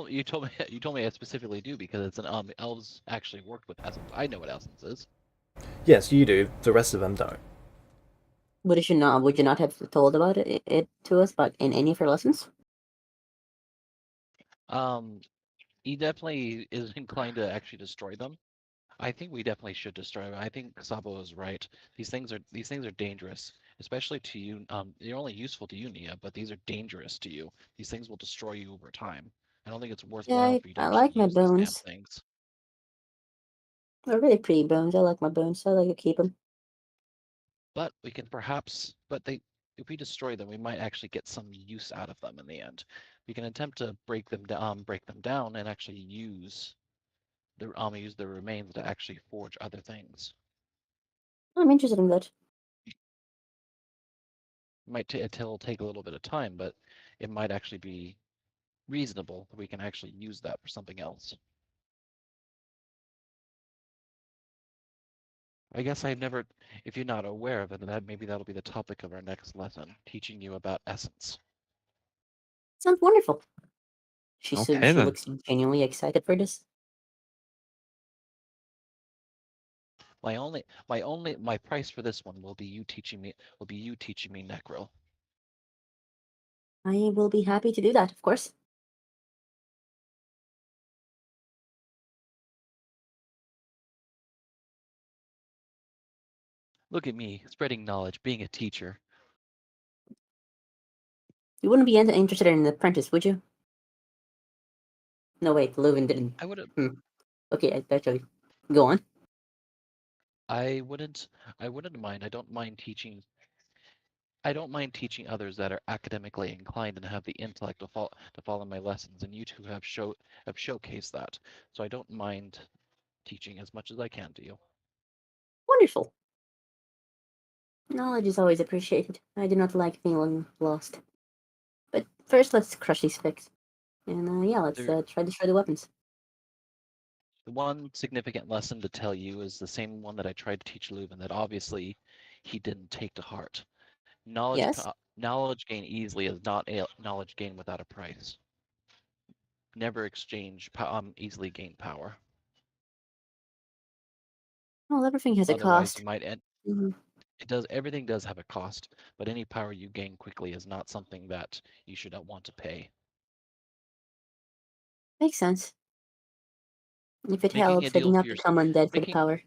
Speaker 5: You told me I specifically do because it's an elves actually worked with essence. I know what essence is.
Speaker 3: Yes, you do. The rest of them don't.
Speaker 2: Would you not have told about it to us but in any of your lessons?
Speaker 5: He definitely is inclined to actually destroy them. I think we definitely should destroy them. I think Sabo is right. These things are dangerous, especially to you. They're only useful to you, Nia, but these are dangerous to you. These things will destroy you over time. I don't think it's
Speaker 2: Yeah,
Speaker 5: worthwhile for you to
Speaker 2: I
Speaker 5: actually
Speaker 2: like my
Speaker 5: use these damn
Speaker 2: bones.
Speaker 5: things.
Speaker 2: They're really pretty bones. I like my bones, so I like to keep them.
Speaker 5: But we can perhaps, if we destroy them, we might actually get some use out of them in the end. We can attempt to break them down, and actually use the remains to actually forge other things.
Speaker 2: I'm interested in that.
Speaker 5: It'll take a little bit of time, but it might actually be reasonable that we can actually use that for something else. I guess I've never, if you're not aware of it, that maybe that'll be the topic of our next lesson, teaching you about essence.
Speaker 2: Sounds wonderful. She said
Speaker 4: Okay
Speaker 2: she
Speaker 4: then.
Speaker 2: looks genuinely excited for this.
Speaker 5: My price for this one will be you teaching me Necro.
Speaker 2: I will be happy to do that, of course.
Speaker 5: Look at me, spreading knowledge, being a teacher.
Speaker 2: You wouldn't be interested in an apprentice, would you? No, wait, Leuven didn't.
Speaker 5: I wouldn't
Speaker 2: Okay, actually, go on.
Speaker 5: I wouldn't mind. I don't mind teaching others that are academically inclined and have the intellect to follow my lessons, and you two have showcased that. So I don't mind teaching as much as I can to you.
Speaker 2: Wonderful. Knowledge is always appreciated. I do not like feeling lost. But first, let's crush these fix. And yeah, let's try to destroy the weapons.
Speaker 5: The one significant lesson to tell you is the same one that I tried to teach Leuven, that obviously he didn't take to heart.
Speaker 2: Yes?
Speaker 5: Knowledge gained easily is not knowledge gained without a price. Never exchange easily gained power.
Speaker 2: Well, everything has a
Speaker 5: Otherwise, you
Speaker 2: cost.
Speaker 5: might end.
Speaker 2: Mhm.
Speaker 5: Everything does have a cost, but any power you gain quickly is not something that you should not want to pay.
Speaker 2: Makes sense. If it
Speaker 5: Making a
Speaker 2: helps, I do
Speaker 5: deal for
Speaker 2: not
Speaker 5: your
Speaker 2: become undead for the
Speaker 5: making
Speaker 2: power.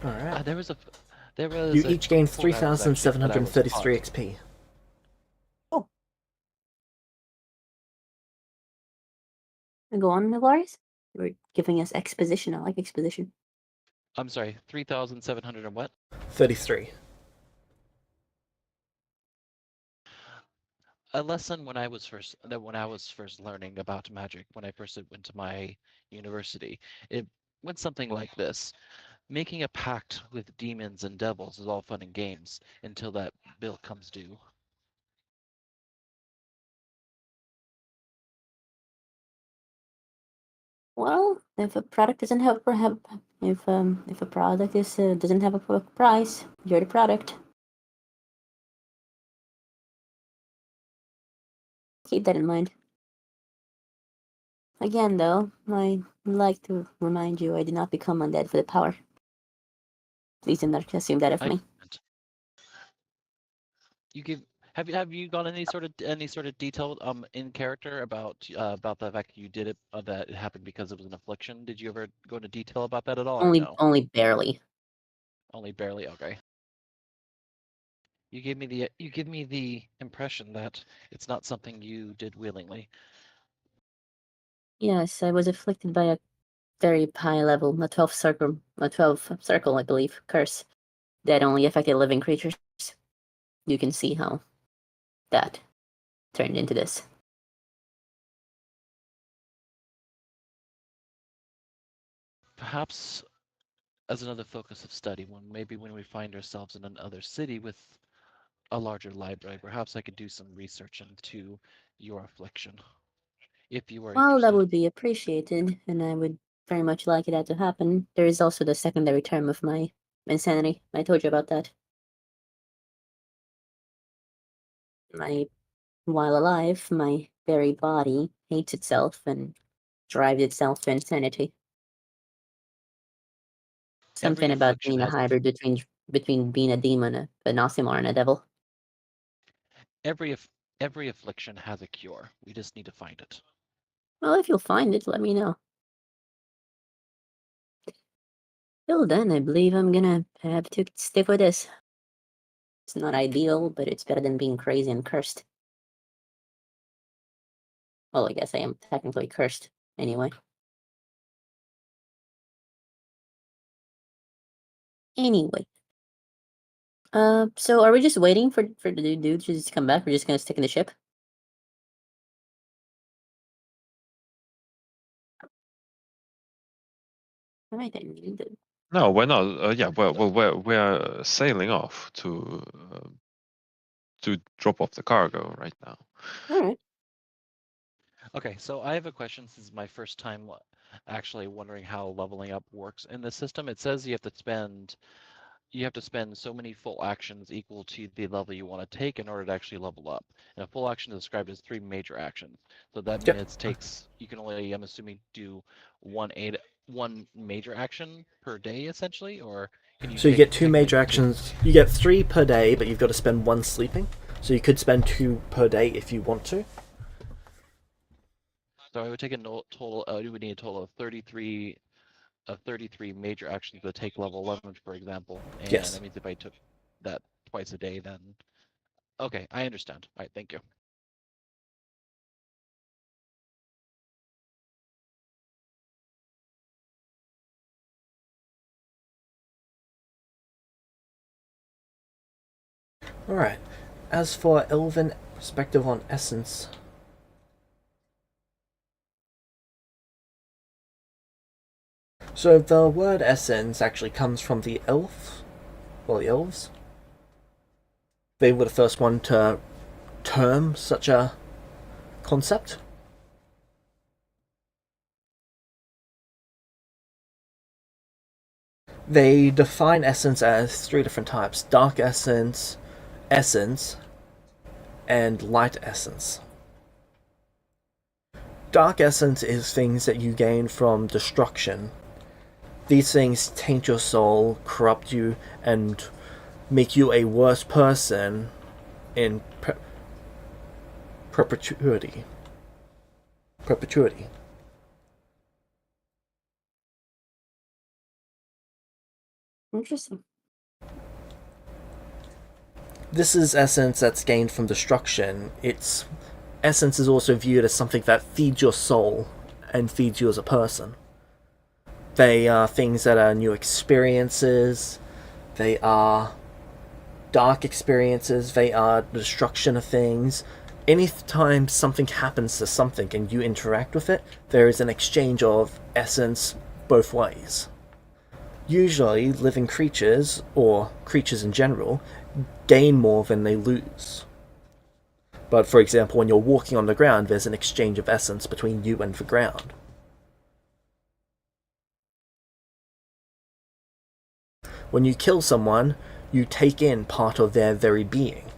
Speaker 3: Alright.
Speaker 5: there was
Speaker 3: You
Speaker 5: a
Speaker 3: each gain
Speaker 5: quote that I was
Speaker 3: 3,733
Speaker 5: taught.
Speaker 3: XP.
Speaker 2: Oh. Go on, Navaris. You're giving us exposition. I like exposition.
Speaker 5: I'm sorry, 3,700 and what?
Speaker 3: 33.
Speaker 5: A lesson when I was first learning about magic, when I first went to my university, it went something like this. Making a pact with demons and devils is all fun and games until that bill comes due.
Speaker 2: Well, if a product doesn't have if a product is doesn't have a price, you're the product. Keep that in mind. Again, though, I like to remind you I did not become undead for the power. Please do not assume that of me.
Speaker 5: You give have you gone any sort of detail in character about the fact that you did it that it happened because it was an affliction? Did you ever go into detail about that at all, or no?
Speaker 2: Only barely.
Speaker 5: Only barely. Okay. You give me the impression that it's not something you did willingly.
Speaker 2: Yes, I was afflicted by a very high level, a 12 circle, I believe, curse that only affected living creatures. You can see how that turned into this.
Speaker 5: Perhaps as another focus of study, when we find ourselves in another city with a larger library, perhaps I could do some research into your affliction, if you are
Speaker 2: Well, that
Speaker 5: interested.
Speaker 2: would be appreciated, and I would very much like that to happen. There is also the secondary term of my insanity. I told you about that. While alive, my very body hates itself and drives itself to insanity.
Speaker 5: Every
Speaker 2: Something about
Speaker 5: affliction
Speaker 2: being a
Speaker 5: has
Speaker 2: hybrid between being a demon, an Osimar, and a devil.
Speaker 5: every every affliction has a cure. We just need to find it.
Speaker 2: Well, if you'll find it, let me know. Till then, I believe I'm gonna have to stick with this. It's not ideal, but it's better than being crazy and cursed. Well, I guess I am technically cursed, anyway. Anyway. So are we just waiting for the dude to just come back? We're just gonna stick in the ship? Alright then.
Speaker 4: No, we're not. Yeah, we're sailing off to drop off the cargo right now.
Speaker 2: Alright.
Speaker 5: Okay, so I have a question. This is my first time actually wondering how leveling up works in the system. It says you have to spend so many full actions equal to the level you want to take in order to actually level up. And a full action is described as 3 major actions. So that
Speaker 3: Yep.
Speaker 5: means you can only, I'm assuming, do one major action per day essentially, or can you
Speaker 3: So you get two
Speaker 5: technically
Speaker 3: major
Speaker 5: do
Speaker 3: actions. You get 3 per day, but you've got to spend 1 sleeping. So you could spend 2 per day if you want to.
Speaker 5: So I would take a total. You would need a total of 33 major actions to take level 11, for example. And
Speaker 3: Yes.
Speaker 5: that means if I took that twice a day, then okay, I understand. All right, thank you.
Speaker 3: Alright. As for Elven perspective on essence. So the word essence actually comes from the elves. Well, the elves. They were the first one to term such a concept. They define essence as 3 different types: dark essence, essence, and light essence. Dark essence is things that you gain from destruction. These things taint your soul, corrupt you, and make you a worse person in perpetuity.
Speaker 2: Interesting.
Speaker 3: This is essence that's gained from destruction. Its essence is also viewed as something that feeds your soul and feeds you as a person. They are things that are new experiences. They are dark experiences. They are the destruction of things. Anytime something happens to something and you interact with it, there is an exchange of essence both ways. Usually, living creatures, or creatures in general, gain more than they lose. But for example, when you're walking on the ground, there's an exchange of essence between you and the ground. When you kill someone, you take in part of their very being.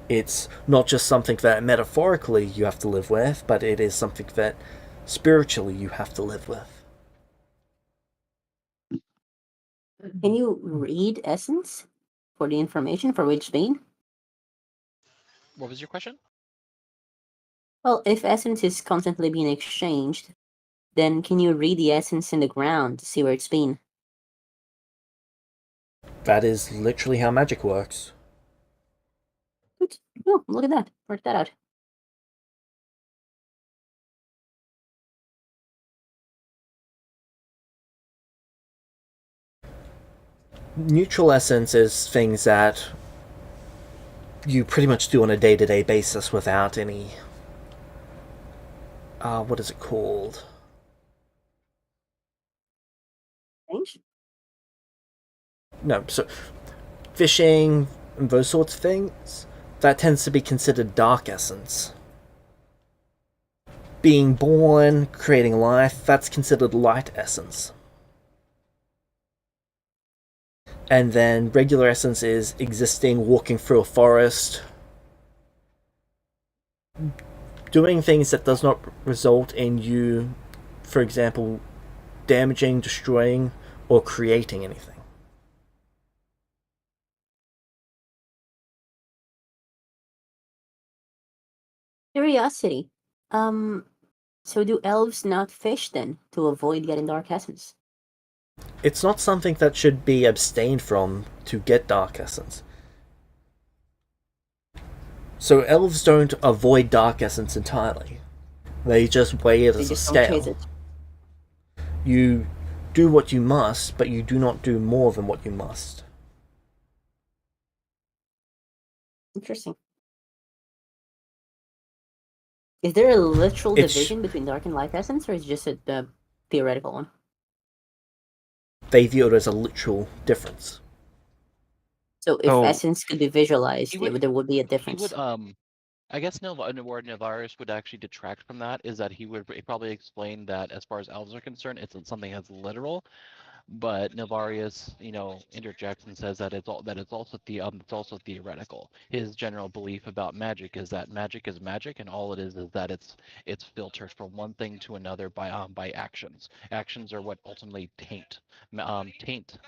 Speaker 3: It's not just something that metaphorically you have to live with, but it is something that spiritually you have to live with.
Speaker 2: Can you read essence for the information for which vein?
Speaker 5: What was your question?
Speaker 2: Well, if essence is constantly being exchanged, then can you read the essence in the ground to see where it's been?
Speaker 3: That is literally how magic works.
Speaker 2: Good. Oh, look at that. Work that out.
Speaker 3: Neutral essence is things that you pretty much do on a day-to-day basis without any what is it called?
Speaker 2: Change?
Speaker 3: No, so fishing and those sorts of things, that tends to be considered dark essence. Being born, creating life, that's considered light essence. And then regular essence is existing, walking through a forest, doing things that does not result in you, for example, damaging, destroying, or creating anything.
Speaker 2: Curiosity. So do elves not fish then to avoid getting dark essence?
Speaker 3: It's not something that should be abstained from to get dark essence. So elves don't avoid dark essence entirely. They just weigh it
Speaker 2: They
Speaker 3: as a
Speaker 2: just don't chase
Speaker 3: scale.
Speaker 2: it.
Speaker 3: You do what you must, but you do not do more than what you must.
Speaker 2: Interesting. Is there a literal
Speaker 3: It's
Speaker 2: division between dark and light essence, or is it just a theoretical one?
Speaker 3: they view it as a literal difference.
Speaker 2: So if
Speaker 4: So
Speaker 2: essence could be visualized,
Speaker 5: He would
Speaker 2: there would be a
Speaker 5: he
Speaker 2: difference.
Speaker 5: would I guess where Navaris would actually detract from that is that he would probably explain that as far as elves are concerned, it's something that's literal, but Navarius, interjects and says that it's also it's also theoretical. His general belief about magic is that magic is magic, and all it is that it's filtered from one thing to another by actions. Actions are what ultimately taint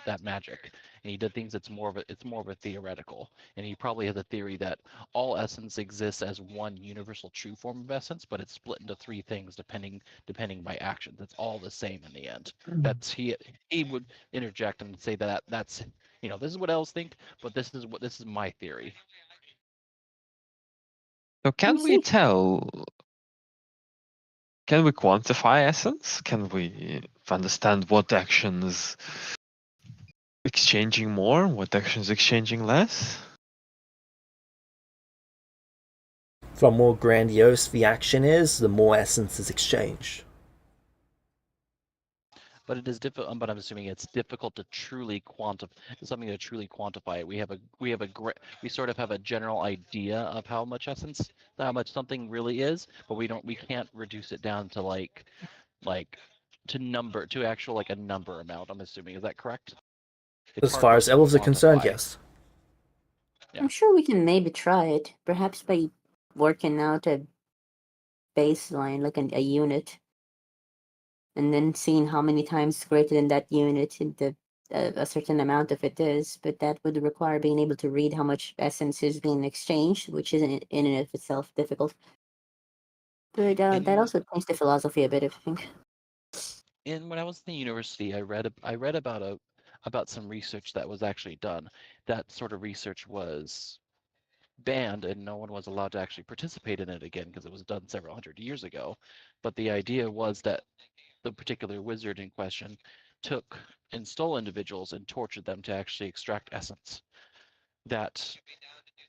Speaker 5: that magic. And he did things it's more of a theoretical. And he probably has a theory that all essence exists as one universal true form of essence, but it's split into three things depending by actions. It's all the same in the end. That's he would interject and say that's this is what elves think, but this is my theory.
Speaker 4: so
Speaker 2: I
Speaker 4: can we
Speaker 2: see.
Speaker 4: tell? Can we quantify essence? Can we understand what actions exchanging more, what actions exchanging less?
Speaker 3: The more grandiose the action is, the more essence is exchanged.
Speaker 5: But it is difficult. But I'm assuming it's difficult to truly quantify it. We sort of have a general idea of how much something really is, but we can't reduce it down to like to actual like a number amount. I'm assuming, is that correct? It's
Speaker 3: As
Speaker 5: hard
Speaker 3: far
Speaker 5: for us
Speaker 3: as
Speaker 5: to
Speaker 3: elves are concerned,
Speaker 5: quantify.
Speaker 3: yes.
Speaker 5: Yeah.
Speaker 2: I'm sure we can maybe try it, perhaps by working out a baseline, like a unit, and then seeing how many times greater than that unit a certain amount of it is. But that would require being able to read how much essence is being exchanged, which is in and of itself difficult. But that
Speaker 5: In
Speaker 2: also changed the philosophy a bit, I think.
Speaker 5: when I was in the university, I read about some research that was actually done. That sort of research was banned, and no one was allowed to actually participate in it again because it was done several hundred years ago. But the idea was that the particular wizard in question took and stole individuals and tortured them to actually extract essence. That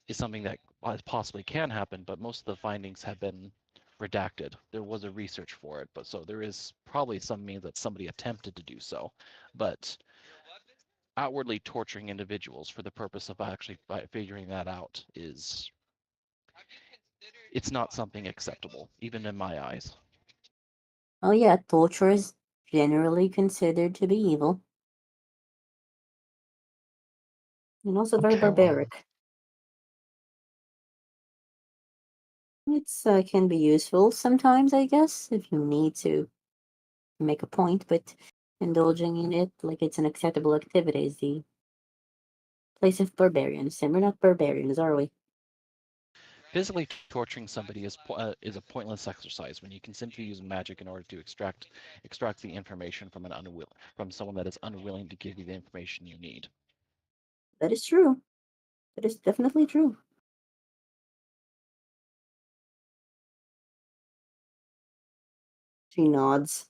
Speaker 5: is something that possibly can happen, but most of the findings have been redacted. There was a research for it, but so there is probably some means that somebody attempted to do so, but outwardly torturing individuals for the purpose of actually figuring that out it's not something acceptable, even in my eyes.
Speaker 2: Oh yeah, torture is generally considered to be evil, and also very
Speaker 4: Okay, well,
Speaker 2: barbaric. It's can be useful sometimes, I guess, if you need to make a point, but indulging in it like it's an acceptable activity is the place of barbarians, and we're not barbarians, are we?
Speaker 5: Physically torturing somebody is a pointless exercise when you can simply use magic in order to extract the information from from someone that is unwilling to give you the information you need.
Speaker 2: That is true. That is definitely true. She nods.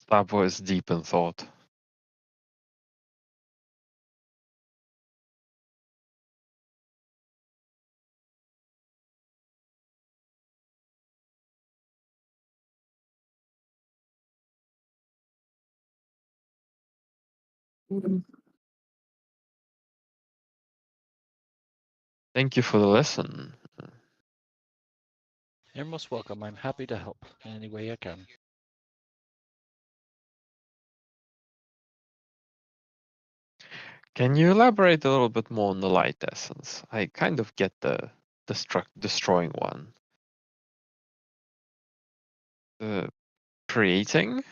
Speaker 4: Slavo is deep in thought.
Speaker 2: Mhm.
Speaker 4: Thank you for the lesson.
Speaker 5: You're most welcome. I'm happy to help in any way I can.
Speaker 4: Can you elaborate a little bit more on the light essence? I kind of get the destroying one. The creating?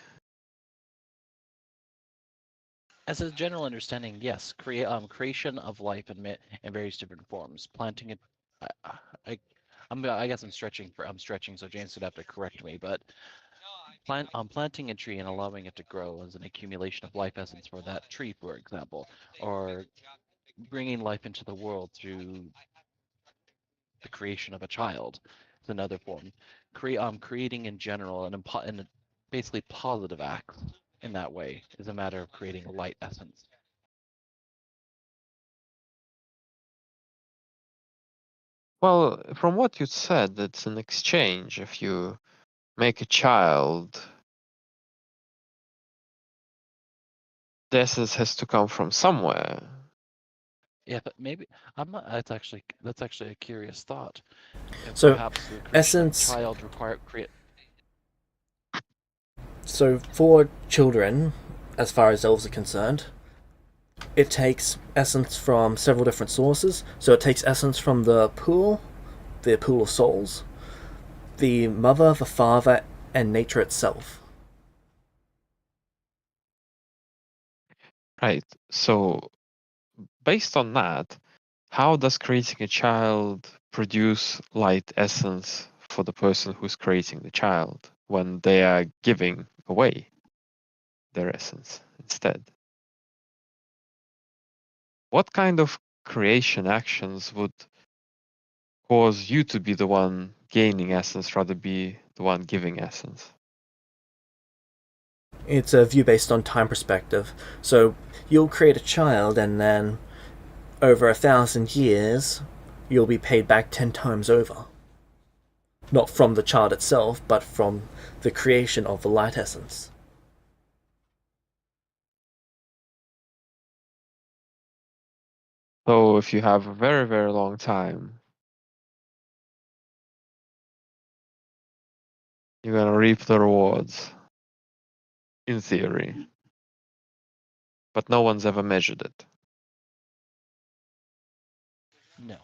Speaker 5: As a general understanding, yes, creation of life in various different forms. Planting it, I, I, I guess I'm stretching, so James would have to correct me. But planting a tree and allowing it to grow as an accumulation of life essence for that tree, for example, or bringing life into the world through the creation of a child is another form. Creating in general and basically positive acts in that way is a matter of creating a light essence.
Speaker 4: Well, from what you said, it's an exchange. If you make a child, the essence has to come from somewhere.
Speaker 5: Yeah, but maybe I'm not. That's actually a curious thought. If
Speaker 3: So,
Speaker 5: perhaps the creation of a
Speaker 3: essence.
Speaker 5: child require create.
Speaker 3: So, for children, as far as elves are concerned, it takes essence from several different sources. So, it takes essence from the pool of souls, the mother, the father, and nature itself.
Speaker 4: Right. So, based on that, how does creating a child produce light essence for the person who's creating the child when they are giving away their essence instead? What kind of creation actions would cause you to be the one gaining essence rather be the one giving essence?
Speaker 3: It's a view based on time perspective. So, you'll create a child, and then over 1,000 years, you'll be paid back 10 times over. Not from the child itself, but from the creation of the light essence.
Speaker 4: So if you have a very, very long time, you're going to reap the rewards, in theory. But no one's ever measured it.
Speaker 5: No,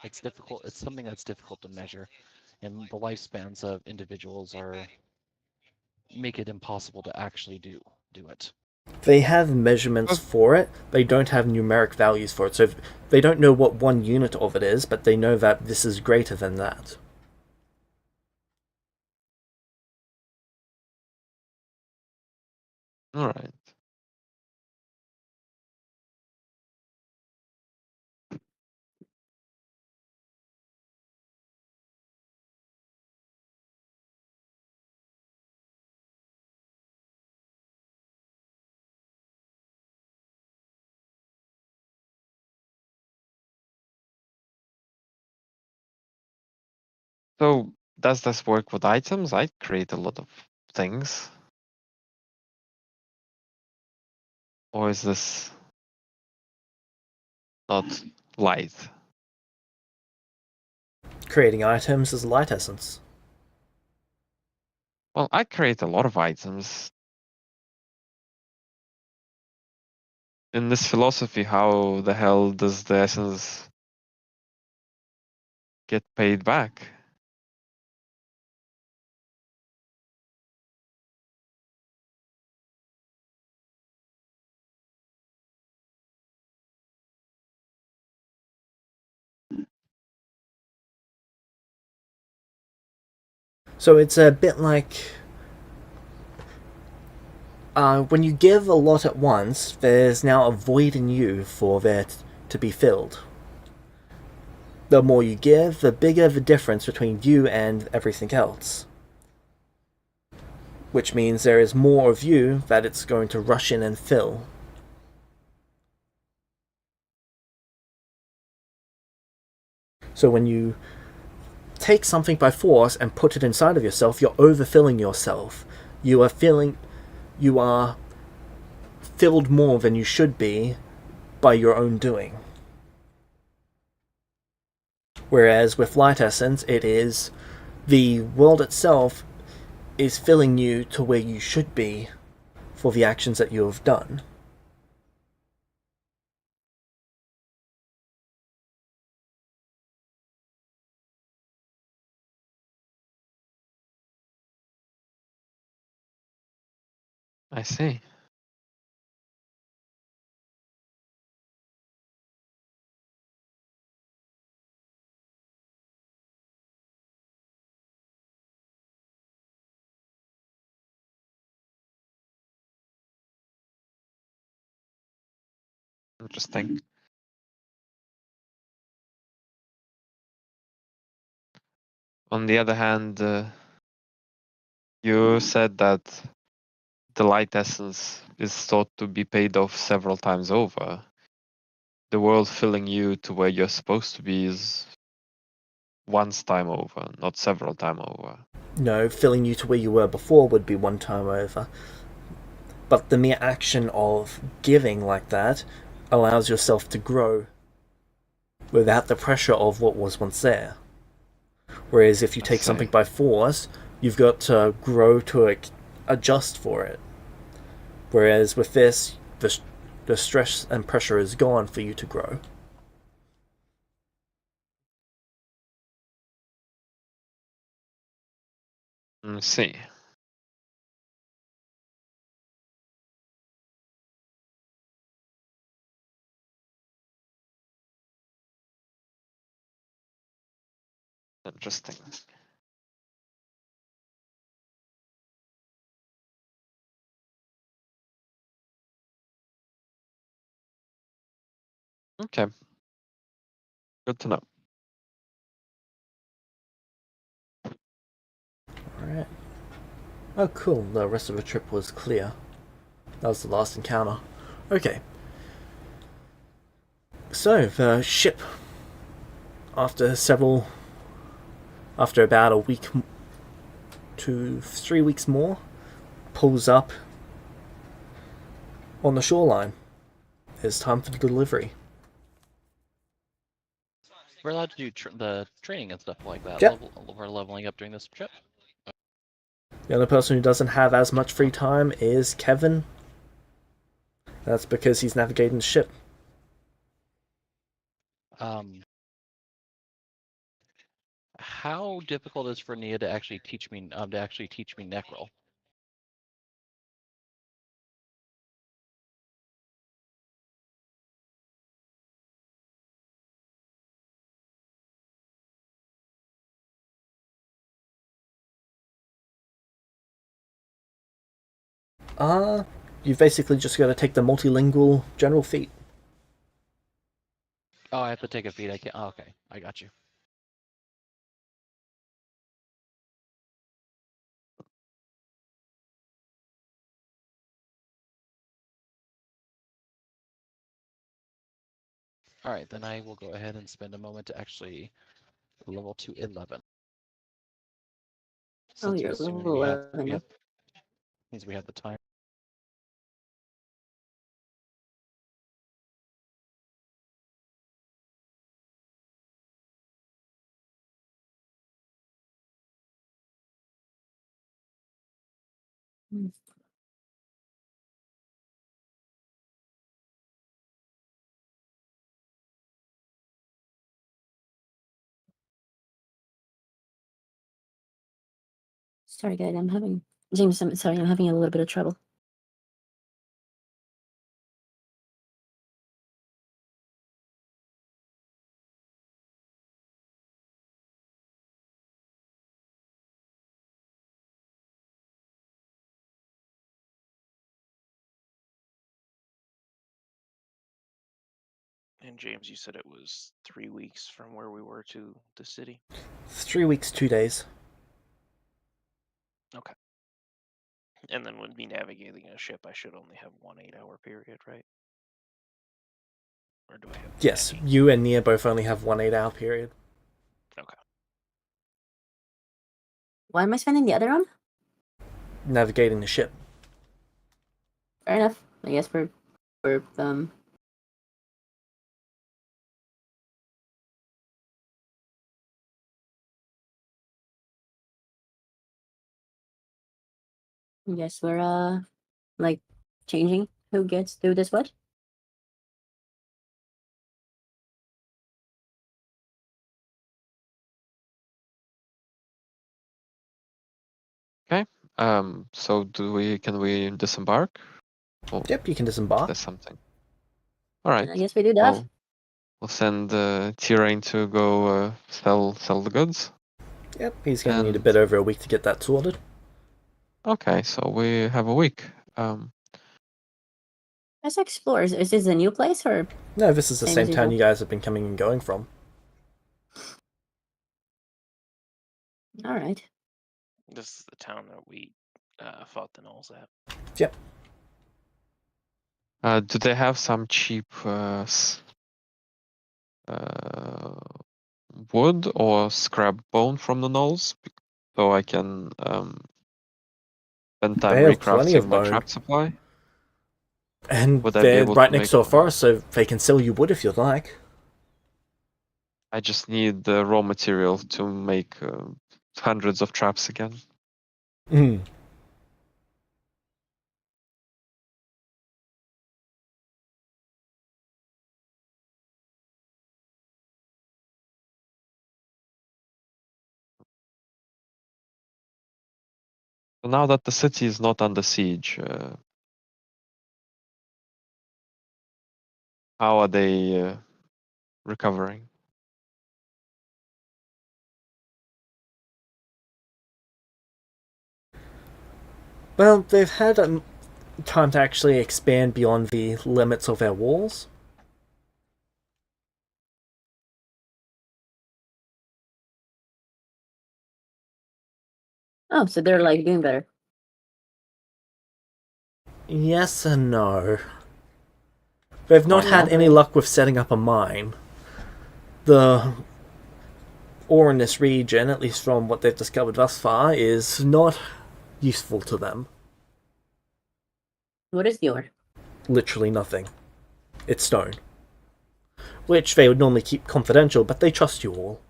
Speaker 5: it's difficult. It's something that's difficult to measure, and the lifespans of individuals are make it impossible to actually do it.
Speaker 3: They have measurements for it, they don't have numeric values for it. So they don't know what one unit of it is, but they know that this is greater than that.
Speaker 4: All right. So does this work with items? I create a lot of things. Or is this not light?
Speaker 3: Creating items is light essence.
Speaker 4: Well, I create a lot of items. In this philosophy, how the hell does the essence get paid back?
Speaker 3: So it's a bit like when you give a lot at once, there's now a void in you for there to be filled. The more you give, the bigger the difference between you and everything else. Which means there is more of you that it's going to rush in and fill. So when you take something by force and put it inside of yourself, you're overfilling yourself. You are filled more than you should be by your own doing. Whereas with light essence, it is the world itself is filling you to where you should be for the actions that you have done.
Speaker 4: I see. Interesting. On the other hand, you said that the light essence is thought to be paid off several times over. The world filling you to where you're supposed to be is once time over, not several time over.
Speaker 3: No, filling you to where you were before would be one time over. But the mere action of giving like that allows yourself to grow without the pressure of what was once there. Whereas if you take something by force, you've got to grow to adjust for it. Whereas with this, the stress and pressure is gone for you to grow.
Speaker 4: I see. Interesting. Okay. Good to know.
Speaker 3: Alright. Oh, cool. The rest of the trip was clear. That was the last encounter. Okay. So, the ship, after about a week to 3 weeks more, pulls up on the shoreline. It's time for the delivery.
Speaker 5: We're allowed to do the training and stuff like that.
Speaker 3: Yep.
Speaker 5: We're leveling up during this trip.
Speaker 3: The only person who doesn't have as much free time is Kevin. That's because he's navigating the ship.
Speaker 5: How difficult is for Nia to actually teach me Necrol?
Speaker 3: You've basically just got to take the multilingual general feat.
Speaker 5: Oh, I have to take a feed. I can't. Oh, okay, I got you. All right, then I will go ahead and spend a moment to actually level to 11.
Speaker 2: Oh,
Speaker 5: Since
Speaker 2: you're
Speaker 5: assuming
Speaker 2: level 11.
Speaker 5: means we have the time.
Speaker 2: Hmm. Sorry, guys. I'm having James. I'm sorry. I'm having a little bit of trouble.
Speaker 1: And James, you said it was 3 weeks from where we were to the city.
Speaker 3: 3 weeks, 2 days.
Speaker 1: Okay. And then with me navigating a ship, I should only have 1 8-hour period, right? Or do I have
Speaker 3: Yes,
Speaker 1: many?
Speaker 3: you and Nia both only have 1 8-hour period.
Speaker 1: Okay.
Speaker 2: Why am I spending the other one?
Speaker 3: Navigating the ship.
Speaker 2: Fair enough. I guess we're I guess we're like changing who gets to do this what?
Speaker 4: Okay. So can we disembark? Or
Speaker 3: Yep, you can
Speaker 4: is
Speaker 3: disembark.
Speaker 4: there something? All right.
Speaker 2: I guess we do that.
Speaker 4: Well, we'll send Tyrain to go sell the goods.
Speaker 3: Yep, he's going to need a
Speaker 4: And
Speaker 3: bit over a week to get that sorted.
Speaker 4: okay, so we have a week.
Speaker 2: Let's explore. Is this a new place or
Speaker 3: No, this is the
Speaker 2: same
Speaker 3: same
Speaker 2: as
Speaker 3: town
Speaker 2: usual?
Speaker 3: you guys have been coming and going from.
Speaker 2: All right.
Speaker 1: This is the town that we fought the gnolls at.
Speaker 3: Yep.
Speaker 4: Do they have some cheap wood or scrap bone from the gnolls? So I can spend time
Speaker 3: They have plenty
Speaker 4: recrafting
Speaker 3: of
Speaker 4: my
Speaker 3: bone.
Speaker 4: trap supply.
Speaker 3: And
Speaker 4: Would I be
Speaker 3: they're
Speaker 4: able
Speaker 3: right
Speaker 4: to
Speaker 3: next
Speaker 4: make
Speaker 3: to a forest, so they can sell you wood if you'd like.
Speaker 4: I just need the raw material to make hundreds of traps again.
Speaker 3: Mm.
Speaker 4: So now that the city is not under siege, how are they recovering?
Speaker 3: Well, they've had time to actually expand beyond the limits of their walls.
Speaker 2: Oh, so they're like doing better.
Speaker 3: Yes and no. They've not
Speaker 4: Why
Speaker 3: had
Speaker 4: not?
Speaker 3: any luck with setting up a mine. The ore in this region, at least from what they've discovered thus far, is not useful to them.
Speaker 2: What is the ore?
Speaker 3: Literally nothing. It's stone. Which they would normally keep confidential, but they trust you all.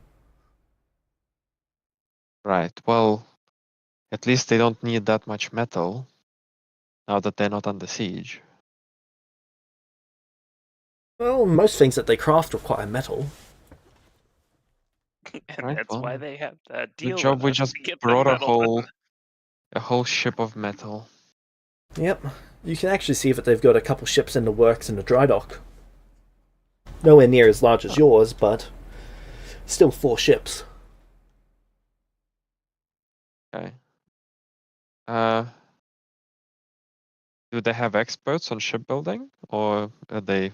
Speaker 4: Right. Well, at least they don't need that much metal now that they're not under siege.
Speaker 3: Well, most things that they craft require metal.
Speaker 1: And
Speaker 4: Right.
Speaker 1: that's why
Speaker 4: Well,
Speaker 1: they have that
Speaker 4: good
Speaker 1: deal
Speaker 4: job.
Speaker 1: with
Speaker 4: We
Speaker 1: us
Speaker 4: just
Speaker 1: to get them
Speaker 4: brought a
Speaker 1: metal.
Speaker 4: whole ship of metal.
Speaker 3: Yep. You can actually see that they've got a couple ships in the works in the dry dock. Nowhere near as large as yours, but still 4 ships.
Speaker 4: Okay. Do they have experts on shipbuilding, or are they?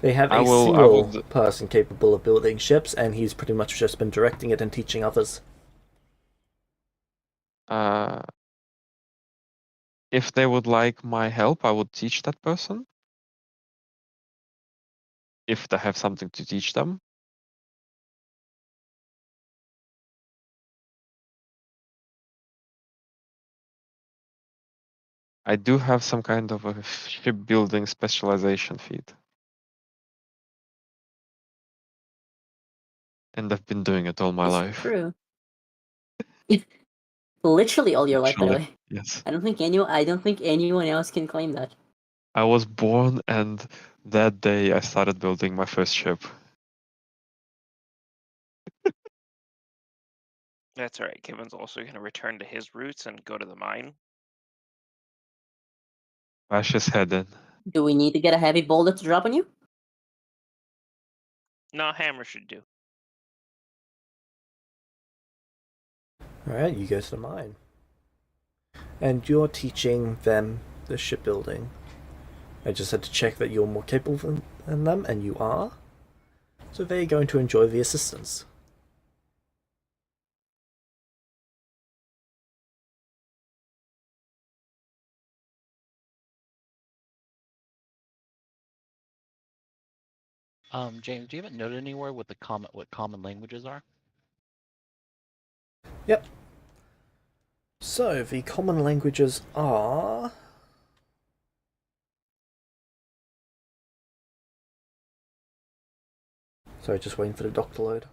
Speaker 3: They have
Speaker 4: I
Speaker 3: a
Speaker 4: will. I
Speaker 3: single
Speaker 4: would.
Speaker 3: person capable of building ships, and he's pretty much just been directing it and teaching others.
Speaker 4: If they would like my help, I would teach that person. If they have something to teach them. I do have some kind of a shipbuilding specialization feat. And I've been doing it all my
Speaker 2: It's
Speaker 4: life.
Speaker 2: true. Literally all your life, by the
Speaker 4: Literally,
Speaker 2: way.
Speaker 4: yes.
Speaker 2: I don't think anyone else can claim that.
Speaker 4: I was born, and that day I started building my first ship.
Speaker 1: That's all right. Kevin's also going to return to his roots and go to the mine.
Speaker 4: Bash his head in.
Speaker 2: Do we need to get a heavy boulder to drop on you?
Speaker 1: No, hammer should do.
Speaker 3: Alright, you go to the mine. And you're teaching them the shipbuilding. I just had to check that you're more capable than them, and you are. So they're going to enjoy the assistance.
Speaker 5: James, do you have it noted anywhere what common languages are?
Speaker 3: Yep. So, the common languages are... Sorry, just waiting for the doc to load.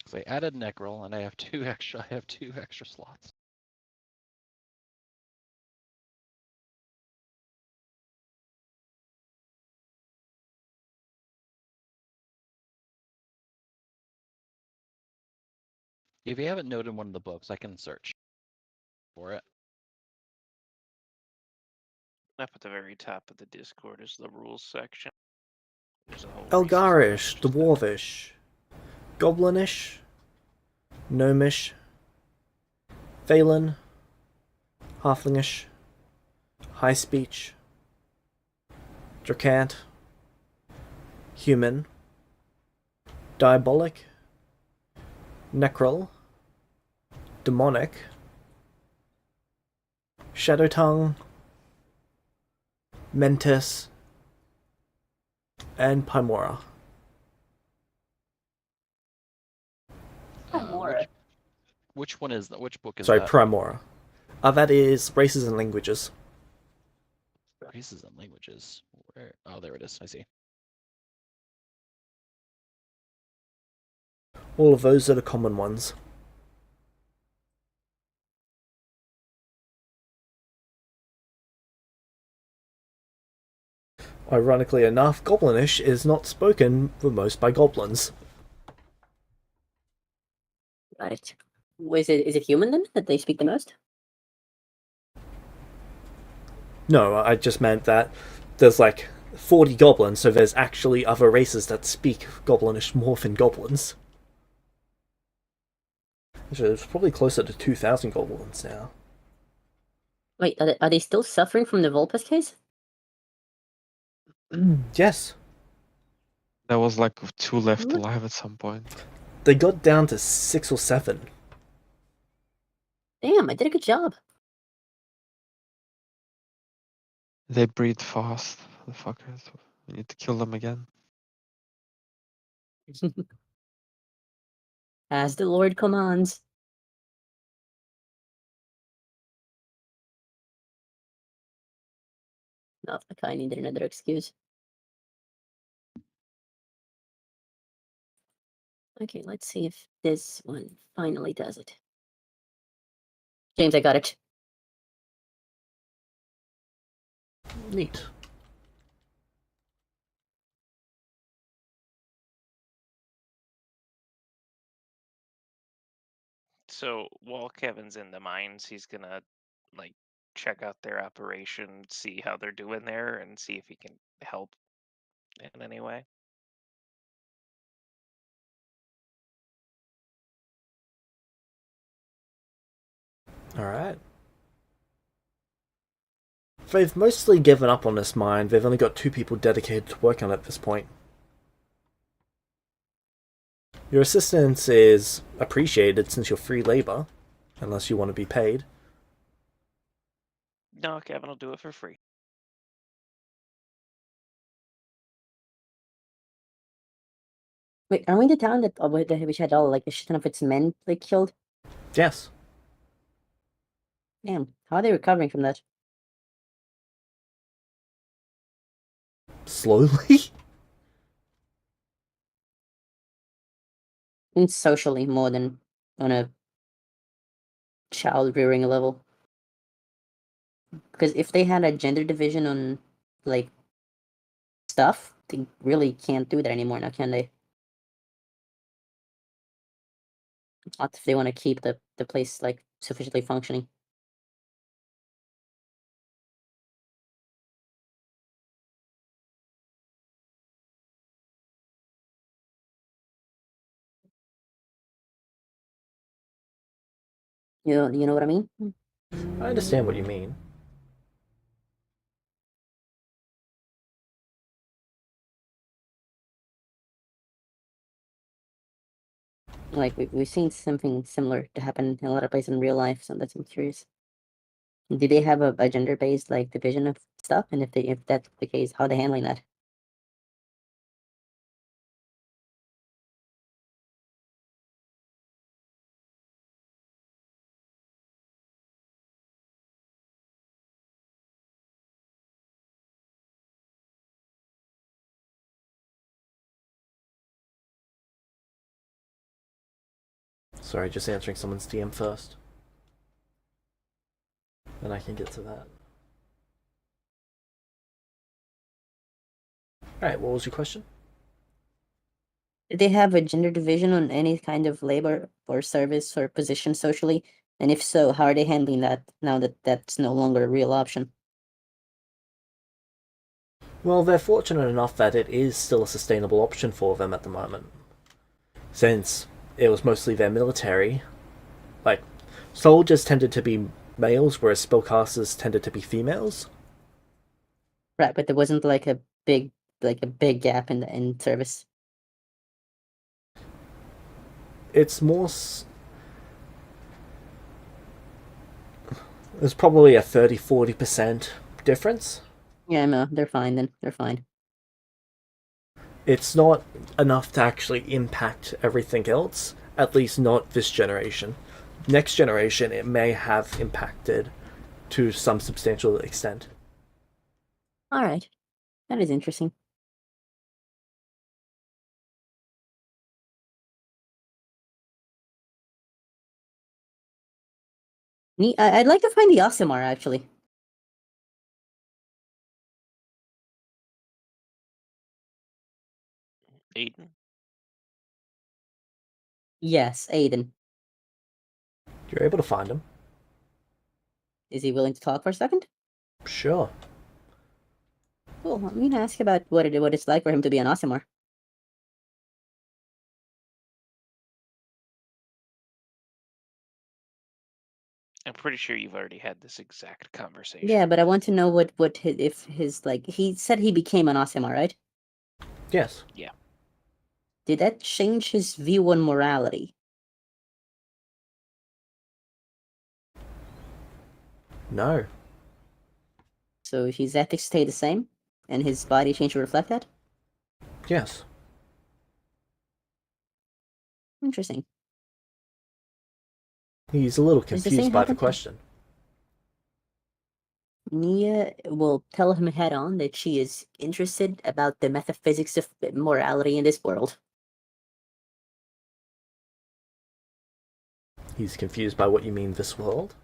Speaker 5: So I added Necrol, and I have two extra. I have 2 extra slots. If you haven't noted one of the books, I can search for it.
Speaker 1: Up at the very top of the Discord is the rules section. There's a whole
Speaker 3: Elgarish,
Speaker 1: resource tab.
Speaker 3: Dwarvish, Goblinish, Gnomish, Phelan, Halflingish, High Speech, Dracant, Human, Diabolic, Necrol, Demonic, Shadow Tongue, Mentis, and Pymora.
Speaker 5: Which one is that? Which book is
Speaker 3: Sorry,
Speaker 5: that?
Speaker 3: Primora. That is Races and Languages.
Speaker 5: Races and languages. Where? Oh, there it is. I see.
Speaker 3: All of those are the common ones. Ironically enough, Goblinish is not spoken the most by goblins.
Speaker 2: Right. Is it human then that they speak the most?
Speaker 3: No, I just meant that there's like 40 goblins, so there's actually other races that speak Goblinish more than goblins. Actually, there's probably closer to 2,000 goblins now.
Speaker 2: Wait, are they still suffering from the Vulpes case?
Speaker 3: Yes.
Speaker 4: There was like 2 left
Speaker 2: What?
Speaker 4: alive at some point.
Speaker 3: They got down to 6 or 7.
Speaker 2: Damn, I did a good job.
Speaker 4: They breed fast, the fuckers. We need to kill them again.
Speaker 2: As the Lord commands. Not like I needed another excuse. Okay, let's see if this one finally does it. James, I got it.
Speaker 3: Neat.
Speaker 1: So while Kevin's in the mines, he's gonna like check out their operation, see how they're doing there, and see if he can help in any way.
Speaker 3: Alright. They've mostly given up on this mine. They've only got 2 people dedicated to work on it at this point. Your assistance is appreciated since you're free labor, unless you want to be paid.
Speaker 1: No, Kevin will do it for free.
Speaker 2: Wait, are we in the town that which had all like a shit ton of its men like killed?
Speaker 3: Yes.
Speaker 2: Damn, how are they recovering from that?
Speaker 3: Slowly?
Speaker 2: And socially more than on a child rearing level. Because if they had a gender division on like stuff, they really can't do that anymore now, can they? Not if they want to keep the place like sufficiently functioning. You know what I mean?
Speaker 3: I understand what you mean.
Speaker 2: Like we've seen something similar to happen in a lot of places in real life, so that's I'm curious. Do they have a gender based like division of stuff? And if that's the case, how are they handling that?
Speaker 3: Sorry, just answering someone's DM first. Then I can get to that. Alright, what was your question?
Speaker 2: Do they have a gender division on any kind of labor or service or position socially? And if so, how are they handling that now that that's no longer a real option?
Speaker 3: Well, they're fortunate enough that it is still a sustainable option for them at the moment. Since it was mostly their military, like, soldiers tended to be males, whereas spellcasters tended to be females.
Speaker 2: Right, but there wasn't like a big gap in service.
Speaker 3: It's more. There's probably a 30-40% difference.
Speaker 2: Yeah, no, they're fine then. They're fine.
Speaker 3: It's not enough to actually impact everything else, at least not this generation. Next generation, it may have impacted to some substantial extent.
Speaker 2: All right, that is interesting. I'd like to find the Osimar actually.
Speaker 1: Aiden.
Speaker 2: Yes, Aiden.
Speaker 3: You're able to find them.
Speaker 2: Is he willing to talk for a second?
Speaker 3: Sure.
Speaker 2: Cool. I'm gonna ask about what it's like for him to be an Osimar.
Speaker 1: I'm pretty sure you've already had this exact conversation.
Speaker 2: Yeah, but I want to know what if his like he said he became an Osimar, right?
Speaker 3: Yes.
Speaker 1: Yeah.
Speaker 2: Did that change his view on morality?
Speaker 3: No.
Speaker 2: So his ethics stay the same, and his body changed to reflect that?
Speaker 3: Yes.
Speaker 2: Interesting.
Speaker 3: He's a little
Speaker 2: Does the same
Speaker 3: confused by the
Speaker 2: happen?
Speaker 3: question.
Speaker 2: Nia will tell him head on that she is interested about the metaphysics of morality in this world.
Speaker 3: He's confused by what you mean this world.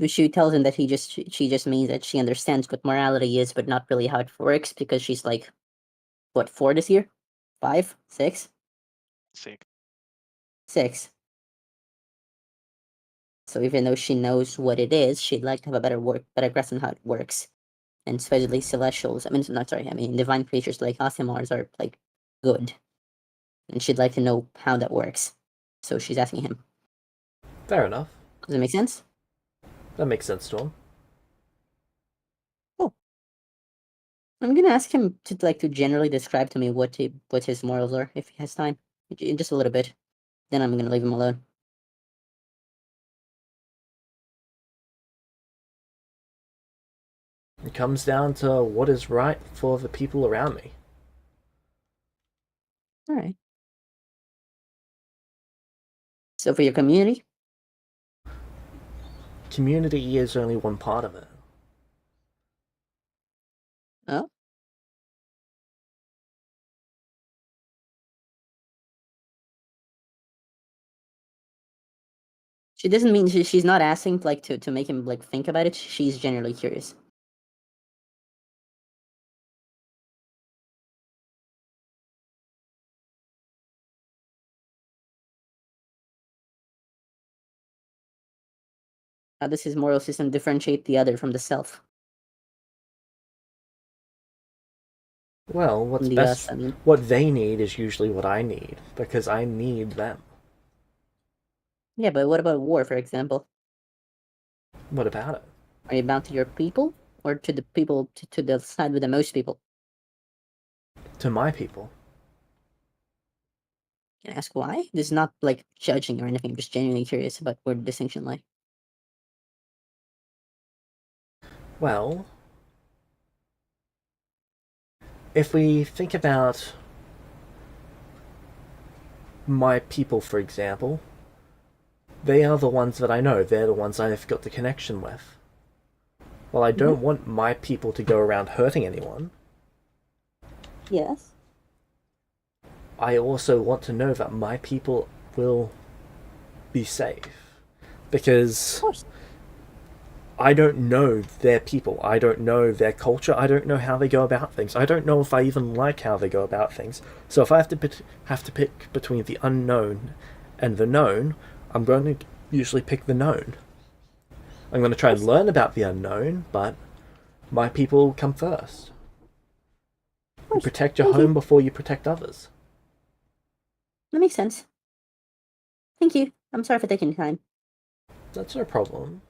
Speaker 2: She tells him that she just means that she understands what morality is, but not really how it works because she's like, what, 4 this year? 5? 6?
Speaker 1: Sick.
Speaker 2: 6. So even though she knows what it is, she'd like to have a better grasp on how it works. And supposedly celestials, I mean, not sorry, I mean divine creatures like Asimars are like good, and she'd like to know how that works. So she's asking him.
Speaker 3: Fair enough.
Speaker 2: Does it make sense?
Speaker 3: That makes sense to him.
Speaker 2: Cool. I'm gonna ask him to generally describe to me what his morals are if he has time, in just a little bit. Then I'm gonna leave him alone.
Speaker 3: It comes down to what is right for the people around me.
Speaker 2: All right. So for your community,
Speaker 3: Community is only one part of it.
Speaker 2: oh, She doesn't mean she's not asking like to make him like think about it. She's genuinely curious. How does his moral system differentiate the other from the self?
Speaker 3: Well, what's
Speaker 2: From the us,
Speaker 3: best,
Speaker 2: I mean.
Speaker 3: what they need is usually what I need, because I need them.
Speaker 2: Yeah, but what about war, for example?
Speaker 3: What about it?
Speaker 2: Are you bound to your people, or to the people to the side with the most people?
Speaker 3: To my people.
Speaker 2: Can I ask why? This is not like judging or anything. I'm just genuinely curious about where the distinction lie.
Speaker 3: Well, if we think about my people, for example, they are the ones that I know. They're the ones I've got the connection with. Well, I don't want my people to go around hurting anyone.
Speaker 2: Yes.
Speaker 3: I also want to know that my people will be safe. Because
Speaker 2: Of course.
Speaker 3: I don't know their people. I don't know their culture. I don't know how they go about things. I don't know if I even like how they go about things. So if I have to pick between the unknown and the known, I'm going to usually pick the known. I'm going to try and learn about the unknown, but my people come first. You protect your home before you protect others.
Speaker 2: That makes sense. Thank you. I'm sorry for taking time.
Speaker 3: That's no problem.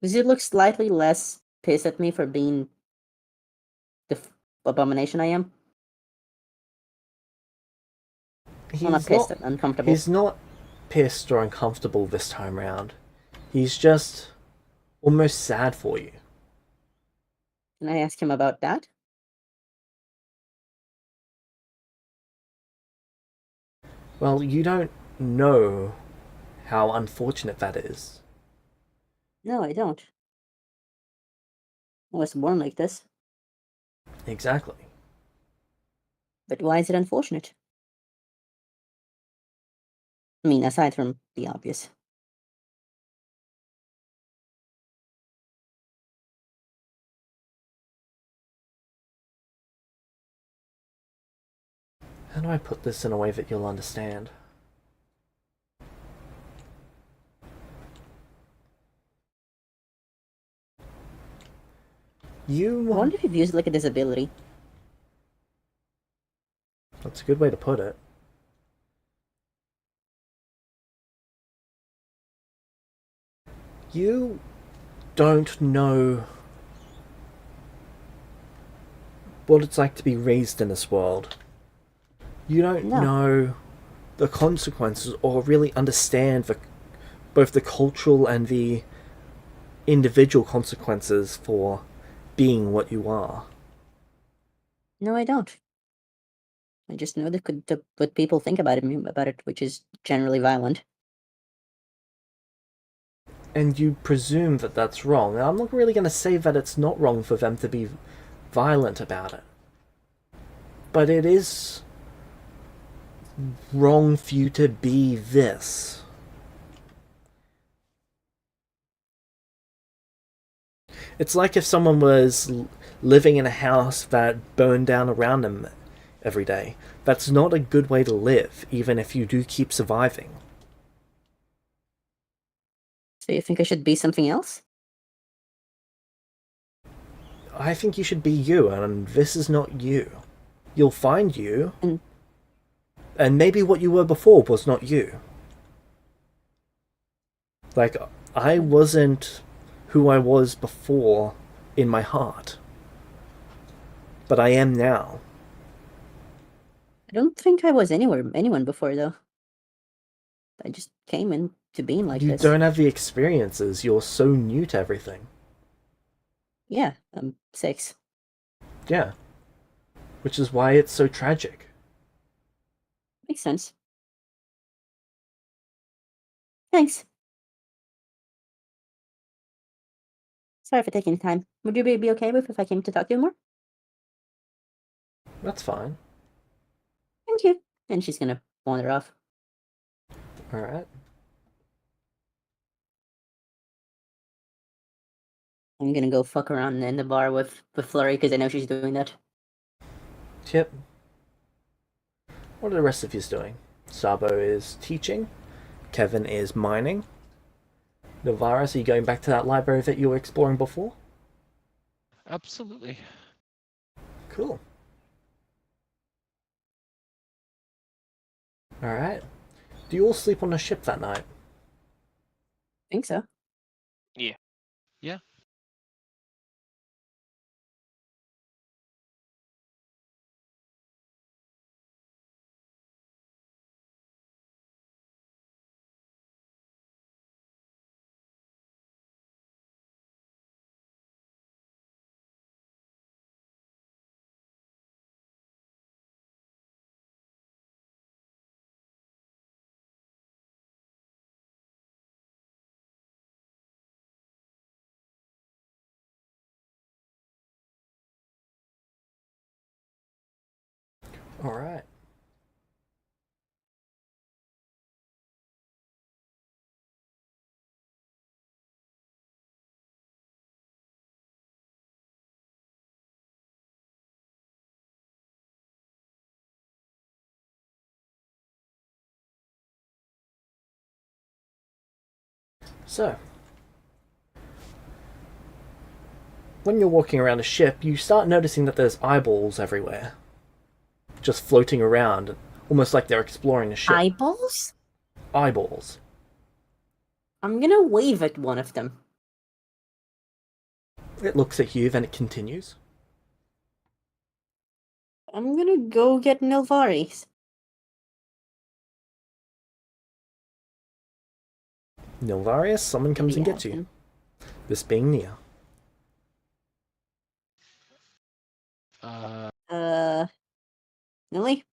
Speaker 2: Does it look slightly less pissed at me for being the abomination I am? Well, not pissed, uncomfortable.
Speaker 3: He's not pissed or uncomfortable this time round. He's just almost sad for you.
Speaker 2: Can I ask him about that?
Speaker 3: Well, you don't know how unfortunate that is.
Speaker 2: No, I don't. I was born like this.
Speaker 3: Exactly.
Speaker 2: But why is it unfortunate? I mean, aside from the obvious.
Speaker 3: How do I put this in a way that you'll understand?
Speaker 2: I wonder if he views it like a disability.
Speaker 3: That's a good way to put it. You don't know what it's like to be raised in this world. You don't know the consequences or really understand both the cultural and the individual consequences for being what you are.
Speaker 2: No, I don't. I just know what people think about it, which is generally violent.
Speaker 3: And you presume that that's wrong. Now, I'm not really going to say that it's not wrong for them to be violent about it. But it is wrong for you to be this. It's like if someone was living in a house that burned down around them every day. That's not a good way to live, even if you do keep surviving.
Speaker 2: So you think I should be something else?
Speaker 3: I think you should be you, and this is not you. You'll find you, and maybe what you were before was not you. Like, I wasn't who I was before in my heart. But I am now.
Speaker 2: I don't think I was anyone before, though. I just came into being like
Speaker 3: You
Speaker 2: this.
Speaker 3: don't have the experiences. You're so new to everything.
Speaker 2: Yeah, I'm 6.
Speaker 3: Yeah. Which is why it's so tragic.
Speaker 2: Makes sense. Thanks. Sorry for taking the time. Would you be okay with if I came to talk to you more?
Speaker 3: That's fine.
Speaker 2: Thank you. And she's gonna wander off.
Speaker 3: Alright.
Speaker 2: I'm gonna go fuck around in the bar with Flurry because I know she's doing that.
Speaker 3: Yep. What are the rest of you doing? Sabo is teaching. Kevin is mining. Navaris, are you going back to that library that you were exploring before?
Speaker 5: Absolutely.
Speaker 3: Cool. Alright. Do you all sleep on the ship that night?
Speaker 2: Think so.
Speaker 1: Yeah.
Speaker 5: Yeah.
Speaker 3: Alright. So, when you're walking around a ship, you start noticing that there's eyeballs everywhere. Just floating around, almost like they're exploring the ship.
Speaker 2: Eyeballs?
Speaker 3: Eyeballs.
Speaker 2: I'm gonna wave at one of them.
Speaker 3: It looks at you, then it continues.
Speaker 2: I'm gonna go get Nilvaris.
Speaker 3: Nilvarius, someone comes and gets you. This being Nia.
Speaker 2: Nilly?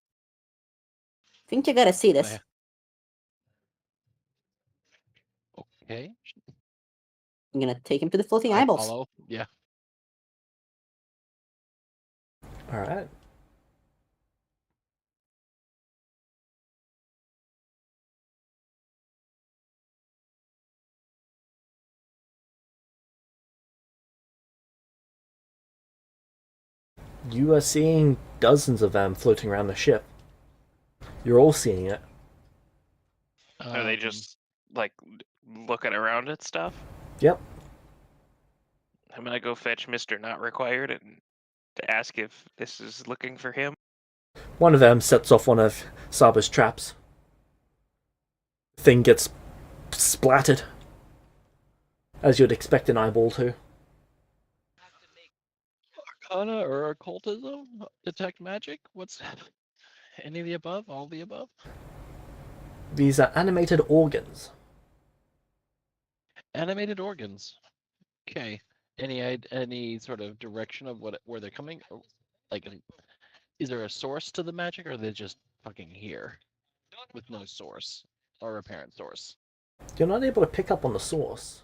Speaker 2: Think you gotta see this.
Speaker 5: Okay.
Speaker 2: I'm gonna take him to the floating
Speaker 5: I
Speaker 2: eyeballs.
Speaker 5: follow. Yeah.
Speaker 3: Alright. You are seeing dozens of them floating around the ship. You're all seeing it.
Speaker 1: Are they just like looking around at stuff?
Speaker 3: Yep.
Speaker 1: I'm gonna go fetch Mr. Not Required and to ask if this is looking for him.
Speaker 3: One of them sets off one of Saba's traps. Thing gets splattered. As you'd expect an eyeball to.
Speaker 5: Arcana or occultism? Detect magic? What's any of the above? All the above?
Speaker 3: These are animated organs.
Speaker 5: Animated organs. Okay. Any sort of direction of where they're coming? Like, is there a source to the magic, or are they just fucking here with no source or apparent source?
Speaker 3: You're not able to pick up on the source.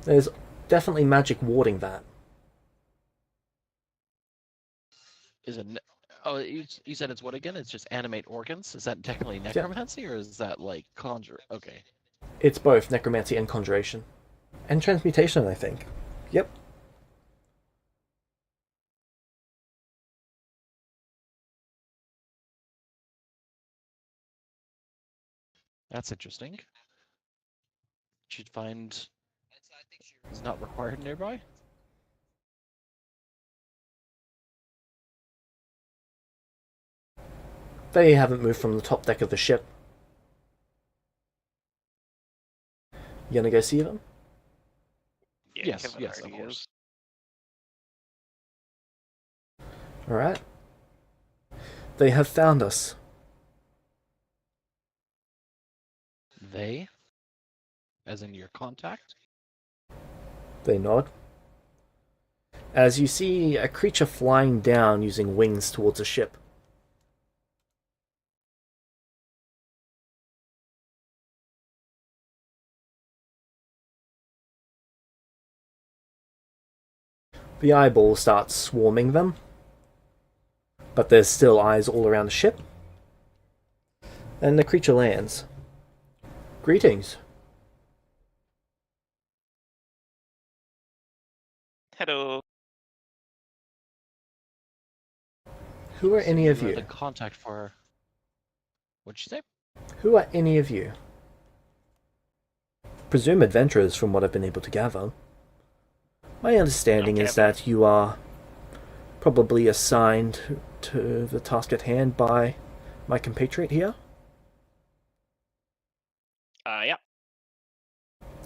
Speaker 3: There's definitely magic warding that.
Speaker 5: Is it? Oh, you said it's what again? It's just animate organs. Is that technically necromancy, or is that like conjure? Okay.
Speaker 3: It's both necromancy and conjuration. And transmutation, I think. Yep.
Speaker 5: That's interesting. Should find is not required nearby.
Speaker 3: They haven't moved from the top deck of the ship. You gonna go see them?
Speaker 1: Yeah,
Speaker 5: Yes,
Speaker 1: Kevin
Speaker 5: yes, of
Speaker 1: already
Speaker 5: course.
Speaker 1: is.
Speaker 3: Alright. They have found us.
Speaker 5: They, as in your contact.
Speaker 3: They nod. As you see a creature flying down using wings towards a ship. The eyeball starts swarming them, but there's still eyes all around the ship. And the creature lands. Greetings.
Speaker 1: Hello.
Speaker 3: Who are
Speaker 5: So
Speaker 3: any of
Speaker 5: are
Speaker 3: you?
Speaker 5: the contact for. What'd you say?
Speaker 3: Who are any of you? Presume adventurers from what I've been able to gather. My understanding is
Speaker 1: Kevin.
Speaker 3: that you are probably assigned to the task at hand by my compatriot here.
Speaker 1: Yeah.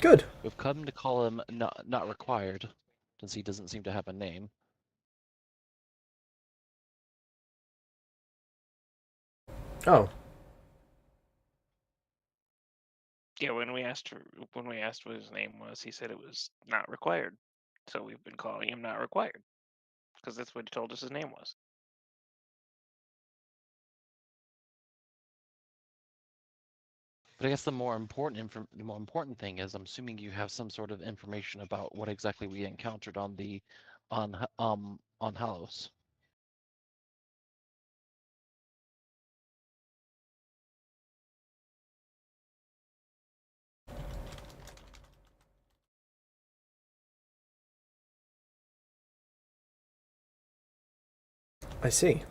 Speaker 3: Good.
Speaker 5: We've come to call him not required, since he doesn't seem to have a name.
Speaker 3: Oh,
Speaker 1: Yeah, when we asked what his name was, he said it was not required. So we've been calling him not required because that's what he told us his name was.
Speaker 5: But I guess the more important thing is, I'm assuming you have some sort of information about what exactly we encountered on Halos.
Speaker 3: I see.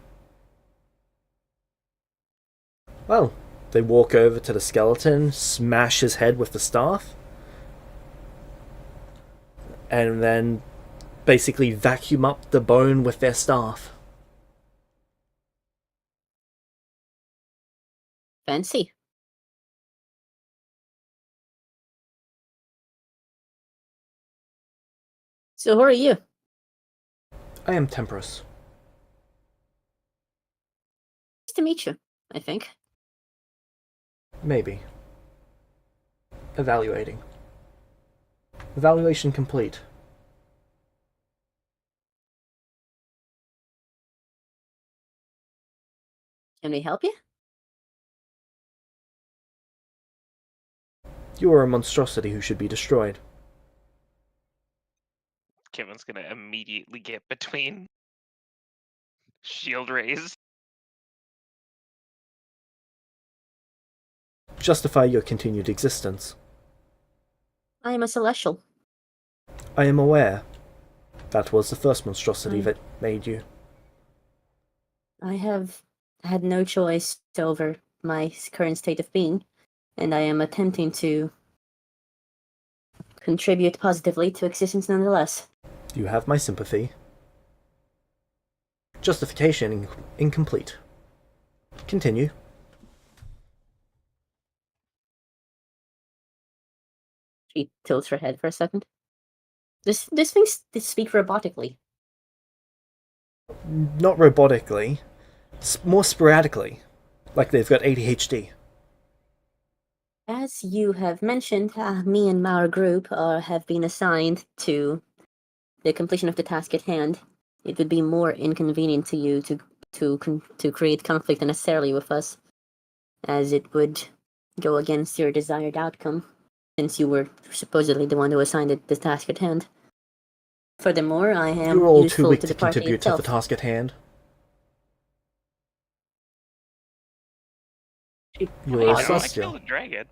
Speaker 3: Well, they walk over to the skeleton, smash his head with the staff, and then basically vacuum up the bone with their staff.
Speaker 2: Fancy. So who are you?
Speaker 3: I am Temperus.
Speaker 2: Nice to meet you, I think.
Speaker 3: Maybe. Evaluating. Evaluation complete.
Speaker 2: Can we help you?
Speaker 3: You are a monstrosity who should be destroyed.
Speaker 1: Kevin's gonna immediately get between shield rays.
Speaker 3: Justify your continued existence.
Speaker 2: I am a celestial.
Speaker 3: I am aware. That was the first monstrosity
Speaker 2: I-
Speaker 3: that made you.
Speaker 2: I have had no choice over my current state of being, and I am attempting to contribute positively to existence nonetheless.
Speaker 3: You have my sympathy. Justification incomplete. Continue.
Speaker 2: She tilts her head for a second. This things speak robotically.
Speaker 3: Not robotically. More sporadically. Like they've got ADHD.
Speaker 2: As you have mentioned, me and our group have been assigned to the completion of the task at hand. It would be more inconvenient to you to create conflict unnecessarily with us, as it would go against your desired outcome, since you were supposedly the one who assigned the task at hand. Furthermore, I am
Speaker 3: You're all too
Speaker 2: useful
Speaker 3: weak
Speaker 2: to
Speaker 3: to
Speaker 2: the party
Speaker 3: contribute to the
Speaker 2: itself.
Speaker 3: task at hand. You're
Speaker 1: I
Speaker 3: a
Speaker 1: know, I
Speaker 3: Celestia.
Speaker 1: killed a dragon.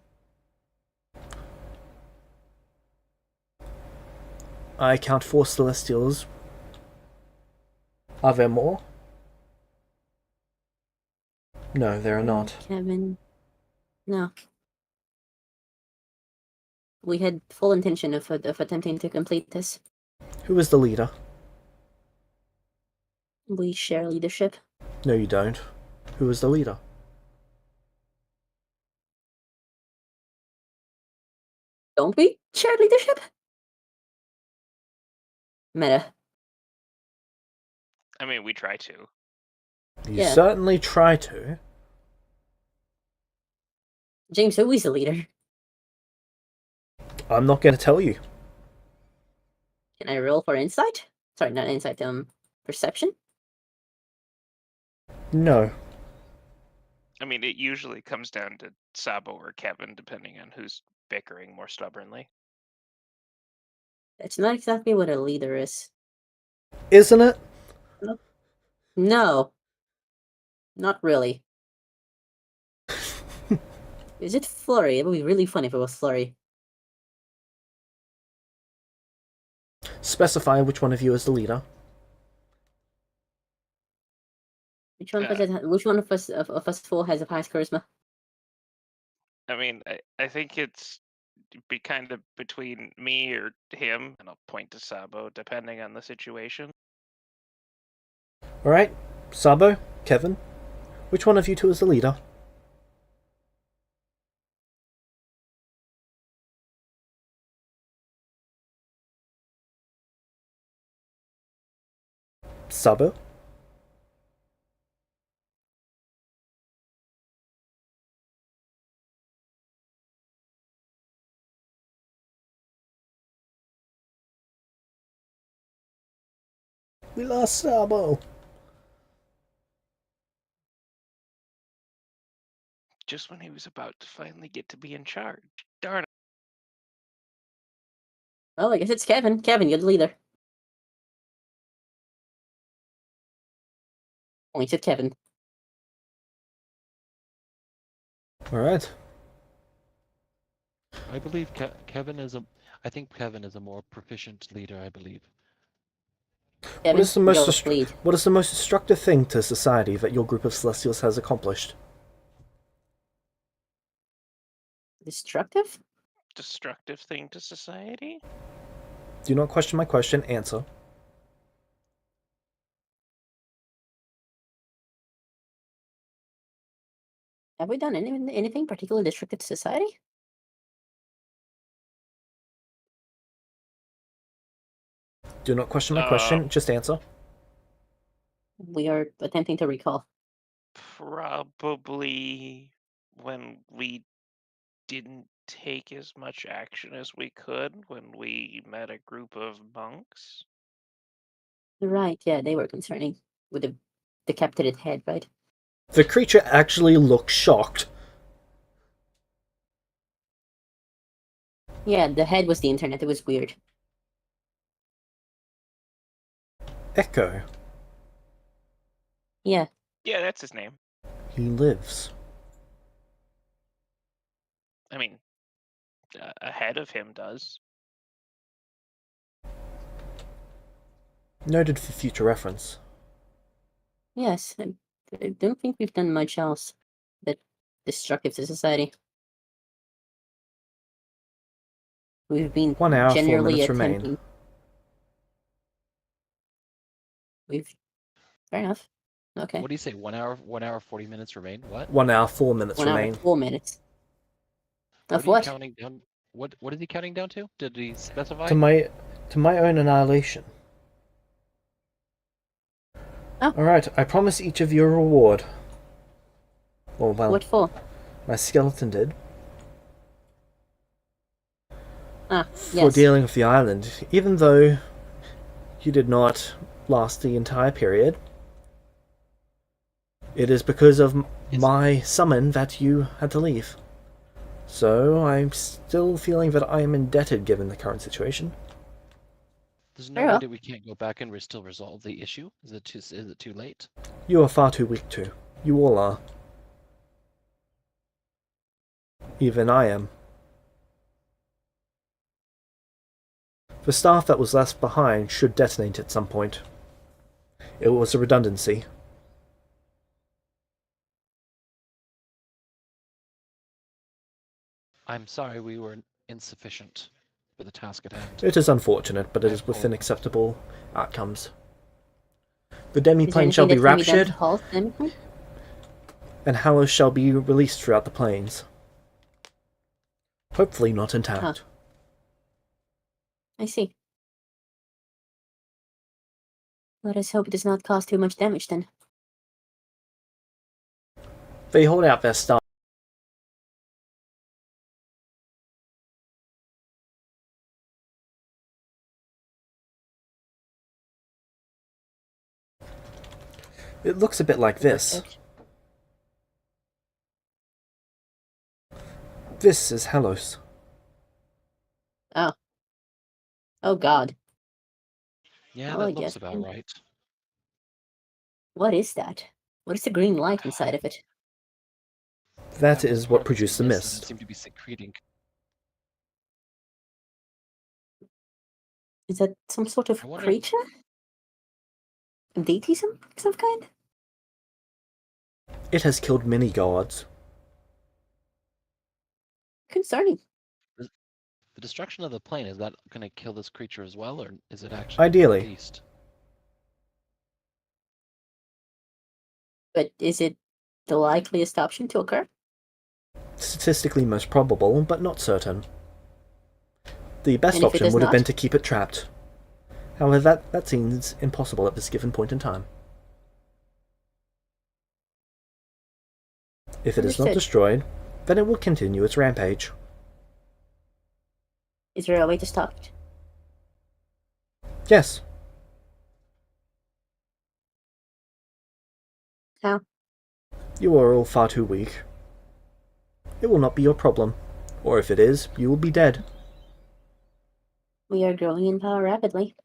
Speaker 3: I count 4 Celestials. Are there more? No, there are not.
Speaker 2: Kevin, no. We had full intention of attempting to complete this.
Speaker 3: Who is the leader?
Speaker 2: We share leadership.
Speaker 3: No, you don't. Who is the leader?
Speaker 2: Don't we share leadership? Meta.
Speaker 1: I mean, we try to.
Speaker 3: You
Speaker 2: Yeah.
Speaker 3: certainly try to.
Speaker 2: James always the leader.
Speaker 3: I'm not going to tell you.
Speaker 2: Can I roll for insight? Sorry, not insight, perception?
Speaker 3: No.
Speaker 1: I mean, it usually comes down to Sabo or Kevin, depending on who's bickering more stubbornly.
Speaker 2: That's not exactly what a leader is.
Speaker 3: Isn't it?
Speaker 2: No. Not really. Is it Flurry? It would be really funny if it was Flurry.
Speaker 3: Specify which one of you is the leader.
Speaker 2: Which one of us four has the highest charisma?
Speaker 1: I mean, I think it's be kind of between me or him, and I'll point to Sabo depending on the situation.
Speaker 3: Alright, Sabo, Kevin, which one of you two is the leader? Sabo? We lost Sabo.
Speaker 1: Just when he was about to finally get to be in charge. Darn it.
Speaker 2: Oh, I guess it's Kevin. Kevin, you're the leader. Points at Kevin.
Speaker 3: Alright.
Speaker 5: I believe Kevin is a. I think Kevin is a more proficient leader. I believe.
Speaker 2: Kevin,
Speaker 3: What is
Speaker 2: lead.
Speaker 3: what is the most destructive thing to society that your group of Celestials has accomplished?
Speaker 2: Destructive?
Speaker 1: Destructive thing to society?
Speaker 3: Do not question my question, answer.
Speaker 2: Have we done anything particularly destructive to society?
Speaker 3: Do not question my question, just answer.
Speaker 2: We are attempting to recall.
Speaker 1: Probably when we didn't take as much action as we could when we met a group of monks.
Speaker 2: Right, yeah, they were concerning with the decapitated head, right?
Speaker 3: The creature actually looked shocked.
Speaker 2: Yeah, the head was the internet. It was weird.
Speaker 3: Echo.
Speaker 2: Yeah.
Speaker 1: Yeah, that's his name.
Speaker 3: He lives.
Speaker 1: I mean, ahead of him does.
Speaker 3: Noted for future reference.
Speaker 2: Yes, I don't think we've done much else that destructive to society. We've been
Speaker 3: 1 hour, 4
Speaker 2: generally
Speaker 3: minutes
Speaker 2: attempting.
Speaker 3: remain.
Speaker 2: Fair enough. Okay.
Speaker 5: What do you say? 1 hour, 40 minutes remain. What?
Speaker 3: 1 hour, 4 minutes
Speaker 2: 1 hour,
Speaker 3: remain.
Speaker 2: 4 minutes. Of
Speaker 5: What are you
Speaker 2: what?
Speaker 5: counting down? What is he counting down to? Did he specify?
Speaker 3: To my own annihilation.
Speaker 2: Oh.
Speaker 3: Alright, I promise each of you a reward. Well,
Speaker 2: What for?
Speaker 3: my skeleton did. For
Speaker 2: Yes.
Speaker 3: dealing with the island, even though you did not last the entire period. It is because of my summon that you had to leave. So I'm still feeling that I am indebted given the current situation.
Speaker 5: There's no way that we can't go back and still resolve the issue. Is it too late?
Speaker 3: You are far too weak to. You all are. Even I am. The staff that was left behind should detonate at some point. It was a redundancy.
Speaker 5: I'm sorry we were insufficient for the task at hand.
Speaker 3: It is unfortunate, but it is within acceptable outcomes. The demi-plane shall be raptured, and Hallows shall be released throughout the plains. Hopefully not intact.
Speaker 2: I see. Let us hope it does not cause too much damage then.
Speaker 3: They hold out their staff. It looks a bit like this. This is Hallows.
Speaker 2: Oh. Oh god.
Speaker 5: Yeah, that looks about right.
Speaker 2: What is that? What is the green light inside of it?
Speaker 3: That
Speaker 5: was
Speaker 3: is
Speaker 5: part
Speaker 3: what
Speaker 5: of
Speaker 3: produced the
Speaker 5: mist. Doesn't
Speaker 3: mist.
Speaker 5: seem to be secreting.
Speaker 2: Is that some sort of
Speaker 5: I wonder.
Speaker 2: creature? A deity some kind?
Speaker 3: It has killed many gods.
Speaker 2: Concerning.
Speaker 5: The destruction of the plane, is that going to kill this creature as well, or is it actually going to
Speaker 3: Ideally.
Speaker 5: be released?
Speaker 2: But is it the likeliest option to occur?
Speaker 3: Statistically most probable, but not certain. The best
Speaker 2: And if it
Speaker 3: option
Speaker 2: does
Speaker 3: would have been
Speaker 2: not?
Speaker 3: to keep it trapped. However, that seems impossible at this given point in time. If it is not
Speaker 2: Understood.
Speaker 3: destroyed, then it will continue its rampage.
Speaker 2: Is there a way to stop it?
Speaker 3: Yes,
Speaker 2: How?
Speaker 3: you are all far too weak. It will not be your problem. Or if it is, you will be dead.
Speaker 2: We are growing in power rapidly.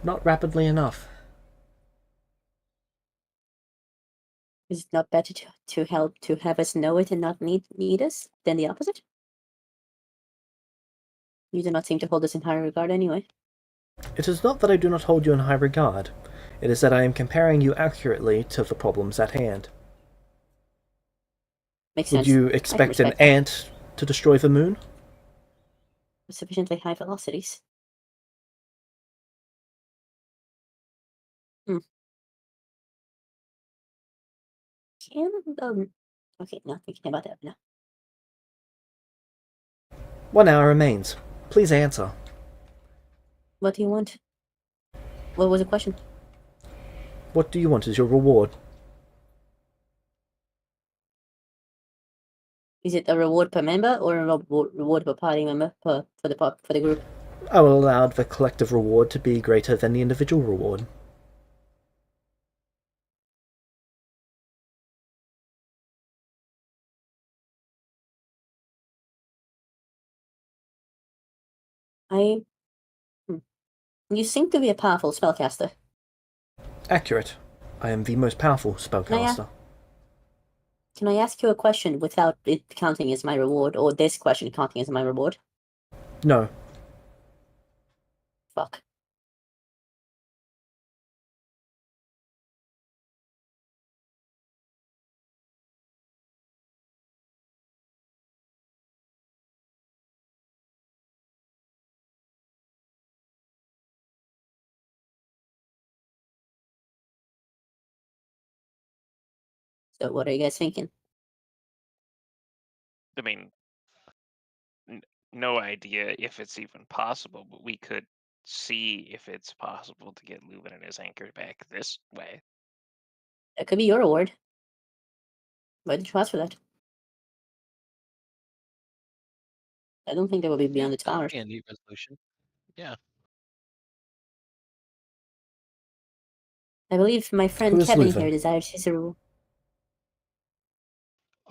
Speaker 3: Not rapidly enough.
Speaker 2: Is it not better to help to have us know it and not need us than the opposite? You do not seem to hold us in high regard anyway.
Speaker 3: It is not that I do not hold you in high regard. It is that I am comparing you accurately to the problems at hand.
Speaker 2: Makes
Speaker 3: Would
Speaker 2: sense.
Speaker 3: you
Speaker 2: I can
Speaker 3: expect an
Speaker 2: respect that.
Speaker 3: ant to destroy the moon?
Speaker 2: With sufficiently high velocities. Can okay, not thinking about that now.
Speaker 3: 1 hour remains. Please answer.
Speaker 2: What do you want? What was the question?
Speaker 3: What do you want as your reward?
Speaker 2: Is it a reward per member or a reward per party member for the group?
Speaker 3: I will allow the collective reward to be greater than the individual reward.
Speaker 2: You seem to be a powerful spellcaster.
Speaker 3: Accurate. I am the most powerful spellcaster.
Speaker 2: Can I ask you a question without it counting as my reward, or this question counting as my reward?
Speaker 3: No.
Speaker 2: Fuck. So what are you guys thinking?
Speaker 1: I mean, no idea if it's even possible, but we could see if it's possible to get Leuven and his anchor back this way.
Speaker 2: That could be your reward. Why did you ask for that? I don't think that would be beyond its
Speaker 5: That'd
Speaker 2: powers.
Speaker 5: be a neat resolution. Yeah.
Speaker 2: I believe my friend
Speaker 3: Who is
Speaker 2: Kevin
Speaker 3: Leuven?
Speaker 2: here desires his reward.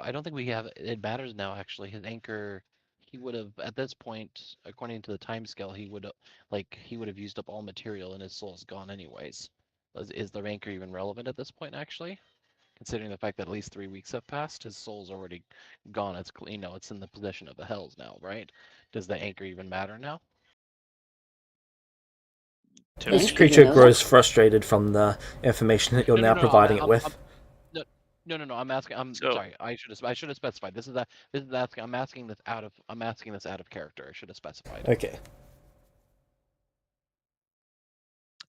Speaker 5: I don't think we have it matters now actually. His anchor, he would have at this point, according to the time scale, he would have used up all material and his soul's gone anyways. Is the anchor even relevant at this point actually? Considering the fact that at least 3 weeks have passed, his soul's already gone. It's it's in the possession of the hells now, right? Does the anchor even matter now?
Speaker 1: To
Speaker 3: This
Speaker 2: Thanks, did
Speaker 1: me,
Speaker 2: you
Speaker 3: creature
Speaker 2: know that?
Speaker 3: grows frustrated from the information that you're now
Speaker 5: No.
Speaker 3: providing it with.
Speaker 5: No. I'm asking. I'm
Speaker 1: so
Speaker 5: sorry. I should have specified. This is asking. I'm asking this out of character. I should have specified.
Speaker 3: Okay.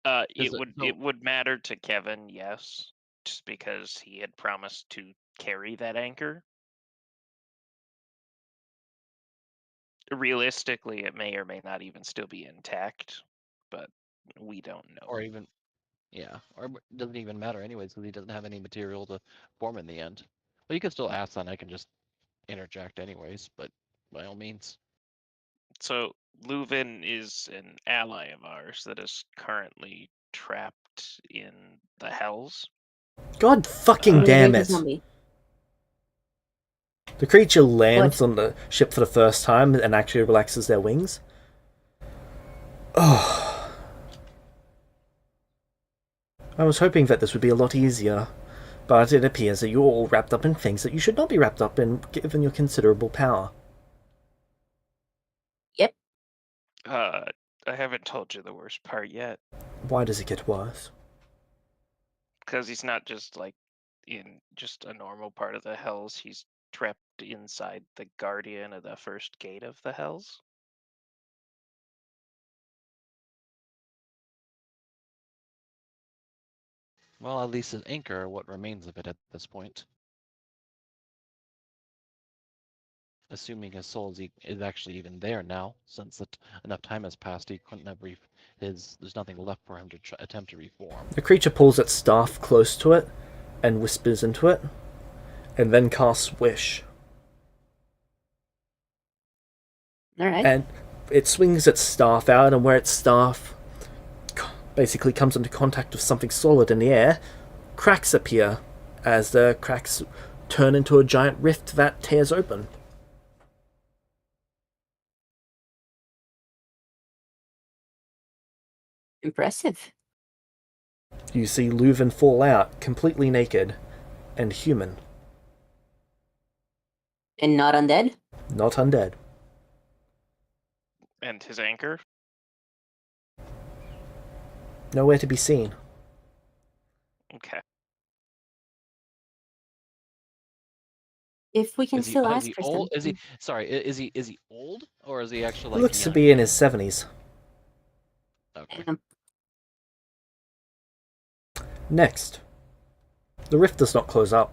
Speaker 5: Does
Speaker 1: it would matter to Kevin, yes, just because he had promised to carry that anchor. Realistically, it may or may not even still be intact, but we don't know.
Speaker 5: or even or it doesn't even matter anyways because he doesn't have any material to form in the end. Well, you can still ask that. And I can just interject anyways, but by all means.
Speaker 1: So Leuven is an ally of ours that is currently trapped in the hells.
Speaker 3: God fucking
Speaker 1: Uh,
Speaker 3: damn
Speaker 2: Dirty
Speaker 3: it!
Speaker 2: zombie.
Speaker 3: The creature lands
Speaker 2: What?
Speaker 3: on the ship for the first time and actually relaxes their wings. Oh. I was hoping that this would be a lot easier. But it appears that you're all wrapped up in things that you should not be wrapped up in, given your considerable power.
Speaker 2: Yep.
Speaker 1: I haven't told you the worst part yet,
Speaker 3: Why does it get worse?
Speaker 1: because he's not just like in just a normal part of the Hells. He's trapped inside the Guardian of the first gate of the Hells.
Speaker 5: Well, at least his anchor, or what remains of it at this point. Assuming his soul is actually even there now, since that enough time has passed, he couldn't have there's nothing left for him to attempt to reform.
Speaker 3: The creature pulls its staff close to it and whispers into it, and then casts Wish.
Speaker 2: Alright.
Speaker 3: And it swings its staff out, and where its staff basically comes into contact with something solid in the air, cracks appear as the cracks turn into a giant rift that tears open.
Speaker 2: Impressive.
Speaker 3: You see Leuven fall out, completely naked and human,
Speaker 2: And not undead?
Speaker 3: not undead.
Speaker 1: And his anchor?
Speaker 3: Nowhere to be seen.
Speaker 1: Okay.
Speaker 2: If we can
Speaker 5: Is he,
Speaker 2: still
Speaker 5: is
Speaker 2: ask
Speaker 5: he
Speaker 2: for
Speaker 5: old? Is he
Speaker 2: something.
Speaker 5: sorry? Is he old, or is he actually
Speaker 3: He
Speaker 5: like
Speaker 3: looks to
Speaker 5: young?
Speaker 3: be in his 70s.
Speaker 5: Okay.
Speaker 3: Next. The rift does not close up.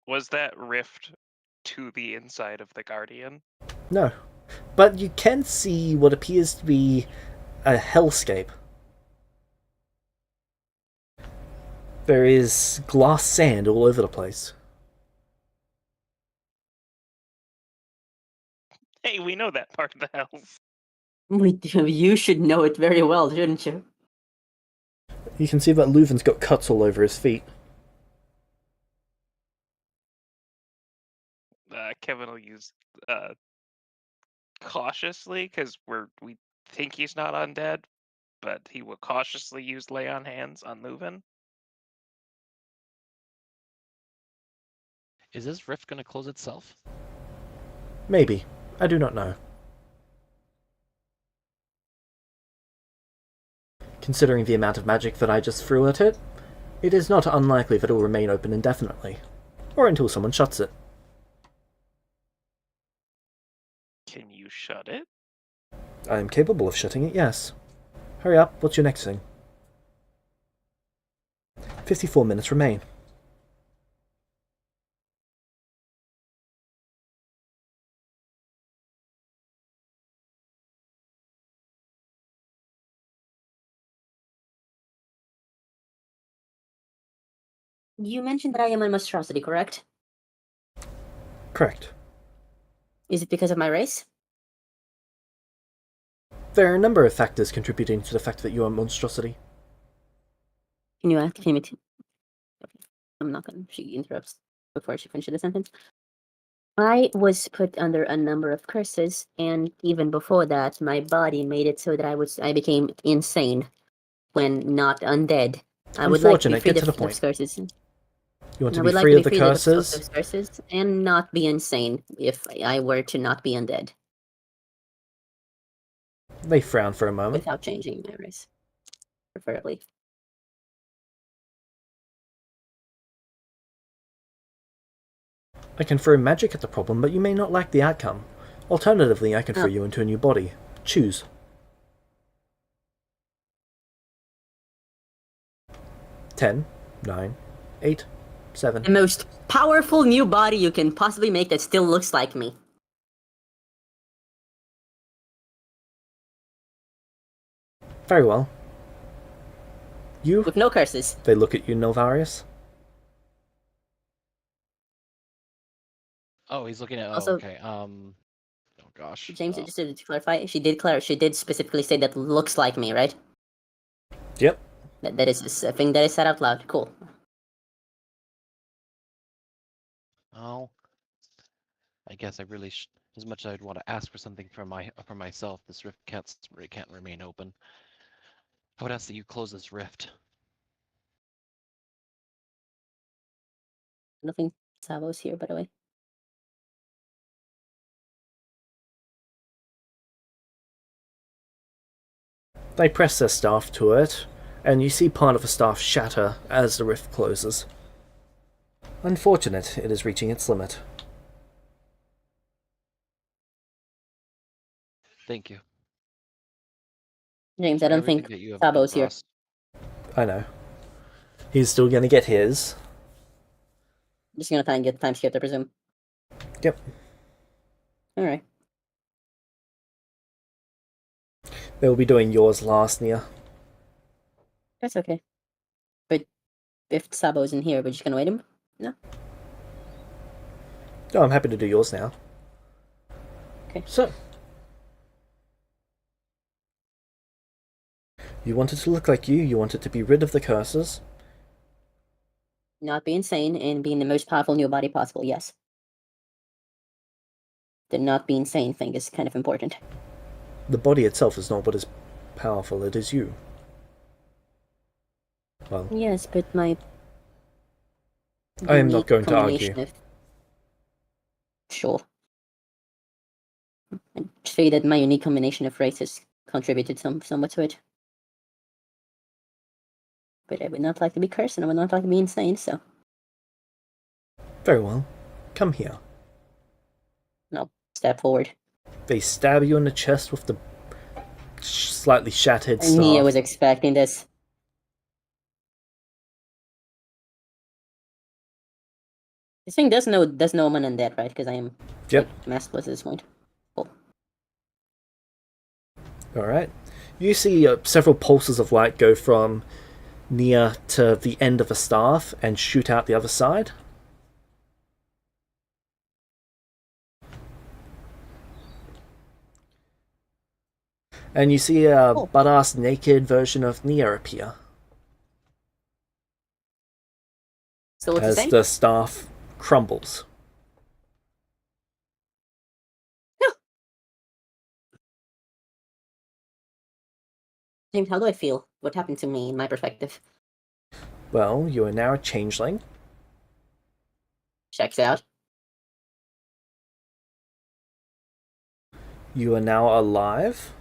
Speaker 1: Was that rift to the inside of the Guardian?
Speaker 3: No. But you can see what appears to be a hellscape. There is glass sand all over the place.
Speaker 1: Hey, we know that part of the Hells.
Speaker 2: You should know it very well, shouldn't you?
Speaker 3: You can see that Leuven's got cuts all over his feet.
Speaker 1: Kevin will use cautiously, because we think he's not undead, but he will cautiously use lay on hands on Leuven.
Speaker 5: Is this rift going to close itself?
Speaker 3: Maybe. I do not know. Considering the amount of magic that I just threw at it, it is not unlikely that it will remain open indefinitely. Or until someone shuts it.
Speaker 1: Can you shut it?
Speaker 3: I am capable of shutting it, yes. Hurry up, what's your next thing? 54 minutes remain.
Speaker 2: You mentioned that I am a monstrosity, correct?
Speaker 3: Correct.
Speaker 2: Is it because of my race?
Speaker 3: There are a number of factors contributing to the fact that you are a monstrosity.
Speaker 2: Can you ask him to... Okay. I'm not gonna... She interrupts before she finishes the sentence. I was put under a number of curses, and even before that, my body made it so that I became insane when not undead. I would like to be
Speaker 3: Unfortunate,
Speaker 2: free
Speaker 3: get to the
Speaker 2: of
Speaker 3: point.
Speaker 2: curses.
Speaker 3: You want
Speaker 2: I
Speaker 3: to be
Speaker 2: would like
Speaker 3: free
Speaker 2: to
Speaker 3: of
Speaker 2: be
Speaker 3: the
Speaker 2: free of
Speaker 3: curses?
Speaker 2: those curses and not be insane if I were to not be undead
Speaker 3: They frown for a moment.
Speaker 2: without changing my race, preferably.
Speaker 3: I can throw magic at the problem, but you may not like the outcome. Alternatively, I can throw you into a new body. Choose. 10, 9, 8, 7.
Speaker 2: The most powerful new body you can possibly make that still looks like me.
Speaker 3: Very well. You?
Speaker 2: With no curses.
Speaker 3: They look at you, Nilvarius.
Speaker 5: Oh, he's looking at. Oh,
Speaker 2: Also-
Speaker 5: okay. Oh gosh.
Speaker 2: James, just to clarify, she did specifically say that looks like me, right?
Speaker 3: Yep.
Speaker 2: That is a thing that is said out loud. Cool.
Speaker 5: Oh, I guess I really as much as I'd want to ask for something for myself, this rift can't remain open. I would ask that you close this rift.
Speaker 2: Nothing Savo's here, by the way.
Speaker 3: They press their staff to it, and you see part of the staff shatter as the rift closes. Unfortunate, it is reaching its limit.
Speaker 5: Thank you.
Speaker 2: James, I don't
Speaker 5: Everything
Speaker 2: think
Speaker 5: that you have done
Speaker 2: Sabo's
Speaker 5: for
Speaker 2: here.
Speaker 5: us.
Speaker 3: I know. He's still gonna get his.
Speaker 2: Just gonna try and get time skipped, I presume.
Speaker 3: Yep.
Speaker 2: Alright.
Speaker 3: They'll be doing yours last, Nia.
Speaker 2: That's okay. But if Sabo isn't here, we're just gonna wait him? No?
Speaker 3: Oh, I'm happy to do yours now.
Speaker 2: Okay.
Speaker 3: So, you want it to look like you want it to be rid of the curses.
Speaker 2: Not be insane and being the most powerful new body possible, yes. The not be insane thing is kind of important.
Speaker 3: The body itself is not what is powerful, it is you. Well,
Speaker 2: Yes, but my
Speaker 3: I am not
Speaker 2: unique
Speaker 3: going to
Speaker 2: combination
Speaker 3: argue.
Speaker 2: of... Sure. I figured that my unique combination of races contributed somewhat to it. But I would not like to be cursed and I would not like to be insane, so
Speaker 3: Very well. Come here.
Speaker 2: I'll step forward.
Speaker 3: They stab you in the chest with the slightly shattered
Speaker 2: I knew I
Speaker 3: staff.
Speaker 2: was expecting this. This thing does know I'm an undead, right? Because I am
Speaker 3: Yep.
Speaker 2: maskless at this point. Cool.
Speaker 3: Alright. You see several pulses of light go from near to the end of a staff and shoot out the other side. And you see a
Speaker 2: Cool.
Speaker 3: butt-ass naked version of Nia appear
Speaker 2: So what's he
Speaker 3: as
Speaker 2: saying?
Speaker 3: the staff crumbles.
Speaker 2: James, how do I feel? What happened to me in my perspective?
Speaker 3: Well, you are now a changeling.
Speaker 2: Checks out.
Speaker 3: You are now alive.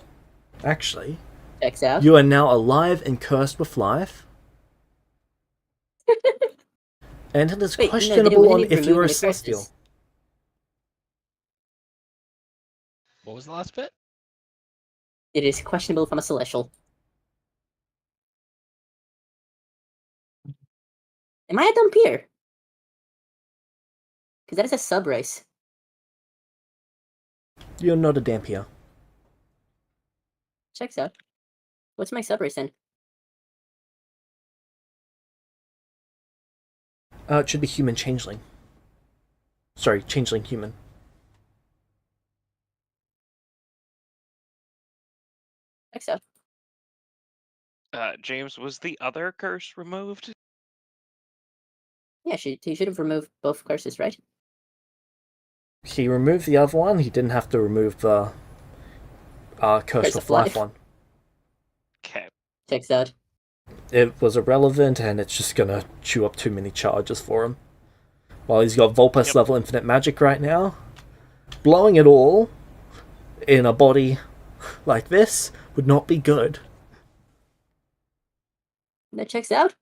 Speaker 3: Actually,
Speaker 2: Checks out.
Speaker 3: you are now alive and cursed with life. And it is
Speaker 2: Wait, no,
Speaker 3: questionable
Speaker 2: didn't
Speaker 3: on
Speaker 2: he
Speaker 3: if you
Speaker 2: remove
Speaker 3: are a
Speaker 2: the curses?
Speaker 3: celestial.
Speaker 5: What was the last bit?
Speaker 2: It is questionable if I'm a celestial. Am I a Dumpier? Because that is a sub-race.
Speaker 3: You're not a Dampier.
Speaker 2: Checks out. What's my sub-race then?
Speaker 3: It should be human changeling. Sorry, changeling human.
Speaker 2: Checks out.
Speaker 1: James, was the other curse removed?
Speaker 2: Yeah, he should have removed both curses, right?
Speaker 3: He removed the other one, he didn't have to remove the Curse with Life one.
Speaker 1: Okay.
Speaker 2: Checks out.
Speaker 3: It was irrelevant and it's just gonna chew up too many charges for him. While he's got Vulpes level infinite magic right now, blowing it all in a body like this would not be good.
Speaker 2: That checks out.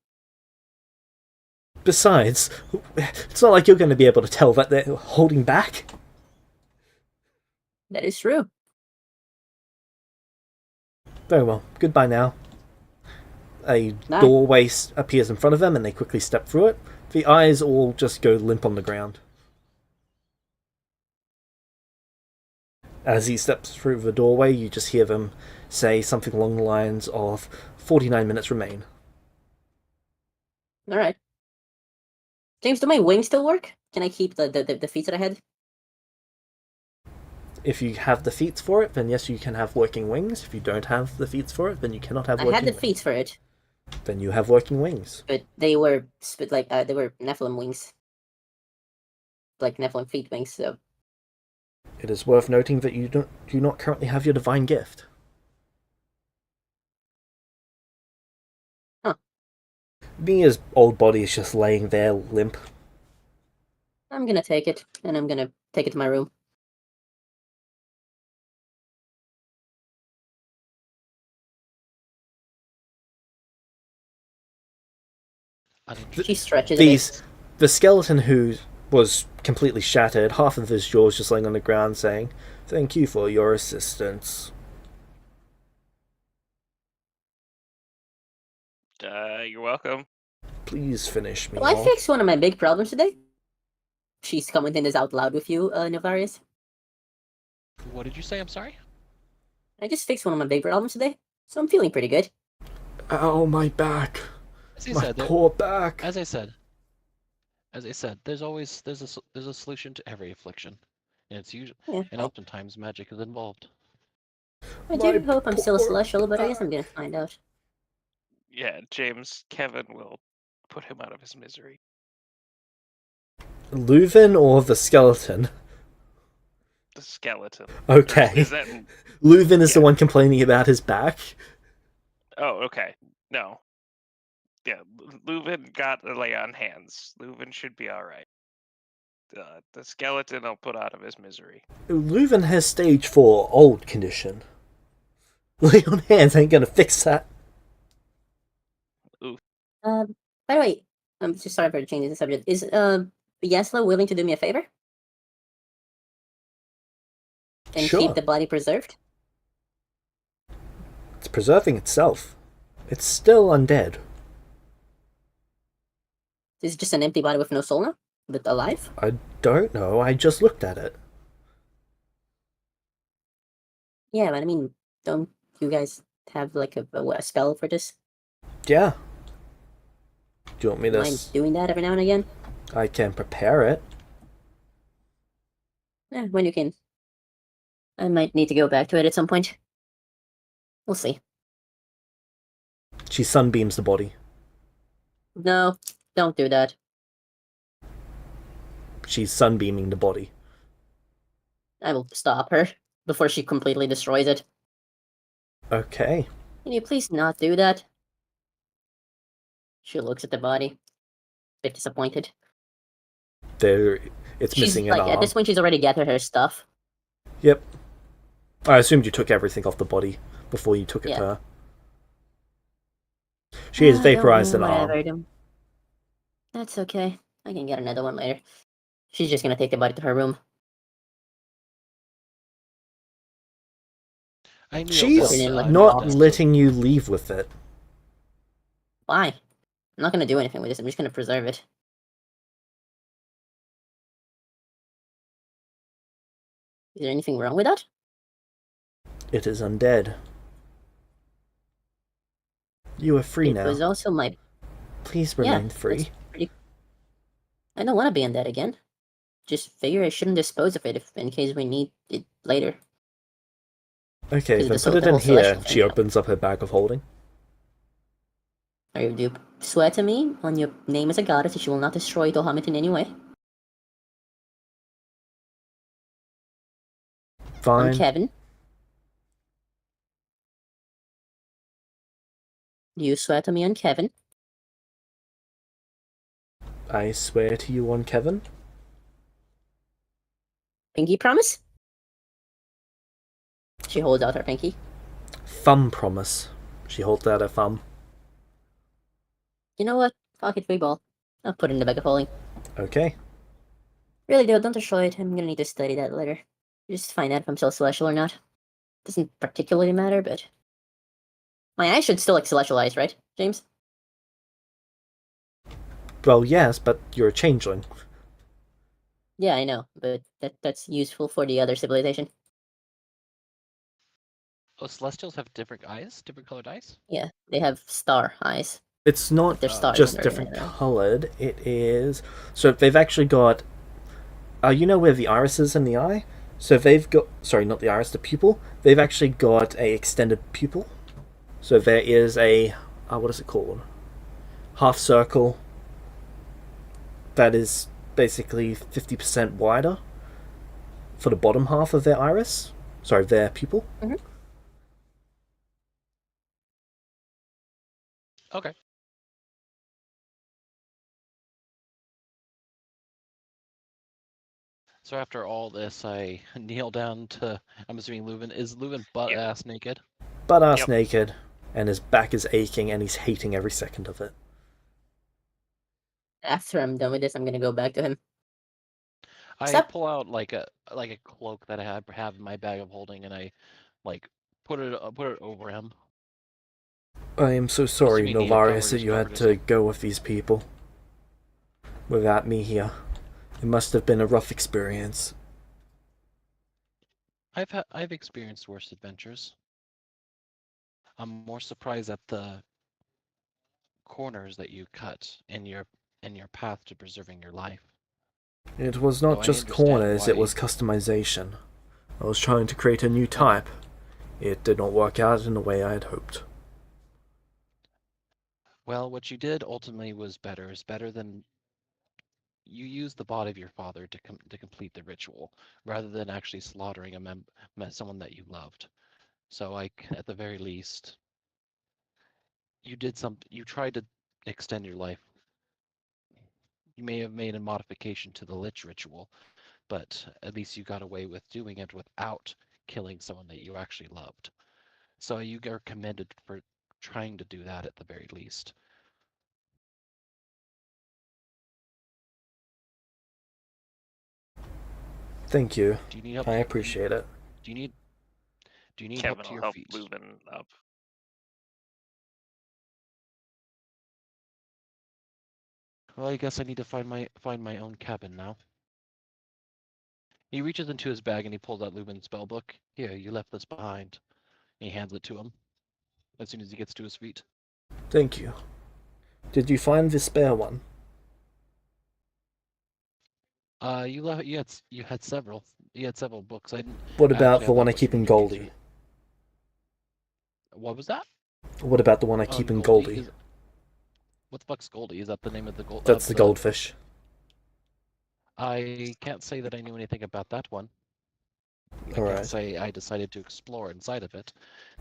Speaker 3: Besides, it's not like you're going to be able to tell that they're holding back.
Speaker 2: That is true.
Speaker 3: Very well. Goodbye now. A
Speaker 2: Bye.
Speaker 3: doorway appears in front of them and they quickly step through it. The eyes all just go limp on the ground. As he steps through the doorway, you just hear them say something along the lines of 49 minutes remain.
Speaker 2: Alright. James, do my wings still work? Can I keep the feet that I had?
Speaker 3: If you have the feats for it, then yes, you can have working wings. If you don't have the feats for it, then you cannot have
Speaker 2: I
Speaker 3: working
Speaker 2: had the
Speaker 3: wings.
Speaker 2: feet for it,
Speaker 3: Then you have working wings.
Speaker 2: but they were they were Nephilim wings. Like Nephilim feet wings, so
Speaker 3: It is worth noting that you do not currently have your divine gift.
Speaker 2: Huh.
Speaker 3: Mia's old body is just laying there limp.
Speaker 2: I'm gonna take it, and I'm gonna take it to my room. She stretches a
Speaker 3: These,
Speaker 2: bit.
Speaker 3: the skeleton who was completely shattered, half of his jaws just laying on the ground, saying, "Thank you for your assistance."
Speaker 1: You're welcome.
Speaker 3: Please finish me
Speaker 2: Well, I
Speaker 3: off.
Speaker 2: fixed one of my big problems today. She's commenting this out loud with you, Navarius.
Speaker 5: What did you say? I'm sorry.
Speaker 2: I just fixed one of my big problems today, so I'm feeling pretty good.
Speaker 3: Ow, my back.
Speaker 5: As I
Speaker 3: My
Speaker 5: said,
Speaker 3: poor back.
Speaker 5: as I said, there's a solution to every affliction, and it's usually
Speaker 2: Yeah,
Speaker 5: and oftentimes magic is involved.
Speaker 2: I
Speaker 3: My
Speaker 2: do hope I'm still a
Speaker 3: poor
Speaker 2: celestial, but I guess I'm
Speaker 3: back.
Speaker 2: gonna find out.
Speaker 1: Yeah, Kevin will put him out of his misery.
Speaker 3: Leuven or the skeleton?
Speaker 1: The skeleton.
Speaker 3: Okay.
Speaker 1: Is that?
Speaker 3: Leuven is the
Speaker 1: Yeah.
Speaker 3: one complaining about his back.
Speaker 1: Oh, okay. No. Yeah, Leuven got a lay on hands. Leuven should be all right. The skeleton I'll put out of his misery.
Speaker 3: Leuven has stage 4 old condition. Lay on hands ain't gonna fix that.
Speaker 1: Oof.
Speaker 2: By the way, I'm just sorry for changing the subject. Is Yasla willing to do me a favor and keep
Speaker 3: Sure.
Speaker 2: the body preserved?
Speaker 3: It's preserving itself. It's still undead.
Speaker 2: Is it just an empty body with no soul now, but alive?
Speaker 3: I don't know, I just looked at it.
Speaker 2: Yeah, but I mean, don't you guys have like a spell for this?
Speaker 3: Yeah. Do you want me to...
Speaker 2: Mind doing that every now and again?
Speaker 3: I can prepare it.
Speaker 2: Yeah, when you can. I might need to go back to it at some point. We'll see.
Speaker 3: She sunbeams the body.
Speaker 2: No, don't do that.
Speaker 3: She's sunbeaming the body.
Speaker 2: I will stop her before she completely destroys it.
Speaker 3: Okay.
Speaker 2: Can you please not do that? She looks at the body, a bit disappointed.
Speaker 3: There, it's
Speaker 2: She's
Speaker 3: missing an
Speaker 2: like, at
Speaker 3: arm.
Speaker 2: this point, she's already gathered her stuff.
Speaker 3: Yep. I assumed you took everything off the body before you took it to her. She has vaporized an arm.
Speaker 2: Whatever. That's okay. I can get another one later. She's just gonna take the body to her room.
Speaker 5: I kneel
Speaker 3: She's
Speaker 2: in, like,
Speaker 5: down
Speaker 3: not
Speaker 2: box.
Speaker 3: letting you leave with it.
Speaker 2: Why? I'm not gonna do anything with this. I'm just gonna preserve it. Is there anything wrong with that?
Speaker 3: It is undead. You are free
Speaker 2: It
Speaker 3: now.
Speaker 2: was also my.
Speaker 3: Please
Speaker 2: Yeah,
Speaker 3: remain free.
Speaker 2: that's pretty. I don't want to be undead again. Just figure I shouldn't dispose of it if, in case we need it later.
Speaker 3: Okay,
Speaker 2: Because
Speaker 3: then put it
Speaker 2: the
Speaker 3: in
Speaker 2: whole
Speaker 3: here.
Speaker 2: celestial
Speaker 3: She
Speaker 2: thing.
Speaker 3: opens up her bag of holding.
Speaker 2: Are you swear to me on your name as a goddess that you will not destroy Dohamit in any way? On
Speaker 3: Fine.
Speaker 2: Kevin? Do you swear to me on Kevin?
Speaker 3: I swear to you on Kevin.
Speaker 2: Pinky promise? She holds out her pinky.
Speaker 3: Thumb promise. She holds out her thumb.
Speaker 2: You know what? Fuck it, free ball. I'll put it in the bag of holding.
Speaker 3: Okay.
Speaker 2: Really, though, don't destroy it. I'm gonna need to study that later. Just find out if I'm still celestial or not. Doesn't particularly matter, but... My eyes should still look celestial eyes, right, James?
Speaker 3: Well, yes, but you're a changeling.
Speaker 2: Yeah, I know, but that's useful for the other civilization.
Speaker 5: Oh, Celestials have different eyes, different colored eyes.
Speaker 2: Yeah, they have star eyes.
Speaker 3: It's not
Speaker 2: They're stars
Speaker 3: just
Speaker 2: under
Speaker 3: different
Speaker 2: it.
Speaker 3: coloured. It is... So they've actually got... you know where the iris is in the eye? So they've got... Sorry, not the iris, the pupil. They've actually got a extended pupil. So there is a... what is it called? Half circle that is basically 50% wider for the bottom half of their iris. Sorry, their pupil.
Speaker 5: Okay. So after all this, I kneel down to. I'm assuming Leuven is Leuven butt
Speaker 1: Yep.
Speaker 5: ass naked.
Speaker 3: Butt ass
Speaker 1: Yep.
Speaker 3: naked, and his back is aching, and he's hating every second of it.
Speaker 2: After I'm done with this, I'm gonna go back to him.
Speaker 5: I
Speaker 2: Stop.
Speaker 5: pull out like a cloak that I have in my bag of holding, and I like put it over him.
Speaker 3: I am so
Speaker 5: I'm
Speaker 3: sorry,
Speaker 5: assuming native
Speaker 3: Nilvarius,
Speaker 5: cover
Speaker 3: that
Speaker 5: just
Speaker 3: you had
Speaker 5: covered
Speaker 3: to
Speaker 5: his.
Speaker 3: go with these people without me here. It must have been a rough experience.
Speaker 5: I've experienced worse adventures. I'm more surprised at the corners that you cut in your path to preserving your life.
Speaker 3: It was
Speaker 5: Though
Speaker 3: not
Speaker 5: I
Speaker 3: just
Speaker 5: understand
Speaker 3: corners, it
Speaker 5: why.
Speaker 3: was customization. I was trying to create a new
Speaker 5: I know.
Speaker 3: type. It did not work out in the way I had hoped.
Speaker 5: Well, what you did ultimately was better. Is better than you used the body of your father to complete the ritual, rather than actually slaughtering someone that you loved. So, like at the very least, you did something. You tried to extend your life. You may have made a modification to the lich ritual, but at least you got away with doing it without killing someone that you actually loved. So you are commended for trying to do that at the very least.
Speaker 3: Thank you.
Speaker 5: Do you need help?
Speaker 3: I
Speaker 5: Do you
Speaker 3: appreciate it.
Speaker 5: do you need do you need help
Speaker 1: Kevin
Speaker 5: to
Speaker 1: will
Speaker 5: your
Speaker 1: help
Speaker 5: feet?
Speaker 1: Leuven up.
Speaker 5: Well, I guess I need to find my own cabin now. He reaches into his bag and he pulls out Leuven's spellbook. Here, you left this behind. And he hands it to him as soon as he gets to his feet.
Speaker 3: Thank you. Did you find the spare one?
Speaker 5: You had several. You had several books. I didn't
Speaker 3: What about
Speaker 5: actually
Speaker 3: the
Speaker 5: have
Speaker 3: one
Speaker 5: that
Speaker 3: I
Speaker 5: much
Speaker 3: keep in
Speaker 5: room to read
Speaker 3: Goldie?
Speaker 5: through. What was that?
Speaker 3: What about the one I keep in
Speaker 5: Goldie
Speaker 3: Goldie?
Speaker 5: is what the fuck's Goldie? Is that the name of the gold
Speaker 3: That's
Speaker 5: of
Speaker 3: the
Speaker 5: the?
Speaker 3: goldfish.
Speaker 5: I can't say that I knew anything about that one. I can't
Speaker 3: Alright.
Speaker 5: say I decided to explore inside of it.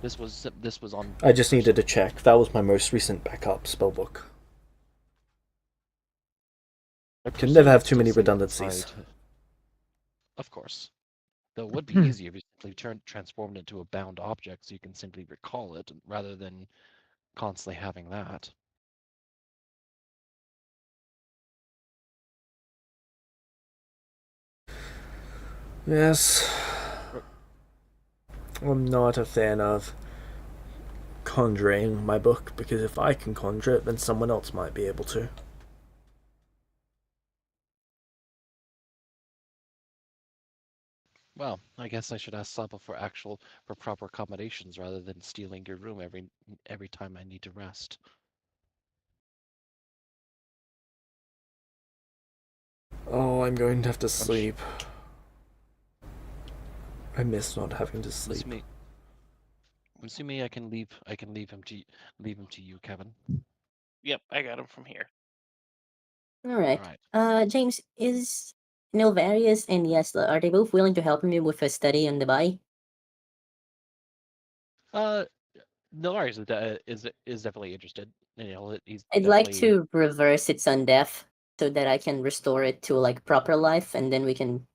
Speaker 5: This was on
Speaker 3: I just needed to
Speaker 5: personal.
Speaker 3: check. That was my most recent backup spellbook.
Speaker 5: I
Speaker 3: Can never
Speaker 5: presume
Speaker 3: have
Speaker 5: it's
Speaker 3: too
Speaker 5: still
Speaker 3: many
Speaker 5: safe
Speaker 3: redundancies.
Speaker 5: inside. Of course. Though it would be easier if you simply transformed it into a bound object so you can simply recall it rather than constantly having that.
Speaker 3: Yes,
Speaker 5: R-
Speaker 3: I'm not a fan of conjuring my book because if I can conjure it, then someone else might be able to.
Speaker 5: Well, I guess I should ask Saba for proper accommodations rather than stealing your room every time I need to rest.
Speaker 3: Oh, I'm going to have to
Speaker 5: I'm sh-
Speaker 3: sleep. I miss not having to
Speaker 5: I'm
Speaker 3: sleep.
Speaker 5: assuming I can leave him to you, Kevin.
Speaker 1: Yep, I got him from here.
Speaker 2: All
Speaker 5: All
Speaker 2: right.
Speaker 5: right.
Speaker 2: James, is Nilvarius and Yesla, are they both willing to help me with a study on the body?
Speaker 5: Uh, Nilarius is definitely interested. You know, he's
Speaker 2: I'd like
Speaker 5: definitely.
Speaker 2: to reverse its undeath so that I can restore it to like proper life, and then we can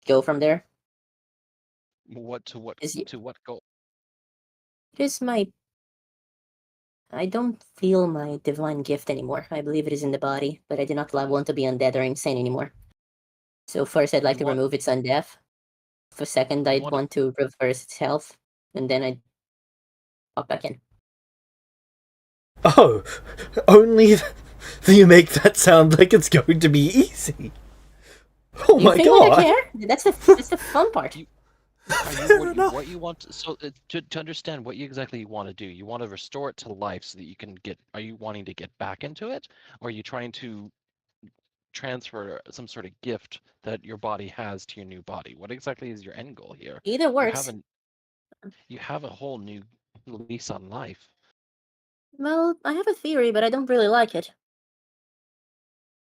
Speaker 2: go from there. Is
Speaker 5: To what goal?
Speaker 2: it is my I don't feel my divine gift anymore. I believe it is in the body, but I do not want to be undead or insane anymore. So first, I'd like
Speaker 5: You
Speaker 2: to
Speaker 5: want
Speaker 2: remove its undeath. For second,
Speaker 5: you
Speaker 2: I'd
Speaker 5: want to
Speaker 2: want to reverse its health, and then I'd pop back in.
Speaker 3: Oh, only you make that sound like it's going to be easy. Oh
Speaker 2: You
Speaker 3: my
Speaker 2: think like I
Speaker 3: god!
Speaker 2: care? That's the fun part.
Speaker 5: you are you
Speaker 3: Fair enough.
Speaker 5: what you want so to understand what you exactly want to do. You want to restore it to life so that you can get. Are you wanting to get back into it, or are you trying to transfer some sort of gift that your body has to your new body? What exactly is your end goal here?
Speaker 2: Either
Speaker 5: You
Speaker 2: works.
Speaker 5: haven't you have a whole new lease on life.
Speaker 2: Well, I have a theory, but I don't really like it,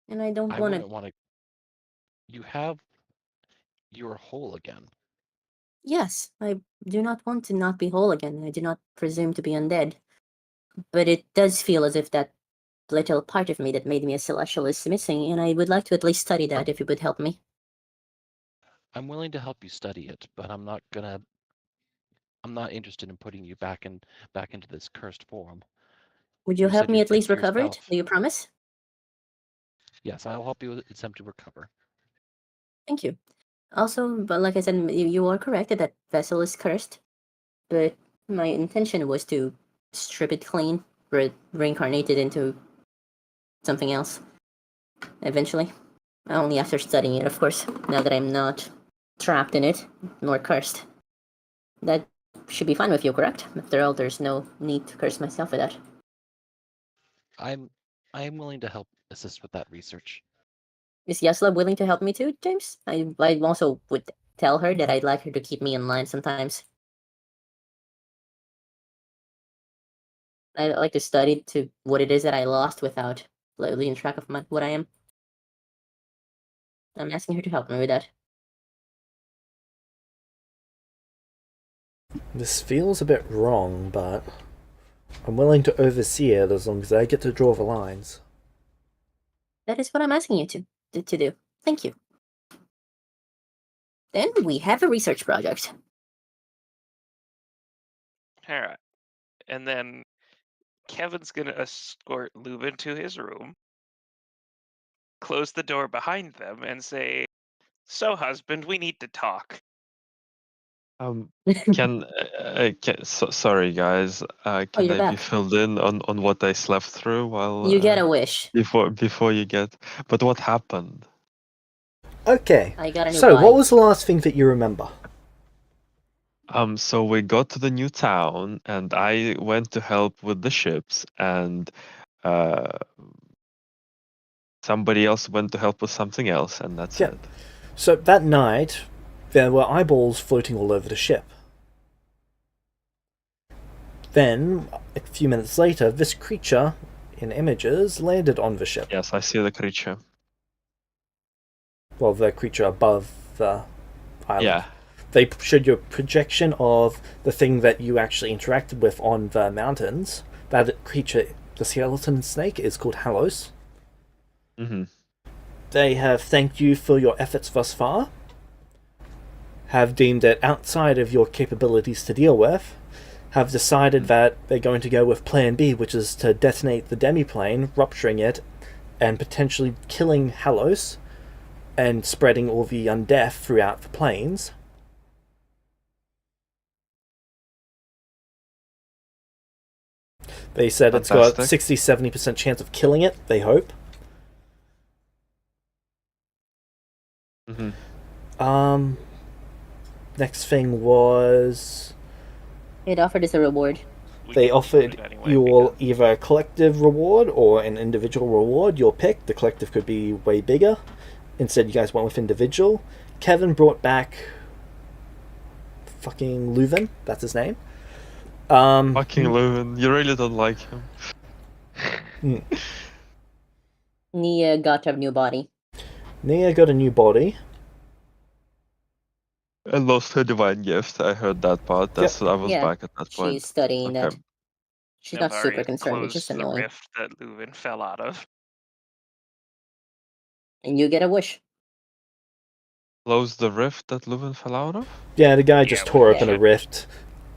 Speaker 2: and I don't
Speaker 5: I
Speaker 2: want to.
Speaker 5: wouldn't want to. You have you're whole again.
Speaker 2: Yes, I do not want to not be whole again. I do not presume to be undead, but it does feel as if that little part of me that made me a celestial is missing, and I would like to at least study that if you would help me.
Speaker 5: I'm willing to help you study it, but I'm not interested in putting you back into this cursed form.
Speaker 2: Would you
Speaker 5: You
Speaker 2: help
Speaker 5: said
Speaker 2: me
Speaker 5: you
Speaker 2: at least
Speaker 5: fixed
Speaker 2: recover it?
Speaker 5: yourself.
Speaker 2: Do you promise?
Speaker 5: Yes, I'll help you attempt to recover.
Speaker 2: Thank you. Also, but like I said, you are correct that that vessel is cursed. But my intention was to strip it clean, reincarnate it into something else. Eventually. Only after studying it, of course, now that I'm not trapped in it, nor cursed. That should be fine with you, correct? After all, there's no need to curse myself for that.
Speaker 5: I am willing to help assist with that research.
Speaker 2: Is Yasla willing to help me too, James? I also would tell her that I'd like her to keep me in line sometimes. I like to study to what it is that I lost without losing track of what I am. I'm asking her to help me with that.
Speaker 3: This feels a bit wrong, but I'm willing to oversee it as long as I get to draw the lines.
Speaker 2: That is what I'm asking you to do. Thank you. Then we have a research project.
Speaker 1: All right. And then Kevin's going to escort Lubin to his room, close the door behind them, and say, "So, husband, we need to talk."
Speaker 4: Sorry guys,
Speaker 2: Oh,
Speaker 4: can
Speaker 2: you're
Speaker 4: I be
Speaker 2: back.
Speaker 4: filled in on what I slept through while
Speaker 2: You get a wish.
Speaker 4: before you get? But what happened?
Speaker 3: Okay,
Speaker 2: I got a new
Speaker 3: so what
Speaker 2: body.
Speaker 3: was the last thing that you remember?
Speaker 4: So we got to the new town, and I went to help with the ships, and somebody else went to help with something else, and that's
Speaker 3: Yep.
Speaker 4: it.
Speaker 3: So that night, there were eyeballs floating all over the ship. Then, a few minutes later, this creature, in images, landed on the ship.
Speaker 4: Yes, I see the creature.
Speaker 3: Well, the creature above the island.
Speaker 4: Yeah.
Speaker 3: They showed you a projection of the thing that you actually interacted with on the mountains. That creature, the skeleton snake, is called Halos.
Speaker 4: Mm-hmm.
Speaker 3: They have thanked you for your efforts thus far, have deemed it outside of your capabilities to deal with, have decided that they're going to go with Plan B, which is to detonate the demiplane, rupturing it, and potentially killing Halos, and spreading all the undeath throughout the plains. They said it's got
Speaker 4: Fantastic.
Speaker 3: 60-70% chance of killing it, they hope.
Speaker 4: Mm-hmm.
Speaker 3: Next thing was
Speaker 2: It offered us a reward.
Speaker 3: they offered you all either a collective reward or an individual reward. Your pick. The collective could be way bigger. Instead, you guys went with individual. Kevin brought back fucking Leuven. That's his name.
Speaker 4: Fucking Leuven. You really don't like him.
Speaker 2: Nia got a new body.
Speaker 3: Nia got a new body.
Speaker 4: And lost her divine gift. I heard that part. I was
Speaker 2: Yeah,
Speaker 4: back at that point.
Speaker 2: she's studying
Speaker 4: Okay.
Speaker 2: that. She's not super
Speaker 1: Navarius
Speaker 2: concerned, it's just
Speaker 1: closed the
Speaker 2: annoying.
Speaker 1: rift that Leuven fell out of.
Speaker 2: And you get a wish.
Speaker 4: Close the rift that Leuven fell out of?
Speaker 3: Yeah, the guy
Speaker 1: Yeah,
Speaker 3: just
Speaker 1: we
Speaker 3: tore open a
Speaker 1: should-
Speaker 3: rift,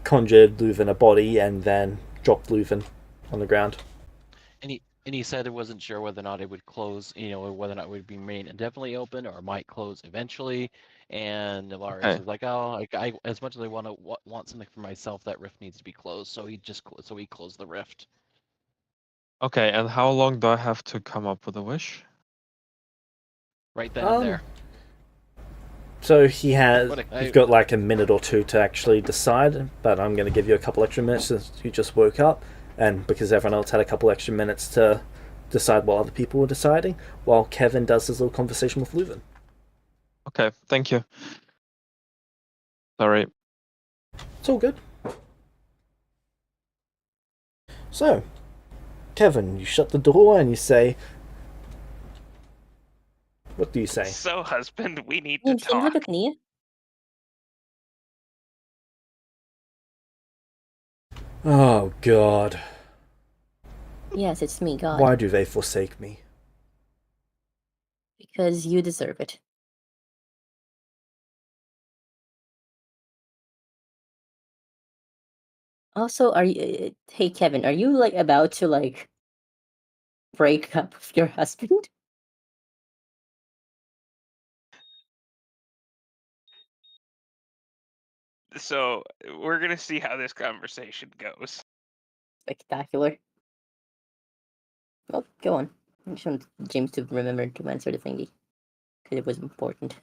Speaker 3: conjured Leuven a body, and then dropped Leuven on the ground.
Speaker 5: And he said he wasn't sure whether or not it would close, or whether or not it would remain indefinitely open or might close eventually. And Navarius was like, "Oh, I as much as I want something for myself, that rift needs to be closed." So he closed the rift.
Speaker 4: Okay, and how long do I have to come up with a wish?
Speaker 5: Right then and there.
Speaker 3: So you've got like a minute or two to actually decide, but I'm going to give you a couple extra minutes since you just woke up, and because everyone else had a couple extra minutes to decide while other people were deciding, while Kevin does his little conversation with Leuven.
Speaker 4: Okay, thank you. Sorry.
Speaker 3: It's all good. So, Kevin, you shut the door and you say... What do you say?
Speaker 1: "So, husband, we need to
Speaker 2: James, can you look
Speaker 1: talk."
Speaker 2: at Nia?
Speaker 3: Oh, God.
Speaker 2: Yes, it's me, God.
Speaker 3: Why do they forsake me?
Speaker 2: Because you deserve it. Also, are you? Hey, Kevin, are you like about to like break up with your husband?
Speaker 1: So we're gonna see how this conversation goes.
Speaker 2: Spectacular. Well, go on. I just want James to remember to answer the thingy because it was important.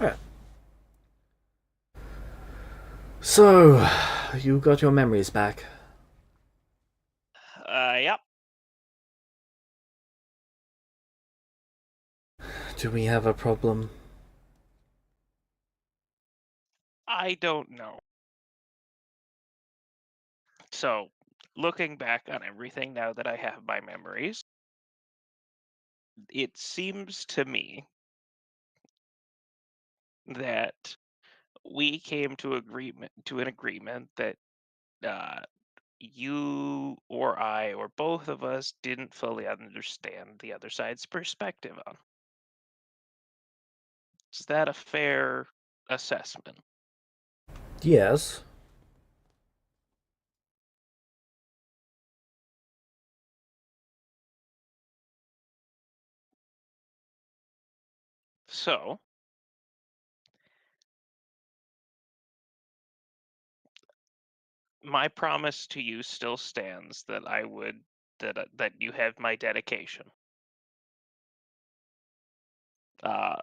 Speaker 3: Alright. So, you got your memories back.
Speaker 1: Yep.
Speaker 3: Do we have a problem?
Speaker 1: I don't know. So, looking back on everything now that I have my memories, it seems to me that we came to an agreement that uh, you or I or both of us didn't fully understand the other side's perspective on. Is that a fair assessment?
Speaker 3: Yes.
Speaker 1: So, my promise to you still stands that that you have my dedication.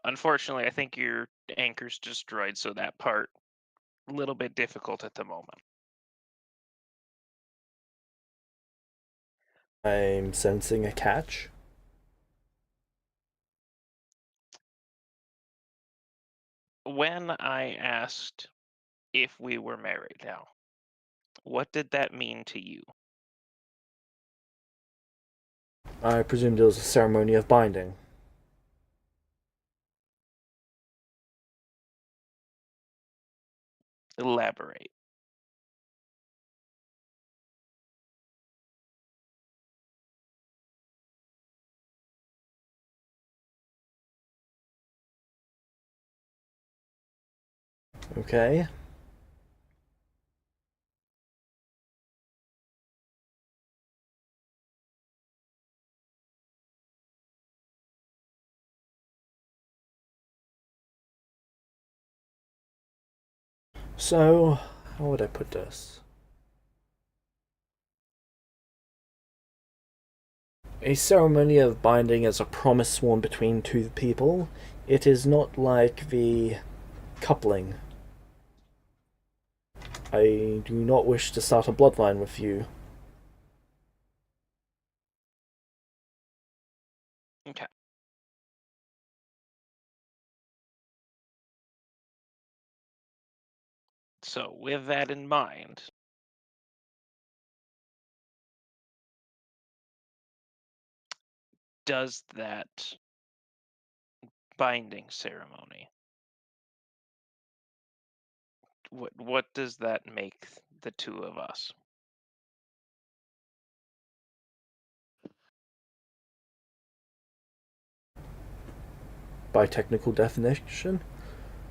Speaker 1: Unfortunately, I think your anchor's destroyed, so that part a little bit difficult at the moment.
Speaker 3: I'm sensing a catch.
Speaker 1: When I asked if we were married now, what did that mean to you?
Speaker 3: I presumed it was a ceremony of binding.
Speaker 1: Elaborate.
Speaker 3: Okay. So, how would I put this? A ceremony of binding is a promise sworn between two people. It is not like the coupling. I do not wish to start a bloodline with you.
Speaker 1: Okay. So, with that in mind, does that binding ceremony, what does that make the two of us?
Speaker 3: By technical definition,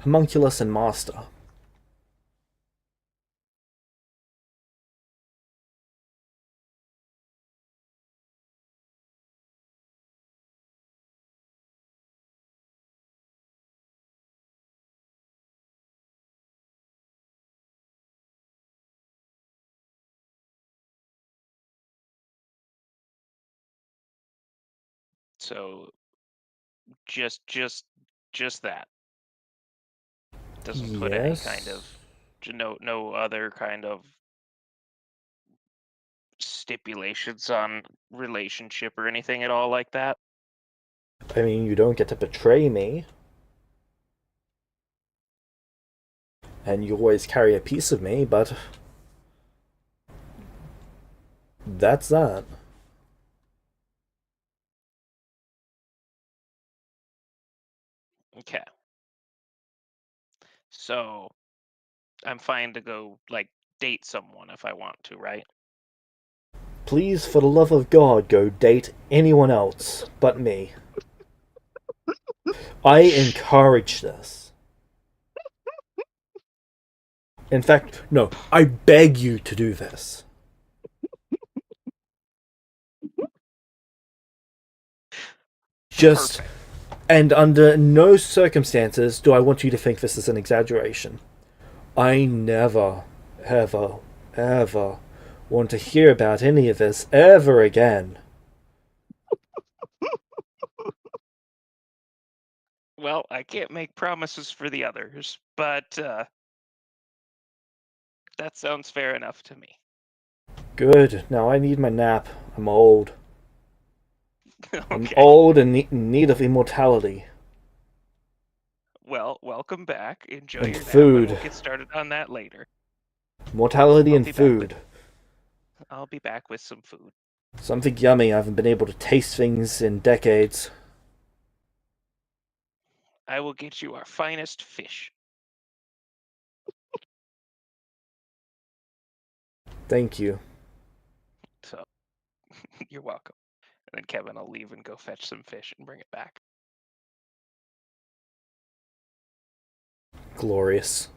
Speaker 3: homunculus and master.
Speaker 1: So, just that doesn't put any kind
Speaker 3: Yes.
Speaker 1: of no other kind of stipulations on relationship or anything at all like that.
Speaker 3: I mean, you don't get to betray me. and you always carry a piece of me, but that's that.
Speaker 1: Okay. So I'm fine to go like date someone if I want to, right?
Speaker 3: Please, for the love of God, go date anyone else but me. I encourage this. In fact, no, I beg you to do this. Just,
Speaker 1: Perfect.
Speaker 3: and under no circumstances do I want you to think this is an exaggeration. I never, ever, ever want to hear about any of this ever again.
Speaker 1: Well, I can't make promises for the others, but that sounds fair enough to me.
Speaker 3: Good, now I need my nap. I'm old. I'm
Speaker 1: Okay.
Speaker 3: old and in need of immortality.
Speaker 1: Well, welcome back. Enjoy
Speaker 3: And
Speaker 1: your nap, and we'll
Speaker 3: food.
Speaker 1: get started on that later.
Speaker 3: Mortality
Speaker 1: I'll
Speaker 3: and
Speaker 1: be back
Speaker 3: food.
Speaker 1: I'll be back with some food.
Speaker 3: Something yummy. I haven't been able to taste things in decades.
Speaker 1: I will get you our finest fish.
Speaker 3: Thank you.
Speaker 1: So, you're welcome. And then Kevin will leave and go fetch some fish and bring it back.
Speaker 3: Glorious.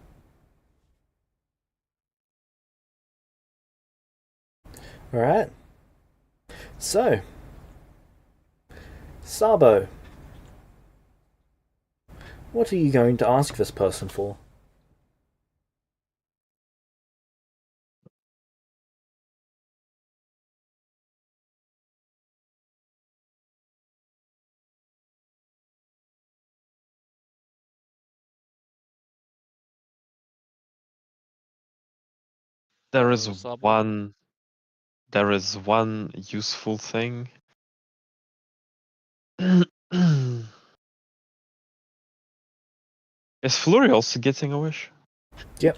Speaker 3: Alright. So, Sabo, what are you going to ask this person for?
Speaker 4: There is
Speaker 5: Sabo?
Speaker 4: one. There is one useful thing. Is Flurry also getting a wish?
Speaker 3: Yep.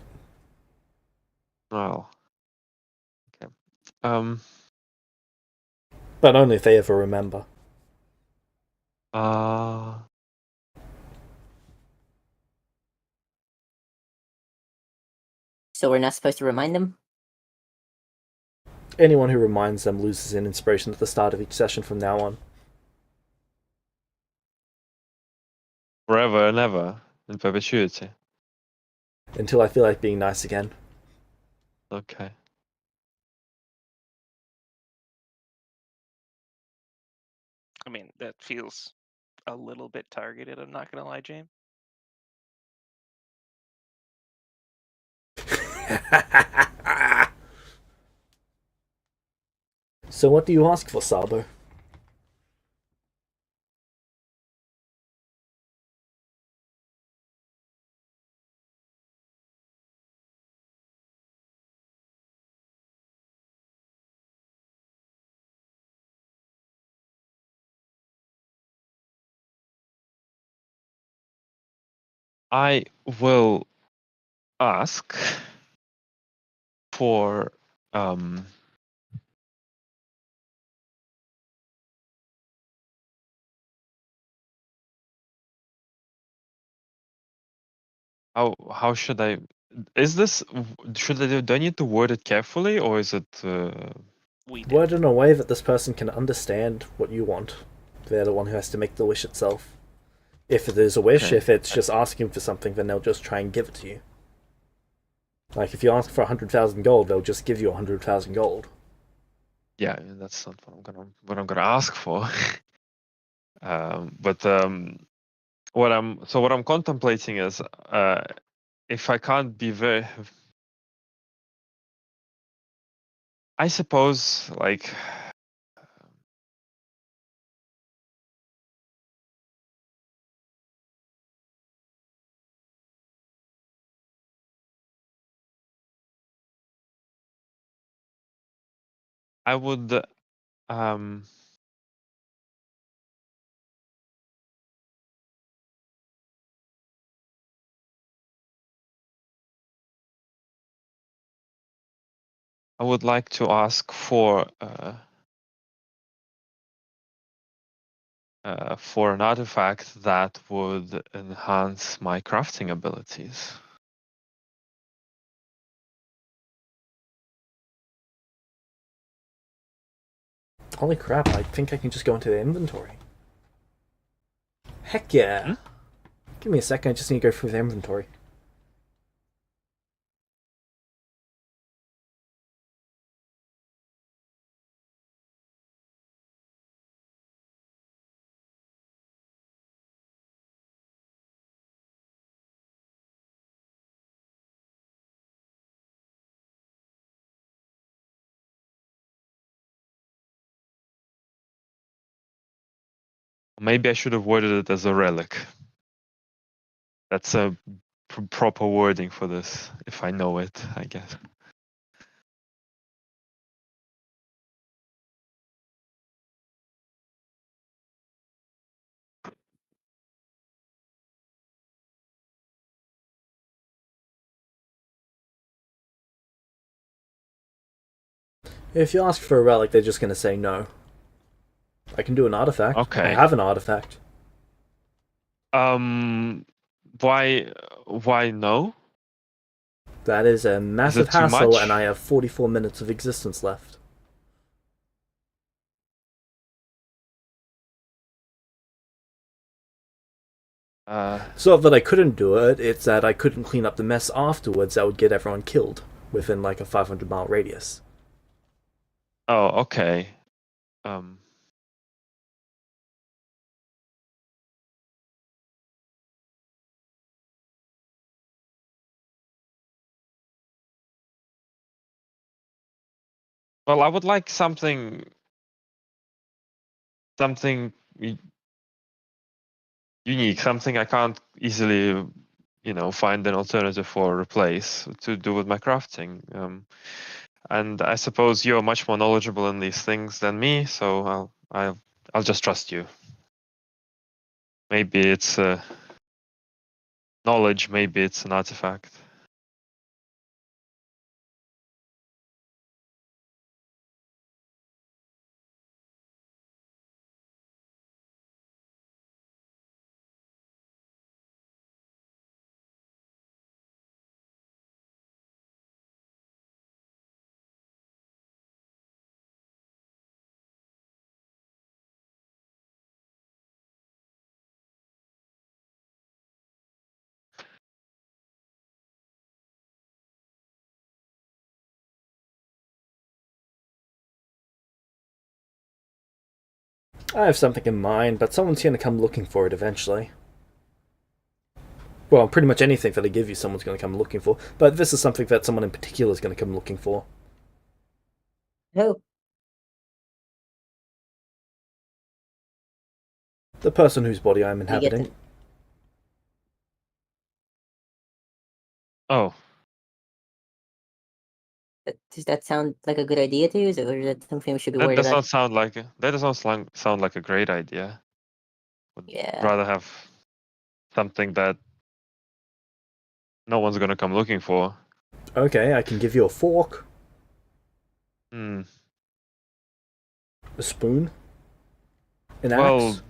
Speaker 4: Well, okay.
Speaker 3: But only if they ever remember.
Speaker 4: Uh,
Speaker 2: So we're not supposed to remind them?
Speaker 3: Anyone who reminds them loses an inspiration at the start of each session from now on.
Speaker 4: forever and ever in perpetuity.
Speaker 3: Until I feel like being nice again.
Speaker 4: Okay.
Speaker 1: I mean, that feels a little bit targeted, I'm not going to lie, James.
Speaker 3: So what do you ask for, Sabo?
Speaker 4: I will ask for how should I, is this, should I do I need to word it carefully, or is it
Speaker 1: We do.
Speaker 3: Word in a way that this person can understand what you want. They're the one who has to make the wish itself. If there's a wish,
Speaker 4: Okay.
Speaker 3: if it's just asking for something, then they'll just try and give it to you. Like, if you ask for 100,000 gold, they'll just give you 100,000 gold.
Speaker 4: Yeah, that's not what I'm gonna ask for. But what I'm contemplating is if I can't be very, I suppose, like, I would um I would like to ask for an artifact that would enhance my crafting abilities.
Speaker 3: Holy crap, I think I can just go into the inventory. Heck yeah!
Speaker 4: Hmm?
Speaker 3: Give me a second, I just need to go through the inventory.
Speaker 4: Maybe I should have worded it as a relic. That's a proper wording for this, if I know it, I guess.
Speaker 3: If you ask for a relic, they're just gonna say no. I can do an artifact. I
Speaker 4: Okay.
Speaker 3: have an artifact.
Speaker 4: Why no?
Speaker 3: That is a massive
Speaker 4: it too
Speaker 3: hassle,
Speaker 4: much?
Speaker 3: and I have 44 minutes of existence left. It's not that I couldn't do it, it's that I couldn't clean up the mess afterwards that would get everyone killed within like a 500-mile radius.
Speaker 4: Oh, okay. Well, I would like something unique, something I can't easily, find an alternative for or replace to do with my crafting. And I suppose you're much more knowledgeable in these things than me, so I'll just trust you. Maybe it's knowledge, maybe it's an artifact.
Speaker 3: I have something in mind, but someone's gonna come looking for it eventually. Well, pretty much anything that I give you, someone's gonna come looking for. But this is something that someone in particular is gonna come looking for.
Speaker 2: Oh,
Speaker 3: The person whose body I'm
Speaker 2: you get
Speaker 3: inhabiting.
Speaker 2: to,
Speaker 4: Oh,
Speaker 2: does that sound like a good idea to you, or is that something we should be
Speaker 4: that
Speaker 2: worried
Speaker 4: does
Speaker 2: about?
Speaker 4: not sound like sound like a great idea. Would
Speaker 2: Yeah.
Speaker 4: rather have something that no one's gonna come looking for.
Speaker 3: Okay, I can give you a fork,
Speaker 4: Hmm.
Speaker 3: a spoon, an
Speaker 4: Well,
Speaker 3: axe.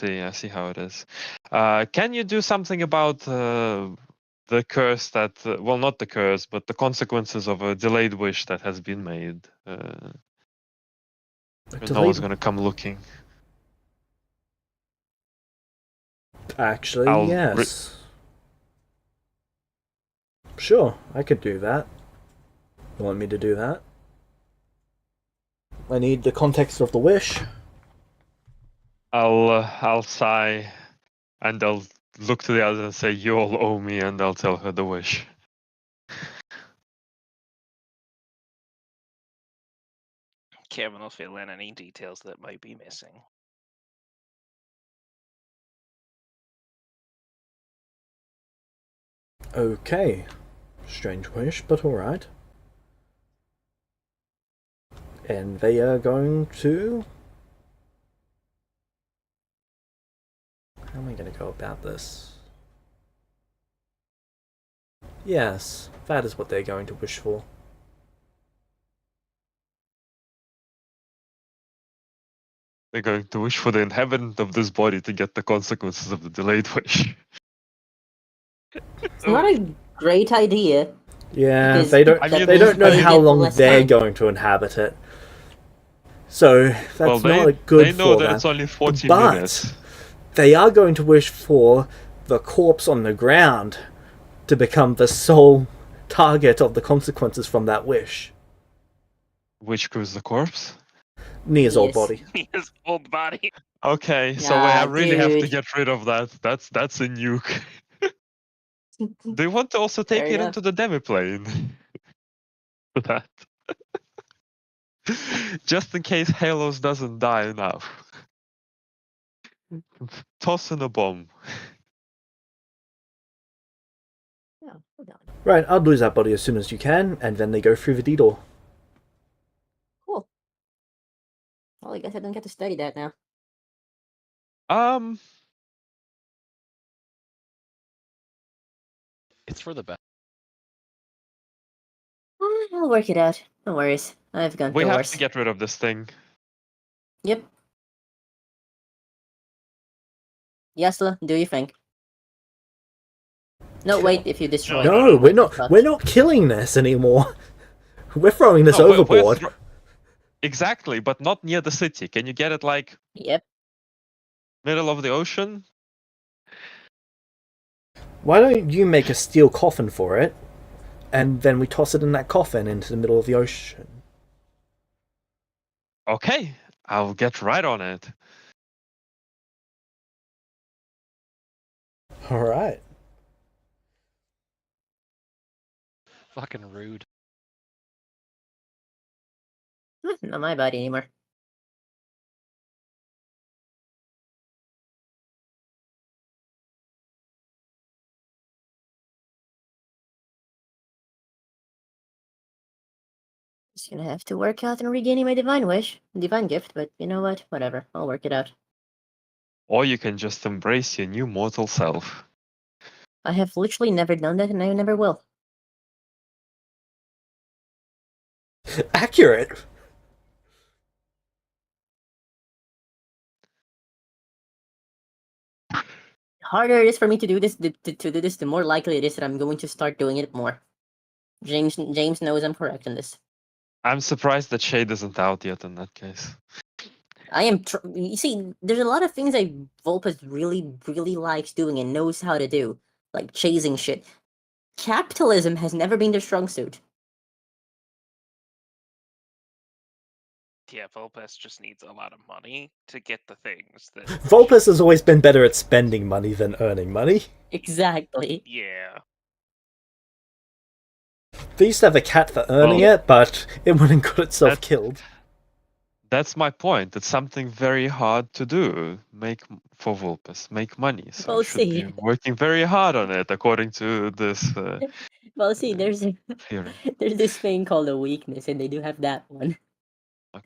Speaker 4: I see how it is. Can you do something about the curse that, well, not the curse, but the consequences of a delayed wish that has been made? No one's
Speaker 3: Delayed.
Speaker 4: gonna come looking.
Speaker 3: Actually,
Speaker 4: I'll
Speaker 3: yes. Sure, I could do that. You want me to do that? I need the context of the wish.
Speaker 4: I'll sigh, and I'll look to the others and say, "You all owe me," and I'll tell her the wish.
Speaker 1: Kevin will fill in any details that might be missing.
Speaker 3: Okay. Strange wish, but alright. And they are going to... How am I going to go about this? Yes, that is what they're going to wish for.
Speaker 4: They're going to wish for the inhabitant of this body to get the consequences of the delayed wish.
Speaker 2: It's not a great idea.
Speaker 3: Yeah,
Speaker 2: Because
Speaker 3: they don't.
Speaker 4: I mean,
Speaker 3: They don't know
Speaker 2: they
Speaker 3: how
Speaker 2: get
Speaker 3: long
Speaker 2: less
Speaker 3: they're
Speaker 2: time.
Speaker 3: going to inhabit it. So
Speaker 4: well,
Speaker 3: that's not good
Speaker 4: they know
Speaker 3: for
Speaker 4: that
Speaker 3: them.
Speaker 4: it's only 40
Speaker 3: But
Speaker 4: minutes.
Speaker 3: they are going to wish for the corpse on the ground to become the sole target of the consequences from that wish.
Speaker 4: Which was the corpse?
Speaker 3: Nia's old
Speaker 2: Yes.
Speaker 3: body.
Speaker 1: His old body.
Speaker 4: Okay, so I
Speaker 2: Ah,
Speaker 4: really have to
Speaker 2: dude.
Speaker 4: get rid of that. That's a nuke. Do you want to also
Speaker 2: Fair
Speaker 4: take it
Speaker 2: enough.
Speaker 4: into the demiplane? For that. Just in case Halos doesn't die enough. Toss in a bomb.
Speaker 2: Oh, hold on.
Speaker 3: Right, I'd lose that body as soon as you can, and then they go through the D-door.
Speaker 2: Cool. Well, I guess I don't get to study that now.
Speaker 5: It's for the best.
Speaker 2: I'll work it out. No worries. I've gone
Speaker 4: We
Speaker 2: through
Speaker 4: have
Speaker 2: worse.
Speaker 4: to get rid of this thing.
Speaker 2: Yep. Yasla, do you think? No,
Speaker 3: Kill.
Speaker 2: wait, if you destroy it.
Speaker 3: No,
Speaker 2: Wait, fuck.
Speaker 3: we're not killing this anymore. We're throwing this
Speaker 4: No,
Speaker 3: overboard.
Speaker 4: exactly, but not near the city. Can you get it like
Speaker 2: Yep.
Speaker 4: middle of the ocean?
Speaker 3: Why don't you make a steel coffin for it, and then we toss it in that coffin into the middle of the ocean?
Speaker 4: Okay, I'll get right on it.
Speaker 3: Alright.
Speaker 5: Fucking rude.
Speaker 2: Not my body anymore. Just gonna have to work out and regaining my divine gift, but you know what? Whatever. I'll work it out.
Speaker 4: Or you can just embrace your new mortal self.
Speaker 2: I have literally never done that, and I never will.
Speaker 3: Accurate!
Speaker 2: Harder it is for me to do this, to do this, the more likely it is that I'm going to start doing it more. James knows I'm correct in this.
Speaker 4: I'm surprised that Shade isn't out yet in that case.
Speaker 2: I am. You see, there's a lot of things that Volpus really likes doing and knows how to do, like chasing shit. Capitalism has never been their strong suit.
Speaker 1: Yeah, Vulpes just needs a lot of money to get the things that.
Speaker 3: Vulpes has always been better at spending money than earning money.
Speaker 2: Exactly.
Speaker 1: Yeah.
Speaker 3: They used to have a cat for earning
Speaker 4: Well,
Speaker 3: it, but it went and got itself
Speaker 4: that-
Speaker 3: killed.
Speaker 4: That's my point. It's something very hard to do. For Vulpes, make money. So
Speaker 2: Well,
Speaker 4: you should be
Speaker 2: see.
Speaker 4: working very hard on it, according to this
Speaker 2: Well, see, there's
Speaker 4: theory.
Speaker 2: there's this thing called a weakness, and they do have that one.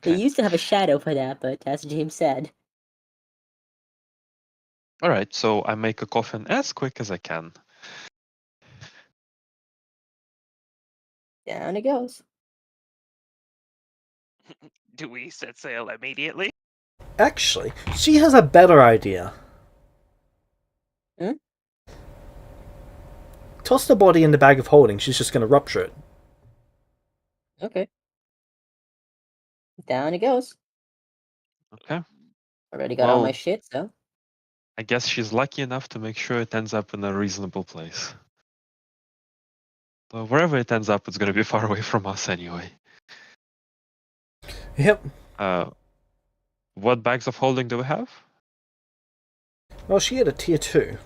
Speaker 2: They
Speaker 4: Okay.
Speaker 2: used to have a shadow for that, but as James said,
Speaker 4: All right. So I make a coffin as quick as I can.
Speaker 2: down it goes.
Speaker 1: Do we set sail immediately?
Speaker 3: Actually, she has a better idea.
Speaker 2: Hmm?
Speaker 3: Toss the body in the bag of holding, she's just going to rupture it.
Speaker 2: Okay. Down it goes.
Speaker 4: Okay.
Speaker 2: Already got all my
Speaker 4: Well,
Speaker 2: shit, so.
Speaker 4: I guess she's lucky enough to make sure it ends up in a reasonable place. So wherever it ends up, it's going to be far away from us anyway.
Speaker 3: Yep.
Speaker 4: What bags of holding do we have?
Speaker 3: Well, she had a tier 2.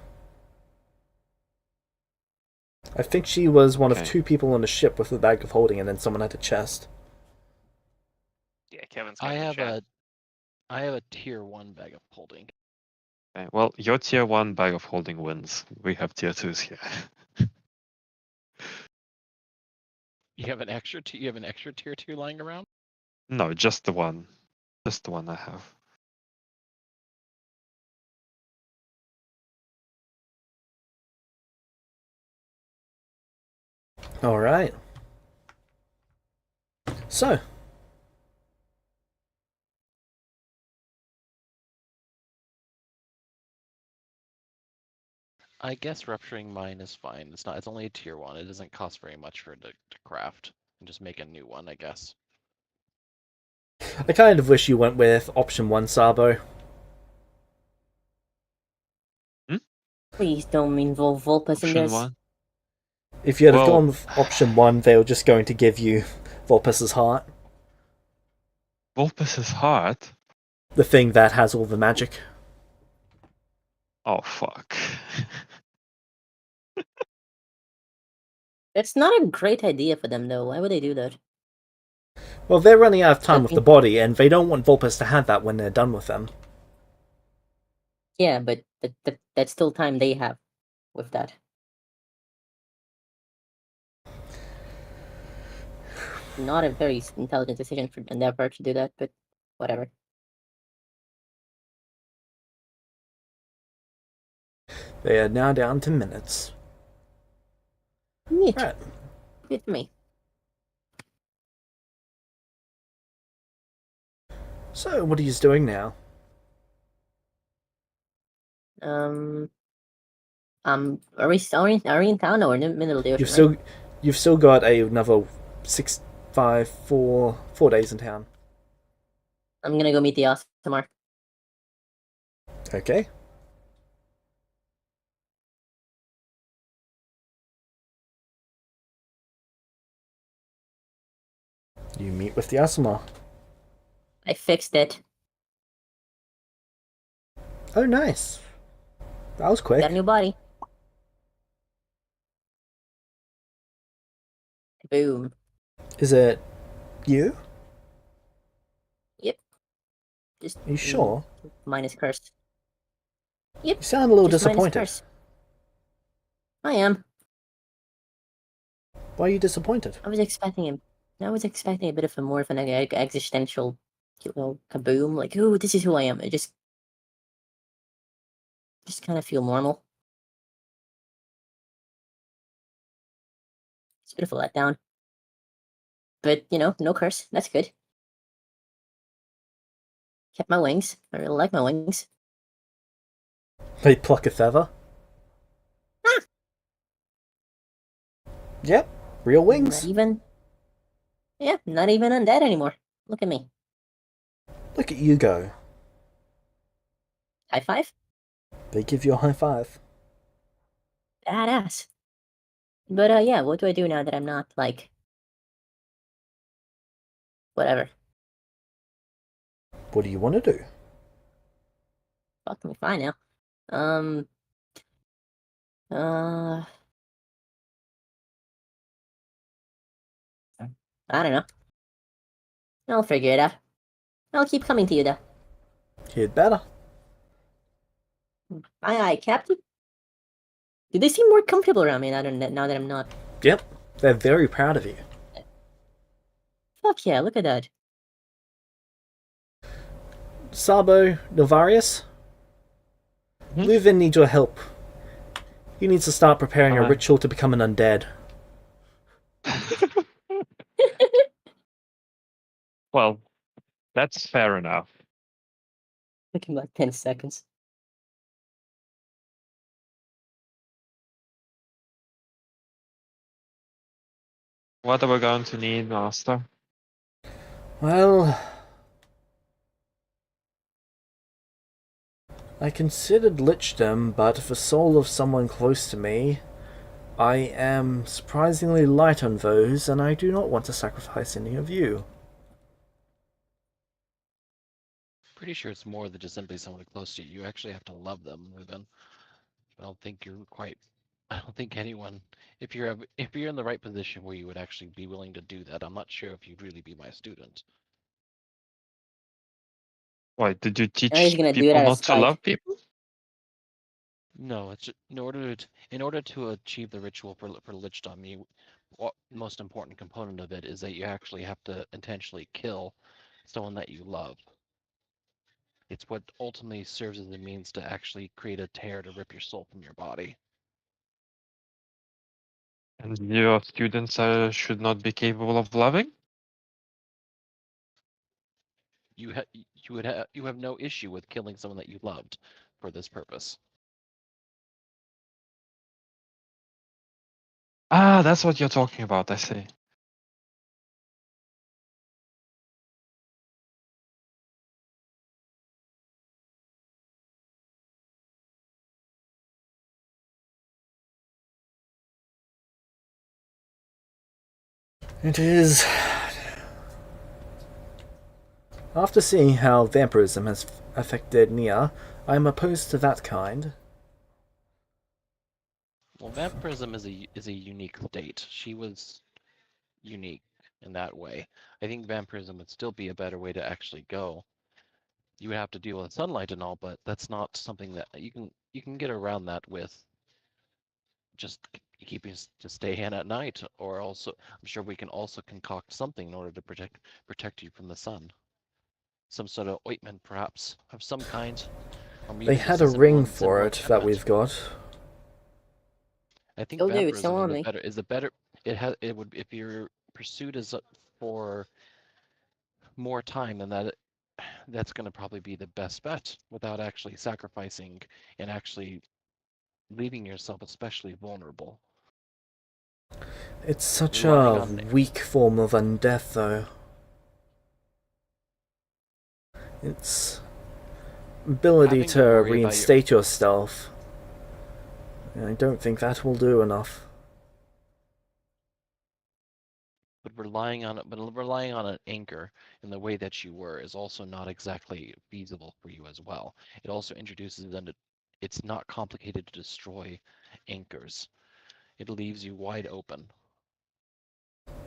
Speaker 3: I think she was one of
Speaker 4: Okay.
Speaker 3: 2 people on the ship with the bag of holding, and then someone had a chest.
Speaker 1: Yeah, Kevin's got
Speaker 5: I
Speaker 1: the
Speaker 5: have
Speaker 1: chest.
Speaker 5: I have a tier 1 bag of holding.
Speaker 4: Okay, well, your tier 1 bag of holding wins. We have tier 2s here.
Speaker 5: You have an extra tier 2 lying around?
Speaker 4: No, just the one. Just the one I have.
Speaker 3: All right. So,
Speaker 5: I guess rupturing mine is fine. It's not. It's only a tier 1. It doesn't cost very much for it to craft. And just make a new one, I guess.
Speaker 3: I kind of wish you went with option 1, Sabo.
Speaker 2: Please don't involve Vulpes in
Speaker 4: Option
Speaker 2: this.
Speaker 4: one.
Speaker 3: If you had have
Speaker 4: Well,
Speaker 3: gone with option 1, they were just going to give you Vulpes's heart,
Speaker 4: Vulpes is hard.
Speaker 3: the thing that has all the magic.
Speaker 4: Oh fuck.
Speaker 2: That's not a great idea for them, though. Why would they do that?
Speaker 3: Well, they're running out of time
Speaker 2: But
Speaker 3: with the body, and they don't want Vulpes to have that when they're done with them.
Speaker 2: yeah, but that's still time they have with that. Not a very intelligent decision on their part to do that, but whatever.
Speaker 3: They are now down to minutes.
Speaker 2: Neat.
Speaker 3: Right.
Speaker 2: Good for me.
Speaker 3: So, what are you doing now?
Speaker 2: Are we in town or in the middle of the ocean?
Speaker 3: You've still got another 6, 5, 4 days in town.
Speaker 2: I'm gonna go meet the Asimar.
Speaker 3: Okay. You meet with the Asuma.
Speaker 2: I fixed it.
Speaker 3: Oh, nice. That was quick.
Speaker 2: Got a new body. Boom.
Speaker 3: Is it you?
Speaker 2: Yep. Just
Speaker 3: Are you sure?
Speaker 2: minus curse. Yep.
Speaker 3: You sound a little
Speaker 2: Just minus
Speaker 3: disappointed.
Speaker 2: curse. I am.
Speaker 3: Why are you disappointed?
Speaker 2: I was expecting a bit of a more of an existential, kaboom. Like, ooh, this is who I am. I just kind of feel normal. It's a bit of a letdown. But no curse. That's good. Kept my wings. I really like my wings.
Speaker 3: They pluck a feather.
Speaker 2: Ah!
Speaker 3: Yep, real
Speaker 2: Not
Speaker 3: wings.
Speaker 2: even. Yeah, not even undead anymore. Look at me.
Speaker 3: Look at you go.
Speaker 2: High five.
Speaker 3: They give you a high five.
Speaker 2: Badass. But yeah, what do I do now that I'm not like whatever?
Speaker 3: What do you want to do?
Speaker 2: Fuck me fine now. Um. Uh. I don't know. I'll figure it out. I'll keep coming to you though.
Speaker 3: You'd better.
Speaker 2: Aye, aye, Captain. Do they seem more comfortable around me now that I'm not?
Speaker 3: Yep, they're very proud of you.
Speaker 2: Fuck yeah! Look at that.
Speaker 3: Sabo, Novarius, Leuven needs your help. He needs to start preparing a ritual to become an undead.
Speaker 4: Well, that's fair enough.
Speaker 2: Took him like 10 seconds.
Speaker 4: What are we going to need, Master?
Speaker 3: Well, I considered lichdom, but for soul of someone close to me, I am surprisingly light on those, and I do not want to sacrifice any of you.
Speaker 5: Pretty sure it's more than just simply someone close to you. You actually have to love them, Ruben. I don't think you're quite. I don't think anyone. If you're in the right position where you would actually be willing to do that, I'm not sure if you'd really be my student.
Speaker 4: Why, did you
Speaker 2: Now he's
Speaker 4: teach
Speaker 2: gonna do it
Speaker 4: people
Speaker 2: out of
Speaker 4: not to
Speaker 2: spite.
Speaker 4: love people?
Speaker 5: No, it's in order to achieve the ritual for lichdom, what most important component of it is that you actually have to intentionally kill someone that you love. It's what ultimately serves as a means to actually create a tear to rip your soul from your body.
Speaker 4: And your students should not be capable of loving?
Speaker 5: You have no issue with killing someone that you loved for this purpose.
Speaker 4: Ah, that's what you're talking about, I see.
Speaker 3: It is. After seeing how vampirism has affected Nia, I am opposed to that kind.
Speaker 5: Well, vampirism is a unique state. She was unique in that way. I think vampirism would still be a better way to actually go. You would have to deal with sunlight and all, but that's not something that you can get around that with just keeping to stay in at night, or also I'm sure we can also concoct something in order to protect you from the sun. Some sort of ointment, perhaps, of some kind, or
Speaker 3: They
Speaker 5: maybe
Speaker 3: had
Speaker 5: just
Speaker 3: a
Speaker 5: a
Speaker 3: ring
Speaker 5: simple
Speaker 3: for it that
Speaker 5: enchantment.
Speaker 3: we've got.
Speaker 5: I think
Speaker 2: You'll do,
Speaker 5: vampirism
Speaker 2: so
Speaker 5: is
Speaker 2: on
Speaker 5: a
Speaker 2: me.
Speaker 5: better it would if your pursuit is for more time than that. That's going to probably be the best bet without actually sacrificing and actually leaving yourself especially vulnerable.
Speaker 3: It's such
Speaker 5: Relying
Speaker 3: a
Speaker 5: on
Speaker 3: weak form of undeath, though. Its ability
Speaker 5: having
Speaker 3: to
Speaker 5: to worry about your
Speaker 3: reinstate yourself. I don't think that will do enough.
Speaker 5: but relying on an anchor in the way that you were is also not exactly feasible for you as well. It also introduces them to it's not complicated to destroy anchors. It leaves you wide open,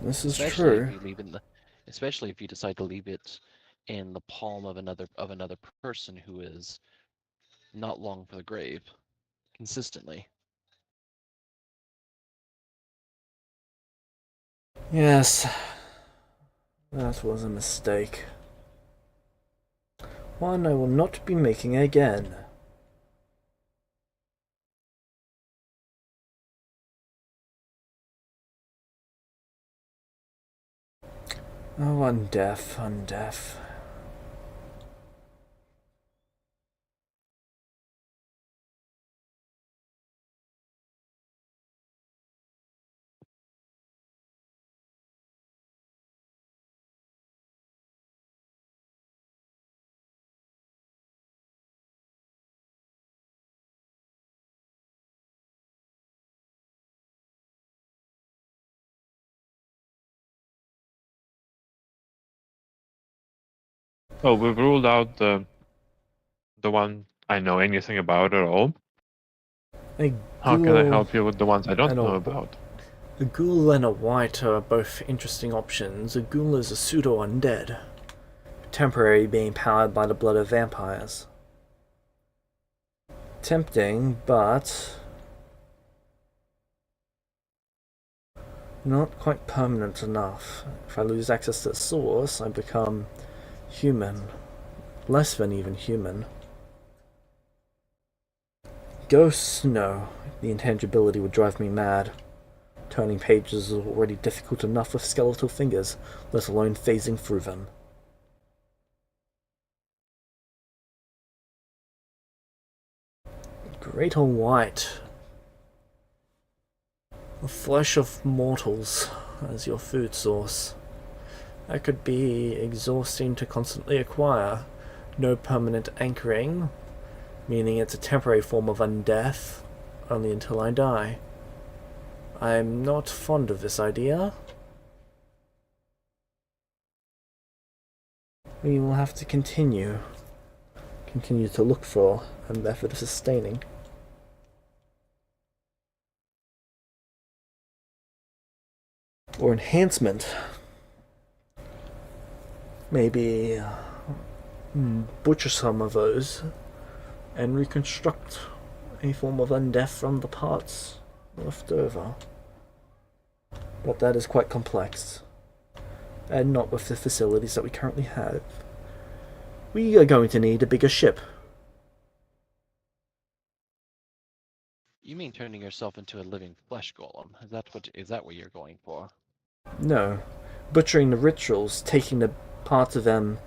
Speaker 3: This is
Speaker 5: especially if
Speaker 3: true.
Speaker 5: you leave in the especially if you decide to leave it in the palm of another person who is not long for the grave consistently.
Speaker 3: Yes, that was a mistake. One I will not be making again. Oh, undeath, undeath.
Speaker 4: Oh, we've ruled out the one I know anything about at all.
Speaker 3: A
Speaker 4: How can I
Speaker 3: ghoul
Speaker 4: help you with the ones I don't
Speaker 3: and
Speaker 4: know
Speaker 3: a
Speaker 4: about?
Speaker 3: A ghoul and a white are both interesting options. A ghoul is a pseudo-undead, temporary, being powered by the blood of vampires. Tempting, but not quite permanent enough. If I lose access to the source, I become human. Less than even human. Ghosts? No. The intangibility would drive me mad. Turning pages is already difficult enough with skeletal fingers, let alone phasing through them. Great or white? The flesh of mortals as your food source. That could be exhausting to constantly acquire. No permanent anchoring, meaning it's a temporary form of undeath, only until I die. I'm not fond of this idea. We will have to continue to look for a method of sustaining. Or enhancement. Maybe butcher some of those and reconstruct a form of undeath from the parts left over. But that is quite complex, and not with the facilities that we currently have. We are going to need a bigger ship.
Speaker 5: You mean turning yourself into a living flesh golem? Is that what you're going for?
Speaker 3: No. Butchering the rituals, taking the parts of them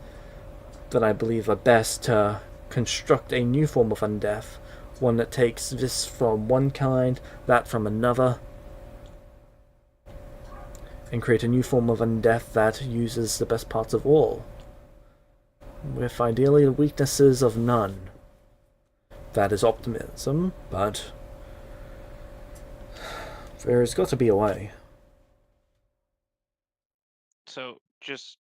Speaker 3: that I believe are best to construct a new form of undeath. One that takes this from one kind, that from another, and create a new form of undeath that uses the best parts of all, with ideally the weaknesses of none. That is optimism, but there's got to be a way.
Speaker 1: So, just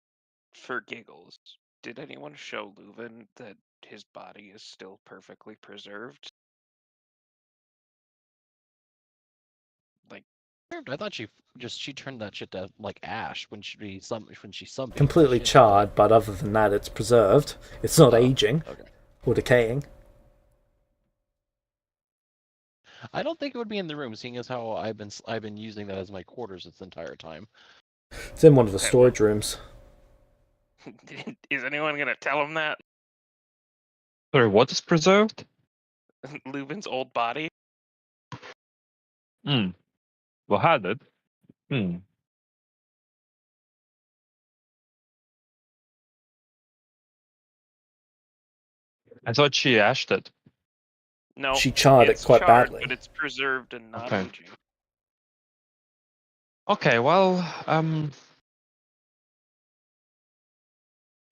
Speaker 1: for giggles, did anyone show Leuven that his body is still perfectly preserved? Like,
Speaker 5: I thought she turned that shit to like ash when she sunbathed.
Speaker 3: Completely
Speaker 5: She didn't turn
Speaker 3: charred, but other than that, it's preserved. It's not
Speaker 5: Oh,
Speaker 3: aging
Speaker 5: okay.
Speaker 3: or decaying.
Speaker 5: I don't think it would be in the room, seeing as how I've been using that as my quarters this entire time.
Speaker 3: It's in one of the
Speaker 1: okay, well,
Speaker 3: storage rooms.
Speaker 1: is anyone gonna tell him that?
Speaker 4: Sorry, what is preserved?
Speaker 1: Leuven's old body?
Speaker 4: Hmm. Well, had it. Hmm. I thought she ashed it.
Speaker 1: No,
Speaker 3: She charred it
Speaker 1: it's
Speaker 3: quite
Speaker 1: charred, but
Speaker 3: badly.
Speaker 1: it's preserved and not
Speaker 4: Okay.
Speaker 1: aging.
Speaker 4: Okay, well,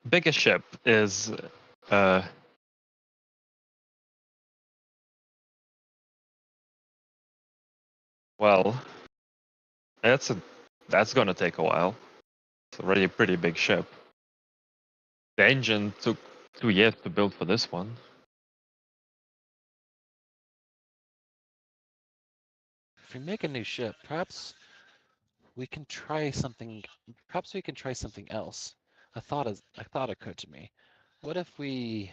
Speaker 4: biggest ship is well, that's gonna take a while. It's already a pretty big ship. The engine took 2 years to build for this one.
Speaker 5: If we make a new ship, perhaps we can try something. Perhaps we can try something else. A thought occurred to me. What if we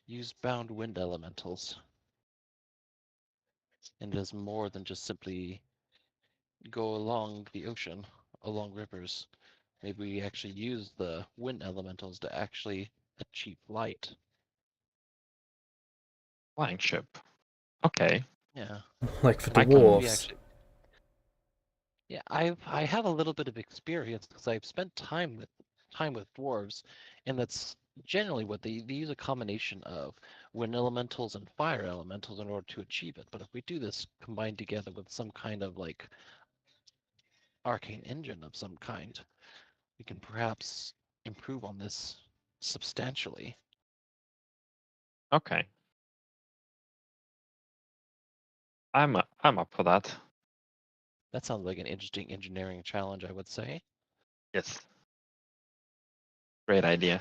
Speaker 5: use bound wind elementals? And it is more than just simply go along the ocean, along rivers. Maybe we actually use the wind elementals to actually achieve light.
Speaker 4: Flying ship. Okay,
Speaker 5: Yeah,
Speaker 3: Like the
Speaker 4: I
Speaker 5: what if
Speaker 4: can.
Speaker 5: we
Speaker 3: dwarves.
Speaker 5: actually? Yeah, I have a little bit of experience because I've spent time with dwarves, and that's generally what they use a combination of wind elementals and fire elementals in order to achieve it. But if we do this combined together with some kind of like arcane engine of some kind, we can perhaps improve on this substantially.
Speaker 4: Okay, I'm up for that.
Speaker 5: That sounds like an interesting engineering challenge, I would say.
Speaker 4: Yes, great idea.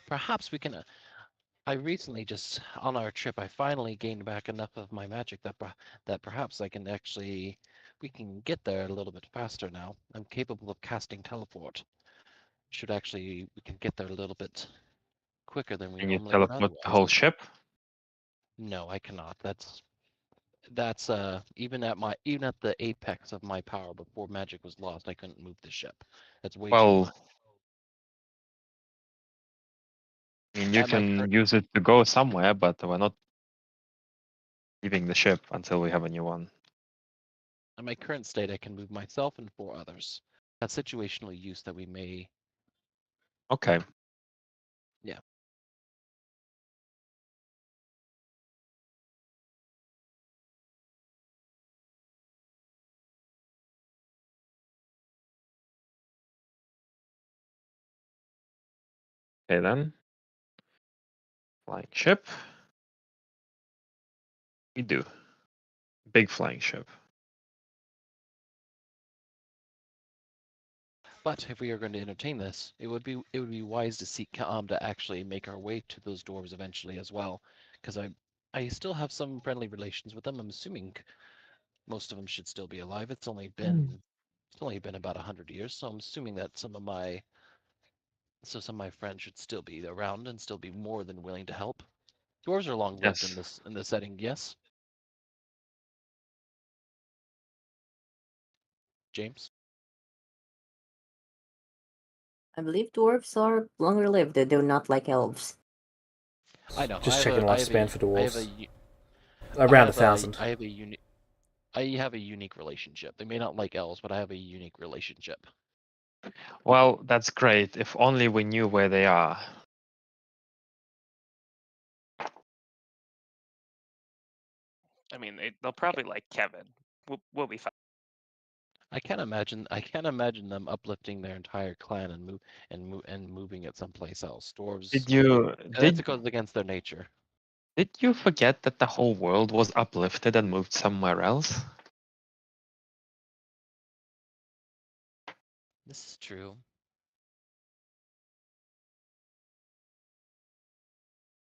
Speaker 5: Perhaps we can. I recently just on our trip, I finally gained back enough of my magic that perhaps I can actually we can get there a little bit faster now. I'm capable of casting teleport. Should actually we can get there a little bit quicker than we
Speaker 4: Can you
Speaker 5: normally would
Speaker 4: teleport the
Speaker 5: otherwise.
Speaker 4: whole ship?
Speaker 5: No, I cannot. That's even at the apex of my power before magic was lost, I couldn't move the ship. That's way too
Speaker 4: Well,
Speaker 5: much.
Speaker 4: I mean, you
Speaker 5: At my
Speaker 4: can
Speaker 5: current
Speaker 4: use it to go somewhere, but we're not leaving the ship until we have a new one.
Speaker 5: at my current state, I can move myself and four others. That's situational use that we may.
Speaker 4: Okay.
Speaker 5: Yeah.
Speaker 4: Okay then. Flying ship. We do. Big flying ship.
Speaker 5: But if we are going to entertain this, it would be wise to seek to actually make our way to those dwarves eventually as well, because I still have some friendly relations with them. I'm assuming most of them should still be alive. It's only been about 100 years, so I'm assuming that some of my friends should still be around and still be more than willing to help. Dwarves are long lived
Speaker 4: Yes.
Speaker 5: in this setting, yes. James.
Speaker 2: I believe dwarves are longer lived, though not like elves.
Speaker 5: I know.
Speaker 3: Just checking lifespan for dwarves. Around 1,000.
Speaker 5: I have a unique relationship. They may not like elves, but I have a unique relationship.
Speaker 4: Well, that's great. If only we knew where they are.
Speaker 1: I mean, they'll probably like Kevin. We'll be fine.
Speaker 5: I can't imagine them uplifting their entire clan and moving it someplace else. Dwarves. That's goes against their nature.
Speaker 4: Did you forget that the whole world was uplifted and moved somewhere else?
Speaker 5: This is true.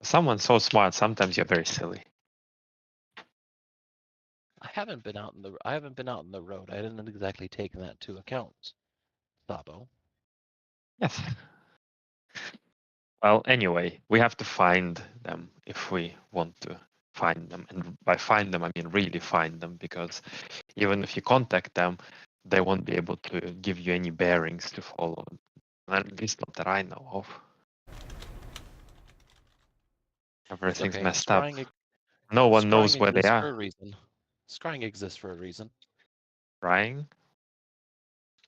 Speaker 4: Someone so smart, sometimes you're very silly.
Speaker 5: I haven't been out in the road. I didn't exactly take that to account, Thabo.
Speaker 4: Yes. Well, anyway, we have to find them if we want to find them. And by find them, I mean really find them, because even if you contact them, they won't be able to give you any bearings to follow. At least not that I know of. Everything's
Speaker 5: Okay.
Speaker 4: messed up. No one knows where they
Speaker 5: For a
Speaker 4: are.
Speaker 5: reason. Scrying exists for a reason.
Speaker 4: Scrying.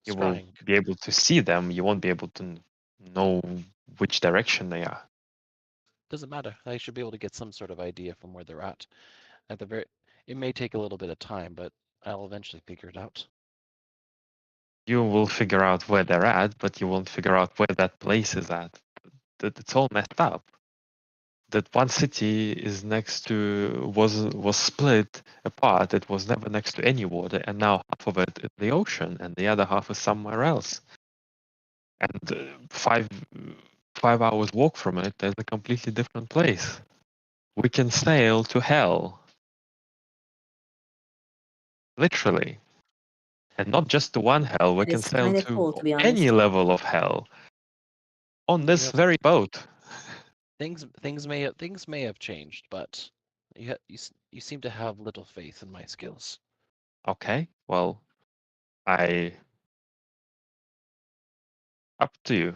Speaker 4: You will
Speaker 5: Scrying.
Speaker 4: be able to see them. You won't be able to know which direction they are.
Speaker 5: Doesn't matter. I should be able to get some sort of idea from where they're at. It may take a little bit of time, but I'll eventually figure it out.
Speaker 4: You will figure out where they're at, but you won't figure out where that place is at. It's all messed up. That one city is next to was split apart. It was never next to any water, and now half of it is the ocean, and the other half is somewhere else. And 5 hours walk from it, there's a completely different place. We can sail to hell, literally, and not just to one hell. We
Speaker 2: That
Speaker 4: can
Speaker 2: is
Speaker 4: sail
Speaker 2: kind of
Speaker 4: to
Speaker 2: cool, to be
Speaker 4: any
Speaker 2: honest.
Speaker 4: level of hell on this very boat.
Speaker 5: Things may have changed, but you seem to have little faith in my skills.
Speaker 4: Okay, well, up to you.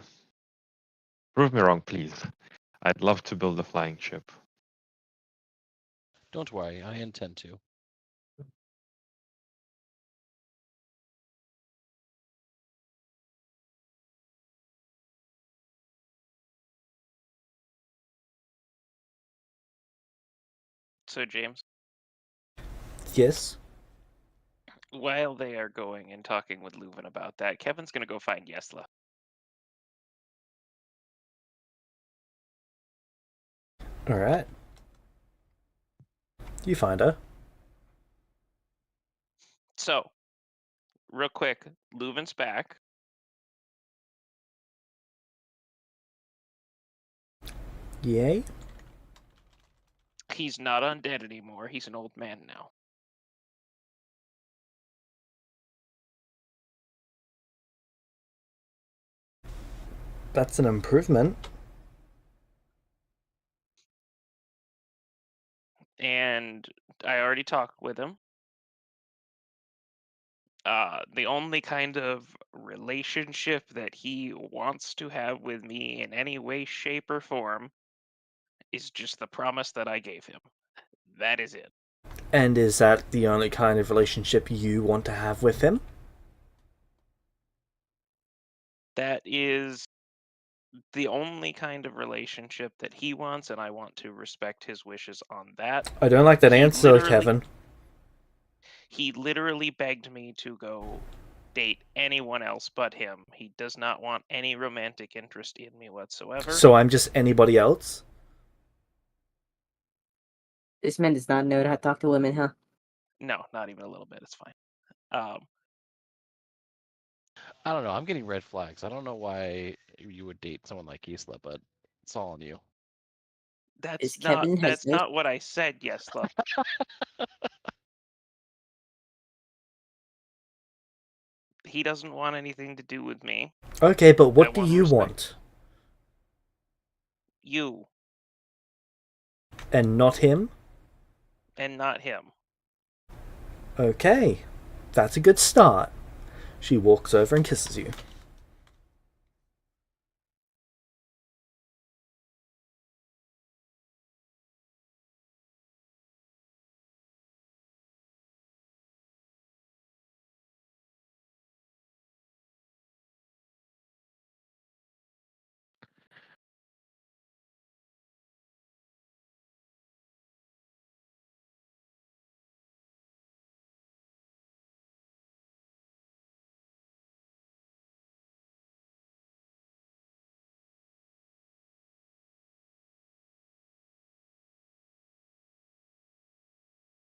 Speaker 4: Prove me wrong, please. I'd love to build a flying ship.
Speaker 5: Don't worry, I intend to.
Speaker 1: So, James,
Speaker 3: Yes.
Speaker 1: while they are going and talking with Leuven about that, Kevin's going to go find Yesla.
Speaker 3: Alright. You find her.
Speaker 1: So, real quick, Leuven's back.
Speaker 3: Yay.
Speaker 1: He's not undead anymore. He's an old man now.
Speaker 3: That's an improvement.
Speaker 1: And I already talked with him. The only kind of relationship that he wants to have with me in any way, shape, or form is just the promise that I gave him. That is it.
Speaker 3: And is that the only kind of relationship you want to have with him?
Speaker 1: That is the only kind of relationship that he wants, and I want to respect his wishes on that.
Speaker 3: I don't like that answer, Kevin.
Speaker 1: He literally begged me to go date anyone else but him. He does not want any romantic interest in me whatsoever.
Speaker 3: So I'm just anybody else?
Speaker 2: This man does not know how to talk to women, huh?
Speaker 1: No, not even a little bit. It's fine.
Speaker 5: I don't know. I'm getting red flags. I don't know why you would date someone like Isla, but it's all on you.
Speaker 1: That's not what I said, Yesla. He doesn't want anything to do with me.
Speaker 3: Okay, but what do you want?
Speaker 1: You.
Speaker 3: And not him?
Speaker 1: And not him.
Speaker 3: Okay. That's a good start. She walks over and kisses you.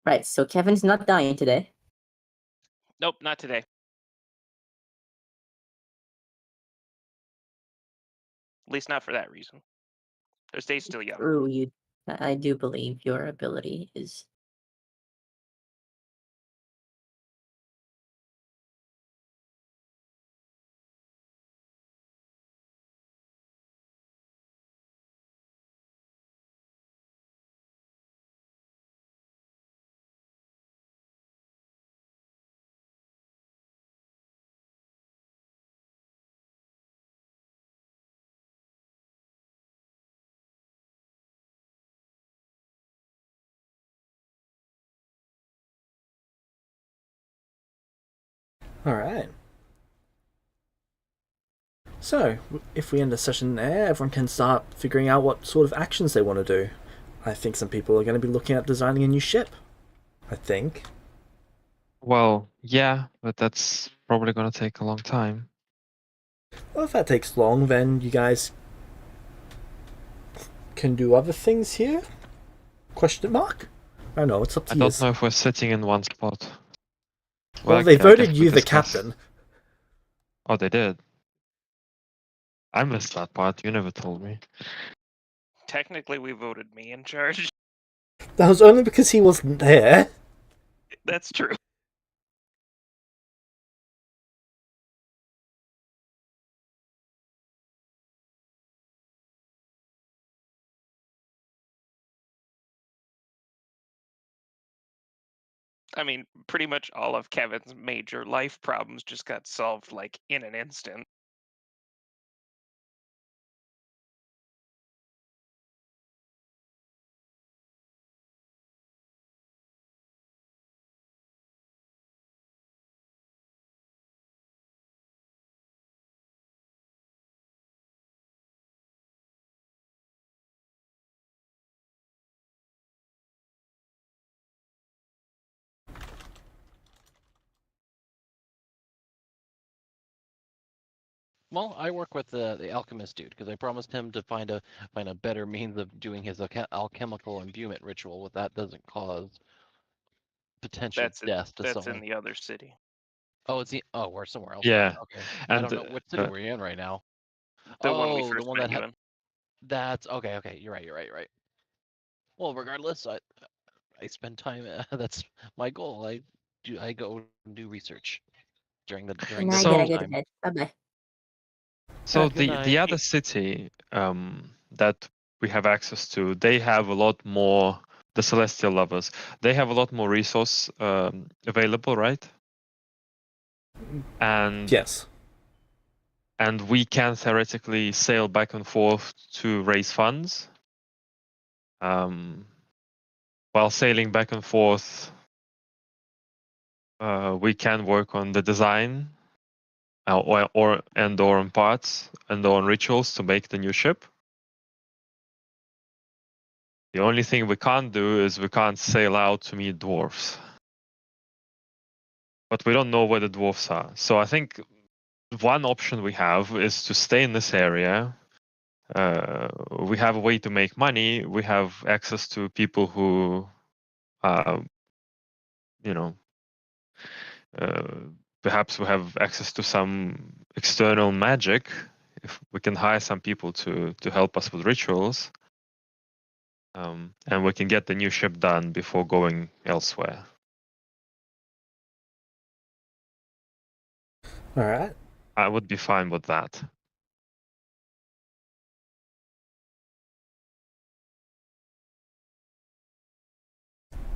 Speaker 2: Right, so Kevin's not dying today.
Speaker 1: Nope, not today. At least not for that reason. Their day's still young.
Speaker 2: True, I do believe your ability is.
Speaker 3: Alright. So, if we end the session there, everyone can start figuring out what sort of actions they want to do. I think some people are going to be looking at designing a new ship. I think.
Speaker 4: Well, yeah, but that's probably gonna take a long time.
Speaker 3: Well, if that takes long, then you guys can do other things here? Question mark? I don't know, it's up to
Speaker 4: I
Speaker 3: you.
Speaker 4: don't know if we're sitting in one spot.
Speaker 3: Well, they
Speaker 4: I
Speaker 3: voted
Speaker 4: guess we
Speaker 3: you the
Speaker 4: discuss.
Speaker 3: captain.
Speaker 4: Oh, they did. I missed that part. You never told me.
Speaker 1: Technically, we voted me in charge.
Speaker 3: That was only because he wasn't there.
Speaker 1: That's true. I mean, pretty much all of Kevin's major life problems just got solved like in an instant.
Speaker 5: Well, I work with the alchemist dude because I promised him to find a better means of doing his alchemical imbuement ritual. What that doesn't cause potential death to
Speaker 1: That's in
Speaker 5: someone.
Speaker 1: the other city.
Speaker 5: Oh, we're somewhere else.
Speaker 4: Yeah,
Speaker 5: Okay. I
Speaker 4: and
Speaker 5: don't know what city we're in right now.
Speaker 1: The one we
Speaker 5: Oh, the
Speaker 1: first
Speaker 5: one
Speaker 1: met
Speaker 5: that
Speaker 1: you
Speaker 5: had.
Speaker 1: in.
Speaker 5: That's okay. Okay, you're right. Well, regardless, I spend time. That's my goal. I go and do research during
Speaker 2: And
Speaker 5: the
Speaker 2: I gotta
Speaker 4: so
Speaker 2: go to
Speaker 5: downtime.
Speaker 2: bed. Bye bye.
Speaker 4: so
Speaker 5: Good
Speaker 4: the
Speaker 5: night.
Speaker 4: other city that we have access to, they have a lot more. The Celestial lovers, they have a lot more resource available, right? And
Speaker 3: Yes.
Speaker 4: and we can theoretically sail back and forth to raise funds. While sailing back and forth, we can work on the design or on parts and on rituals to make the new ship. The only thing we can't do is we can't sail out to meet dwarves. But we don't know where the dwarves are. So I think one option we have is to stay in this area. We have a way to make money. We have access to people who, you know, perhaps we have access to some external magic. If we can hire some people to help us with rituals, and we can get the new ship done before going elsewhere.
Speaker 3: Alright.
Speaker 4: I would be fine with that.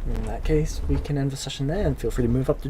Speaker 3: In that case, we can end the session there and feel free to move up to